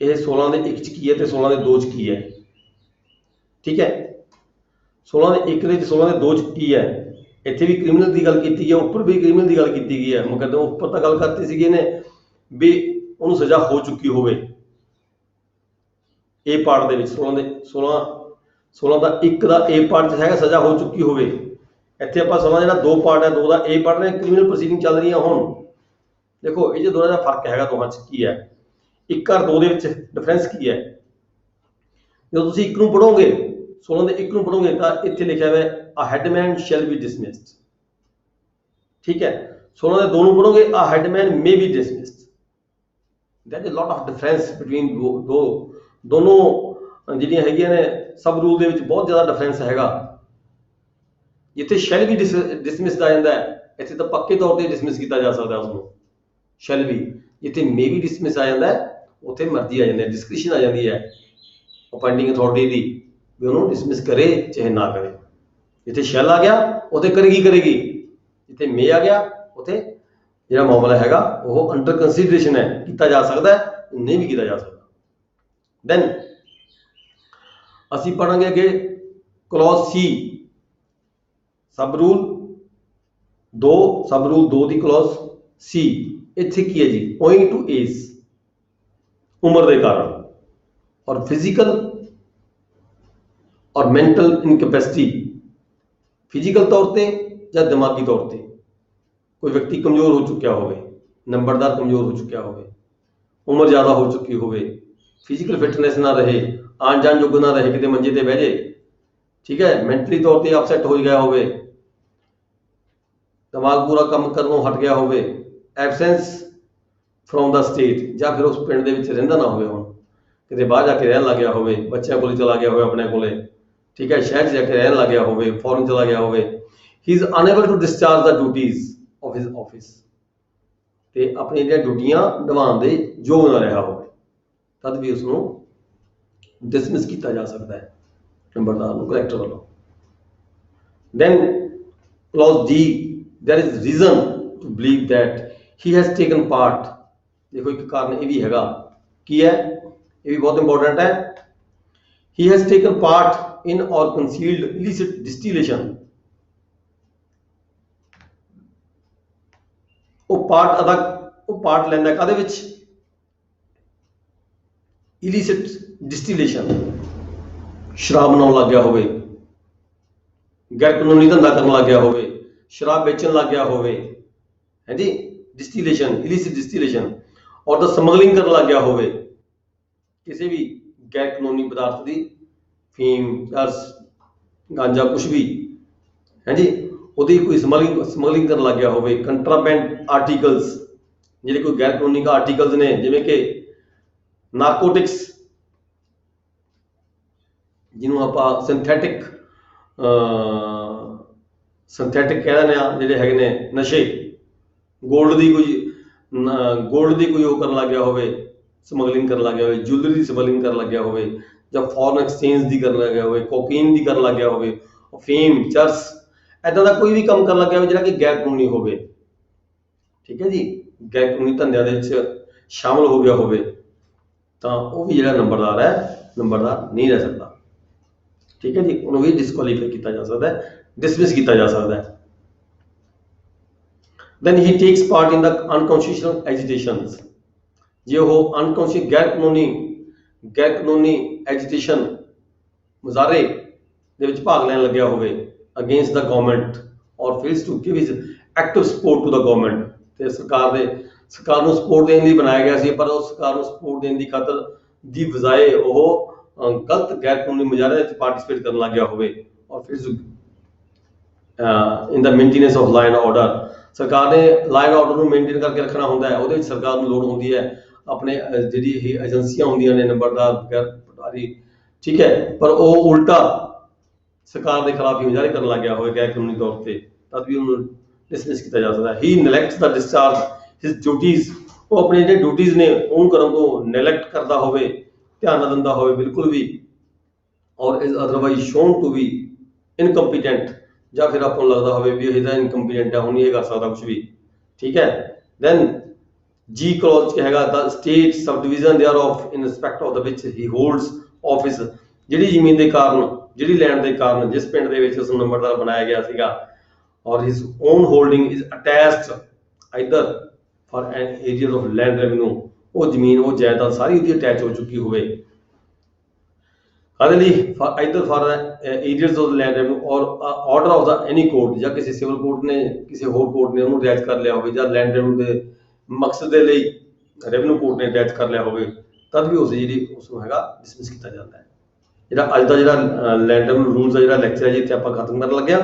ਇਹ 16 ਦੇ 1 ਚ ਕੀ ਹੈ ਤੇ 16 ਦੇ 2 ਚ ਕੀ ਹੈ, ਠੀਕ ਹੈ। 16 ਦੇ 1 ਦੇ 16 ਦੇ 2 ਚ ਕੀ ਹੈ, ਇੱਥੇ ਵੀ ਕ੍ਰਿਮੀਨਲ ਦੀ ਗੱਲ ਕੀਤੀ ਗਈ ਹੈ, ਉੱਪਰ ਵੀ ਕ੍ਰਿਮੀਨਲ ਦੀ ਗੱਲ ਕੀਤੀ ਗਈ ਹੈ। ਮੁਕੱਦਮੇ ਉੱਪਰ ਤਾਂ ਗੱਲ ਕਰਤੀ ਸੀਗੀ ਇਹਨੇ ਵੀ ਉਹਨੂੰ ਸਜ਼ਾ ਹੋ ਚੁੱਕੀ ਹੋਵੇ, ਏ ਪਾਰਟ ਦੇ ਵਿੱਚ 16 ਦਾ 1 ਦਾ ਏ ਪਾਰਟ ਚ ਹੈਗਾ ਸਜ਼ਾ ਹੋ ਚੁੱਕੀ ਹੋਵੇ। ਇੱਥੇ ਆਪਾਂ 16 ਜਿਹੜਾ 2 ਪਾਰਟ ਹੈ, 2 ਦਾ ਏ ਪਾਰਟ ਨੇ, ਕ੍ਰਿਮੀਨਲ ਪ੍ਰੋਸੀਡਿੰਗ ਚੱਲ ਰਹੀਆਂ ਹੁਣ। ਦੇਖੋ ਇਹ 'ਚ ਦੋਨਾਂ ਦਾ ਫਰਕ ਹੈਗਾ, ਦੋਹਾਂ 'ਚ ਕੀ ਹੈ, 1 ਔਰ 2 ਦੇ ਵਿੱਚ ਡਿਫਰੈਂਸ ਕੀ ਹੈ। ਜਦੋਂ ਤੁਸੀਂ 1 ਨੂੰ ਪੜ੍ਹੋਗੇ, 16 ਦੇ 1 ਨੂੰ ਪੜ੍ਹੋਗੇ ਤਾਂ ਇੱਥੇ ਲਿਖਿਆ ਹੋਇਆ ਆ ਹੈਡਮੈਨ ਸ਼ੈਲ ਬੀ ਡਿਸਮਿਸਡ, ਠੀਕ ਹੈ। 16 ਦੇ 2 ਨੂੰ ਪੜ੍ਹੋਗੇ a headman may be dismissed. That is lot of difference between ਦੋਨੋਂ ਜਿਹੜੀਆਂ ਹੈਗੀਆਂ ਨੇ ਸਬ ਰੂਲ ਦੇ ਵਿੱਚ ਬਹੁਤ ਜ਼ਿਆਦਾ ਡਿਫਰੈਂਸ ਹੈਗਾ। ਜਿੱਥੇ ਸ਼ੈਲ ਵੀ ਡਿਸਮਿਸਡ ਆ ਜਾਂਦਾ ਹੈ, ਇੱਥੇ ਤਾਂ ਪੱਕੇ ਤੌਰ ਤੇ ਡਿਸਮਿਸ ਕੀਤਾ ਜਾ ਸਕਦਾ ਉਸਨੂੰ, ਸ਼ੈਲ ਵੀ। ਜਿੱਥੇ ਮੇ ਵੀ ਡਿਸਮਿਸ ਆ ਜਾਂਦਾ ਹੈ, ਉੱਥੇ ਮਰਜ਼ੀ ਆ ਜਾਂਦੀ ਹੈ, ਡਿਸਕ੍ਰਿਸ਼ਨ ਆ ਜਾਂਦੀ ਹੈ ਅਪਾਇੰਟਿੰਗ ਅਥਾਰਟੀ ਦੀ, ਵੀ ਉਹਨੂੰ ਡਿਸਮਿਸ ਕਰੇ ਚਾਹੇ ਨਾ ਕਰੇ। ਜਿੱਥੇ ਸ਼ੈਲ ਆ ਗਿਆ ਉੱਥੇ ਕਰੇਗੀ, ਜਿੱਥੇ ਮੇ ਆ ਗਿਆ ਉੱਥੇ ਜਿਹੜਾ ਮਾਮਲਾ ਹੈਗਾ ਉਹ ਅੰਡਰ ਕੰਸੀਡਰੇਸ਼ਨ ਹੈ, ਕੀਤਾ ਜਾ ਸਕਦਾ ਹੈ, ਨਹੀਂ ਵੀ ਕੀਤਾ ਜਾ ਸਕਦਾ। ਦੈਨ ਅਸੀਂ ਪੜਾਂਗੇ ਅੱਗੇ ਕਲੌਜ਼ ਸੀ, ਸਬ ਰੂਲ 2 ਦੀ ਕਲੌਜ਼ ਸੀ। ਇੱਥੇ ਕੀ ਹੈ ਜੀ, ਓਇੰਗ ਟੂ ਏਜ। उम्र के कारण, और फिजिकल और मैंटल इनकैपेसिटी, फिजिकल तौर पर या दिमागी तौर पर कोई व्यक्ति कमजोर हो चुका हो, नंबरदार कमजोर हो चुका हो, उम्र ज़्यादा हो चुकी हो, फिजिकल फिटनेस ना रहे, आन जान जोग ना रहे, कितने मंजे ते बह जाए, ठीक है, मैंटली तौर पर अपसैट हो गया हो, दिमाग पूरा काम करनों हट गया हो, एबसेंस फ्रॉम द स्टेट, या फिर उस पिंड दे विच रहिंदा ना होवे, हुण किते बाहर जाके रहन लग गया हो, बच्चों को चला गया हो अपने कोले, ठीक है, शहर जाके रहन लग गया हो, फॉरन चला गया हो, he is unable to discharge the duties of his office, ते अपनी जो ड्यूटियां निभाउण दे योग ना रहा हो, तद भी उसनों डिसमिस किया जा सकता है नंबरदार नूं कलैक्टर वालों। Then clause D, there is reason to believe that he has taken part, देखो एक कारण ये भी हैगा की है, ये भी बहुत इंपॉर्टेंट है, ही हैज टेकन पार्ट इन और कंसील्ड इलिसिट डिस्टिलेशन, वो पार्ट लैंदा काहदे विच, इलिसिट डिस्टिलेशन, शराब बनाउण लग गया होवे, गैर कानूनी धंधा करन लग गया होवे, शराब बेचण लग गया होवे, है जी, डिस्टिलेशन, इलिसिट डिस्टिलेशन, और द स्मगलिंग करन लग गया होवे, किसी भी गैर कानूनी पदार्थ की, फीम, चरस, गांजा, कुछ भी, है जी, ਉਹਦੀ कोई ਸਮਗਲਿੰਗ ਕਰਨ ਲੱਗ ਗਿਆ ਹੋਵੇ, ਕੰਟਰਾਬੈਂਡ ਆਰਟੀਕਲਸ, ਜਿਹੜੇ ਕੋਈ ਗੈਰ ਕਾਨੂੰਨੀ ਆਰਟੀਕਲਸ ਨੇ, ਜਿਵੇਂ ਕਿ ਨਾਰਕੋਟਿਕਸ, ਜਿਹਨੂੰ ਆਪਾਂ ਸਿੰਥੈਟਿਕ ਕਹਿ ਦਿੰਦੇ ਆ, ਜਿਹੜੇ ਹੈਗੇ ਨੇ ਨਸ਼ੇ, ਗੋਲਡ ਦੀ ਕੋਈ ਉਹ ਕਰਨ ਲੱਗ ਗਿਆ ਹੋਵੇ, ਸਮਗਲਿੰਗ ਕਰਨ ਲੱਗ ਗਿਆ ਹੋਵੇ, ਜੁਐਲਰੀ ਦੀ ਸਮਗਲਿੰਗ ਕਰਨ ਲੱਗ ਗਿਆ ਹੋਵੇ, ਜਾਂ ਫੋਰਨ ਐਕਸਚੇਂਜ ਦੀ ਕਰਨ ਲੱਗ ਗਿਆ ਹੋਵੇ, ਕੋਕੀਨ ਦੀ ਕਰਨ ਲੱਗ ਗਿਆ ਹੋਵੇ, ਫੀਮ, ਚਰਸ, ਇੱਦਾਂ ਦਾ ਕੋਈ ਵੀ ਕੰਮ ਕਰਨ ਲੱਗ ਗਿਆ ਹੋਵੇ ਜਿਹੜਾ ਕਿ ਗੈਰ ਕਾਨੂੰਨੀ ਹੋਵੇ, ਠੀਕ ਹੈ ਜੀ, ਗੈਰ ਕਾਨੂੰਨੀ ਧੰਦਿਆਂ ਦੇ ਵਿੱਚ ਸ਼ਾਮਲ ਹੋ ਗਿਆ ਹੋਵੇ, ਤਾਂ ਉਹ ਵੀ ਜਿਹੜਾ ਨੰਬਰਦਾਰ ਹੈ, ਨੰਬਰਦਾਰ ਨਹੀਂ ਰਹਿ ਸਕਦਾ, ਠੀਕ ਹੈ ਜੀ, ਉਹਨੂੰ ਵੀ ਡਿਸਕੁਆਲੀਫਾਈ ਕੀਤਾ ਜਾ ਸਕਦਾ ਹੈ, ਡਿਸਮਿਸ ਕੀਤਾ ਜਾ ਸਕਦਾ ਹੈ। then he takes part in the unconstitutional agitations, ਜੇ ਉਹ ਅਨਕੌਂਸ਼ੀਅਸ ਗੈਰ ਕਾਨੂੰਨੀ ਐਜੀਟੇਸ਼ਨ, ਮੁਜ਼ਾਹਰੇ ਦੇ ਵਿੱਚ ਭਾਗ ਲੈਣ ਲੱਗਿਆ ਹੋਵੇ against the government, or fails to give his active support to the government, ਤੇ ਸਰਕਾਰ ਨੂੰ ਸਪੋਰਟ ਦੇਣ ਲਈ ਬਣਾਇਆ ਗਿਆ ਸੀ, ਪਰ ਉਹ ਸਰਕਾਰ ਨੂੰ ਸਪੋਰਟ ਦੇਣ ਦੀ ਖਾਤਰ ਦੀ ਬਜਾਏ ਉਹ ਗਲਤ ਗੈਰ ਕਾਨੂੰਨੀ ਮੁਜ਼ਾਹਰੇ ਵਿੱਚ ਪਾਰਟਿਸਿਪੇਟ ਕਰਨ ਲੱਗ ਗਿਆ ਹੋਵੇ, ਔਰ ਫਿਰ in the maintenance of law and order, ਸਰਕਾਰ ਨੇ ਲਾਅ ਐਂਡ ਆਰਡਰ ਨੂੰ ਮੇਨਟੇਨ ਕਰਕੇ ਰੱਖਣਾ ਹੁੰਦਾ ਹੈ, ਉਹਦੇ ਵਿੱਚ ਸਰਕਾਰ ਨੂੰ ਲੋੜ ਹੁੰਦੀ ਹੈ ਆਪਣੇ ਜਿਹੜੀ ਇਹ ਏਜੰਸੀਆਂ ਹੁੰਦੀਆਂ ਨੇ ਨੰਬਰਦਾਰ ਗੈਰ ਪਟਵਾਰੀ, ਠੀਕ ਹੈ, ਪਰ ਉਹ ਉਲਟਾ ਸਰਕਾਰ ਦੇ ਖਿਲਾਫ ਹੀ ਮੁਜ਼ਾਹਰੇ ਕਰਨ ਲੱਗ ਗਿਆ ਹੋਵੇ ਗੈਰ ਕਾਨੂੰਨੀ ਤੌਰ ਤੇ, ਤਦ ਵੀ ਉਹਨੂੰ ਡਿਸਮਿਸ ਕੀਤਾ ਜਾ ਸਕਦਾ ਹੈ। ਹੀ ਨੈਗਲੈਕਟਸ ਦਾ ਡਿਸਚਾਰਜ ਹਿਸ ਡਿਊਟੀਜ਼, ਉਹ ਆਪਣੇ ਜਿਹੜੇ ਡਿਊਟੀਜ਼ ਨੇ ਉਹਨੂੰ ਕਰਨ ਤੋਂ ਨੈਗਲੈਕਟ ਕਰਦਾ ਹੋਵੇ, ਧਿਆਨ ਨਾ ਦਿੰਦਾ ਹੋਵੇ ਬਿਲਕੁਲ ਵੀ, or is otherwise shown to be incompetent, ਜਾਂ ਫਿਰ ਆਪਾਂ ਨੂੰ ਲੱਗਦਾ ਹੋਵੇ ਵੀ ਇਹਦਾ ਇਨਕੰਪੀਟੈਂਟ ਹੈ, ਹੁਣ ਨਹੀਂ ਇਹ ਕਰ ਸਕਦਾ ਕੁਛ ਵੀ, ਠੀਕ ਹੈ। ਦੈਨ ਜੀ ਕਲੌਜ਼ 'ਚ ਹੈਗਾ the estate subdivision thereof in respect of the which he holds office, ਜਿਹੜੀ ਜ਼ਮੀਨ ਦੇ ਕਾਰਨ, ਜਿਹੜੀ ਲੈਂਡ ਦੇ ਕਾਰਨ ਜਿਸ ਪਿੰਡ ਦੇ ਵਿੱਚ ਉਸ ਨੂੰ ਨੰਬਰਦਾਰ ਬਣਾਇਆ ਗਿਆ ਸੀਗਾ, ਔਰ ਹਿਸ on holding is attached either for N area of land revenue, ਉਹ ਜ਼ਮੀਨ, ਉਹ ਜਾਇਦਾਦ ਸਾਰੀ ਉਹਦੀ ਅਟੈਚ ਹੋ ਚੁੱਕੀ ਹੋਵੇ, ਕਾਹਦੇ ਲਈ, either for arrears of land revenue, or order of the any court, ਜਾਂ ਕਿਸੇ ਸਿਵਲ ਕੋਰਟ ਨੇ, ਕਿਸੇ ਹੋਰ ਕੋਰਟ ਨੇ ਉਹਨੂੰ ਅਟੈਚ ਕਰ ਲਿਆ ਹੋਵੇ, ਜਾਂ ਲੈਂਡ ਰੈਵਨਿਊ ਦੇ ਮਕਸਦ ਦੇ ਲਈ ਰੈਵਨਿਊ ਕੋਰਟ ਨੇ ਅਟੈਚ ਕਰ ਲਿਆ ਹੋਵੇ, ਤਦ ਵੀ ਉਸ ਨੂੰ ਹੈਗਾ ਡਿਸਮਿਸ ਕੀਤਾ ਜਾਂਦਾ ਹੈ। ਜਿਹੜਾ ਅੱਜ ਦਾ ਜਿਹੜਾ ਲੈਂਡ ਰੈਵਨਿਊ ਰੂਲਸ ਦਾ ਜਿਹੜਾ ਲੈਕਚਰ ਹੈ ਜੀ, ਇੱਥੇ ਆਪਾਂ ਖਤਮ ਕਰਨ ਲੱਗਿਆ।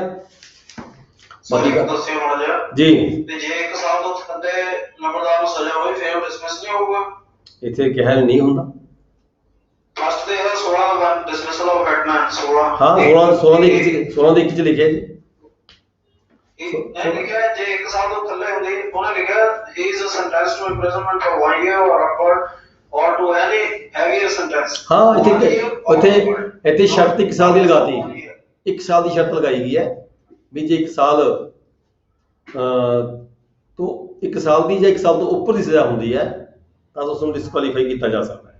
ਬਾਕੀ ਦੱਸਿਓ ਮਾੜਾ ਜਿਹਾ ਜੀ, ਤੇ ਜੇ 1 ਸਾਲ ਤੋਂ ਥੱਲੇ ਨੰਬਰਦਾਰ ਨੂੰ ਸਜ਼ਾ ਹੋਈ ਫਿਰ ਡਿਸਮਿਸ ਨਹੀਂ ਹੋਊਗਾ, ਇੱਥੇ ਕਿਹਾ ਨਹੀਂ ਹੁੰਦਾ, ਫਸਟ ਦੇ 16 ਦਾ ਡਿਸਮਿਸਲ ਆਫ ਹੈਡਮੈਨ 16, ਹਾਂ 16 ਦੇ ਇੱਕ ਚ ਲਿਖਿਆ ਜੀ, ਇਹ ਲਿਖਿਆ ਜੇ 1 ਸਾਲ ਤੋਂ ਥੱਲੇ ਹੁੰਦੀ, ਉਹਨੇ ਲਿਖਿਆ he is sentenced to imprisonment for 1 year or upward or to any heavier sentence, ਹਾਂ ਇੱਥੇ ਸ਼ਰਤ 1 ਸਾਲ ਦੀ ਲਗਾਤੀ, 1 ਸਾਲ ਦੀ ਸ਼ਰਤ ਲਗਾਈ ਗਈ ਹੈ ਵੀ ਜੇ 1 ਸਾਲ ਤੋਂ 1 ਸਾਲ ਦੀ ਜਾਂ 1 ਸਾਲ ਤੋਂ ਉੱਪਰ ਦੀ ਸਜ਼ਾ ਹੁੰਦੀ ਹੈ ਤਾਂ ਉਸ ਨੂੰ ਡਿਸਕੁਆਲੀਫਾਈ ਕੀਤਾ ਜਾ ਸਕਦਾ ਹੈ।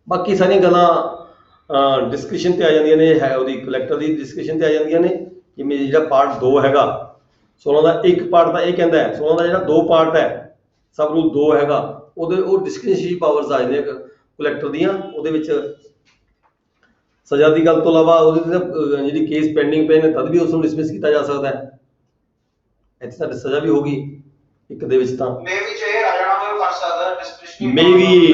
ਬਾਕੀ ਸਾਰੀਆਂ ਗੱਲਾਂ ਡਿਸਕਸ਼ਨ ਤੇ ਆ ਜਾਂਦੀਆਂ ਨੇ, ਹੈ ਉਹਦੀ ਕਲੈਕਟਰ ਦੀ ਡਿਸਕਸ਼ਨ ਤੇ ਆ ਜਾਂਦੀਆਂ ਨੇ, ਜਿਵੇਂ ਜਿਹੜਾ ਪਾਰਟ 2 ਹੈਗਾ 16 ਦਾ, ਇੱਕ ਪਾਰਟ ਦਾ ਇਹ ਕਹਿੰਦਾ ਹੈ 16 ਦਾ ਜਿਹੜਾ 2 ਪਾਰਟ ਹੈ, ਸਬ ਰੂਲ 2 ਹੈਗਾ, ਉਹਦੇ ਉਹ ਡਿਸਕ੍ਰਿਸ਼ਨਰੀ ਪਾਵਰਸ ਆ ਜਾਂਦੀਆਂ ਕਲੈਕਟਰ ਦੀਆਂ। ਉਹਦੇ ਵਿੱਚ ਸਜ਼ਾ ਦੀ ਗੱਲ ਤੋਂ ਇਲਾਵਾ ਉਹਦੇ ਤੇ ਜਿਹੜੀ ਕੇਸ ਪੈਂਡਿੰਗ ਪਏ ਨੇ ਤਦ ਵੀ ਉਸ ਨੂੰ ਡਿਸਮਿਸ ਕੀਤਾ ਜਾ ਸਕਦਾ ਹੈ। ਇੱਥੇ ਸਾਡੇ ਸਜ਼ਾ ਵੀ ਹੋਗੀ ਇੱਕ ਦੇ ਵਿੱਚ ਤਾਂ ਮੇ ਵੀ ਚਾਹੇ ਆ ਜਾਣਾ ਉਹ ਕਰ ਸਕਦਾ ਡਿਸਕ੍ਰਿਸ਼ਨਰੀ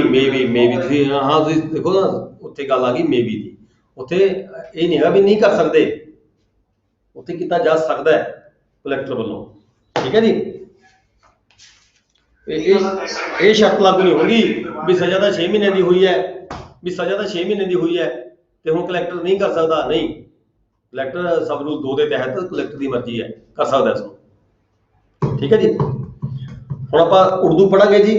ਮੇਬੀ ਤੁਸੀਂ ਹਾਂ ਤੁਸੀਂ ਦੇਖੋ ਨਾ ਉੱਥੇ ਗੱਲ ਆ ਗਈ ਮੇਬੀ ਦੀ। ਉੱਥੇ ਇਹ ਨਹੀਂ ਹੈਗਾ ਵੀ ਨਹੀਂ ਕਰ ਸਕਦੇ, ਉੱਥੇ ਕੀਤਾ ਜਾ ਸਕਦਾ ਹੈ ਕਲੈਕਟਰ ਵੱਲੋਂ। ਠੀਕ ਹੈ ਜੀ। ਇਹ ਸ਼ਰਤ ਲਾਗੂ ਨਹੀਂ ਹੋਗੀ ਵੀ ਸਜ਼ਾ ਤਾਂ 6 ਮਹੀਨੇ ਦੀ ਹੋਈ ਹੈ, ਵੀ ਸਜ਼ਾ ਤਾਂ 6 ਮਹੀਨੇ ਦੀ ਹੋਈ ਹੈ ਤੇ ਹੁਣ ਕਲੈਕਟਰ ਨਹੀਂ ਕਰ ਸਕਦਾ। ਨਹੀਂ, ਕਲੈਕਟਰ ਸਬ ਰੂਲ 2 ਦੇ ਤਹਿਤ ਕਲੈਕਟਰ ਦੀ ਮਰਜ਼ੀ ਹੈ, ਕਰ ਸਕਦਾ ਇਸ ਨੂੰ। ਠੀਕ ਹੈ ਜੀ। ਹੁਣ ਆਪਾਂ ਉਰਦੂ ਪੜਾਂਗੇ ਜੀ।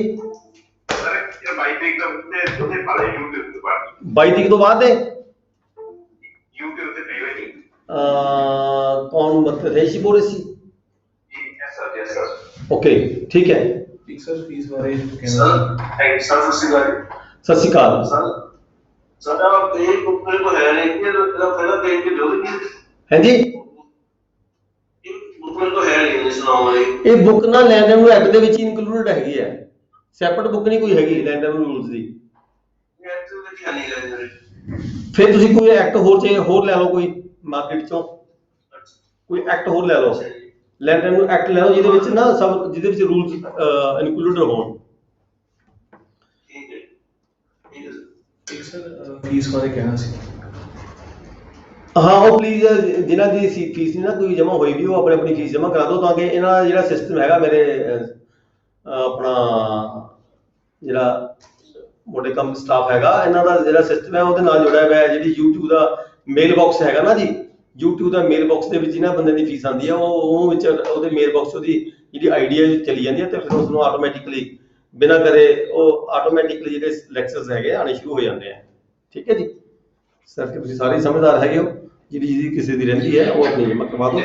22 ਤਰੀਕ ਤੋਂ ਬਾਅਦ ਦੇ कौन मतलब रईसी बोल रही सी? ओके ठीक है। सर फीस बारे सर सत श्री अकाल। सर आप एक बुक को है नहीं कि पहला पेज के दो हैं जी बुक तो है नहीं सुनाओ वाली ਇਹ ਬੁੱਕ ਨਾ ਲੈਂਡ ਰੈਵਨਿਊ ਐਕਟ ਦੇ ਵਿੱਚ ਇਨਕਲੂਡਡ ਹੈਗੀ ਹੈ, ਸੈਪਰੇਟ ਬੁੱਕ ਨਹੀਂ ਕੋਈ ਹੈਗੀ ਲੈਂਡ ਰੈਵਨਿਊ ਰੂਲਸ ਦੀ। ਫਿਰ ਤੁਸੀਂ ਕੋਈ ਐਕਟ ਹੋਰ ਚਾਹੇ ਹੋਰ ਲੈ ਲਓ, ਕੋਈ ਮਾਰਕੀਟ ਚੋਂ ਕੋਈ ਐਕਟ ਹੋਰ ਲੈ ਲਓ, ਲੈਂਡ ਰੈਵਨਿਊ ਐਕਟ ਲੈ ਲਓ ਜਿਹਦੇ ਵਿੱਚ ਨਾ ਸਭ ਜਿਹਦੇ ਵਿੱਚ ਰੂਲਸ ਇਨਕਲੂਡਡ ਹੋਣ। एक सर फीस बारे कहना सी। ਹਾਂ ਉਹ ਪਲੀਜ਼ ਜਿਨ੍ਹਾਂ ਦੀ ਫੀਸ ਨਹੀਂ ਨਾ ਕੋਈ ਜਮ੍ਹਾਂ ਹੋਈ ਵੀ ਉਹ ਆਪਣੀ ਫੀਸ ਜਮ੍ਹਾਂ ਕਰਾ ਦਿਓ ਤਾਂ ਕਿ ਇਹਨਾਂ ਦਾ ਜਿਹੜਾ ਸਿਸਟਮ ਹੈਗਾ ਮੇਰੇ ਆਪਣਾ ਜਿਹੜਾ ਮੋਟੇ ਕੰਮ ਸਟਾਫ ਹੈਗਾ ਇਹਨਾਂ ਦਾ ਜਿਹੜਾ ਸਿਸਟਮ ਹੈ ਉਹਦੇ ਨਾਲ ਜੁੜਿਆ ਹੋਇਆ ਹੈ। ਜਿਹੜੀ YouTube ਦਾ ਮੇਲ ਬਾਕਸ ਹੈਗਾ ਨਾ ਜੀ, YouTube ਦਾ ਮੇਲ ਬਾਕਸ ਦੇ ਵਿੱਚ ਜਿਹਨਾਂ ਬੰਦੇ ਦੀ ਫੀਸ ਆਉਂਦੀ ਹੈ ਉਹ ਵਿੱਚ ਉਹਦੇ ਮੇਲ ਬਾਕਸ ਉਹਦੀ ਜਿਹੜੀ ਆਈਡੀ ਹੈ ਚਲੀ ਜਾਂਦੀ ਹੈ ਤੇ ਫਿਰ ਉਸ ਨੂੰ ਆਟੋਮੈਟਿਕਲੀ ਬਿਨਾਂ ਕਰੇ ਉਹ ਆਟੋਮੈਟਿਕਲੀ ਜਿਹੜੇ ਲੈਕਚਰਸ ਹੈਗੇ ਆਣੇ ਸ਼ੁਰੂ ਹੋ ਜਾਂਦੇ ਆ। ਠੀਕ ਹੈ ਜੀ ਸਰ, ਕਿ ਤੁਸੀਂ ਸਾਰੇ ਸਮਝਦਾਰ ਹੈਗੇ ਹੋ। ਜਿਹੜੀ ਕਿਸੇ ਦੀ ਰਹਿੰਦੀ ਹੈ ਉਹ ਆਪਣੀ ਜਮ੍ਹਾਂ ਕਰਵਾ ਦਿਓ।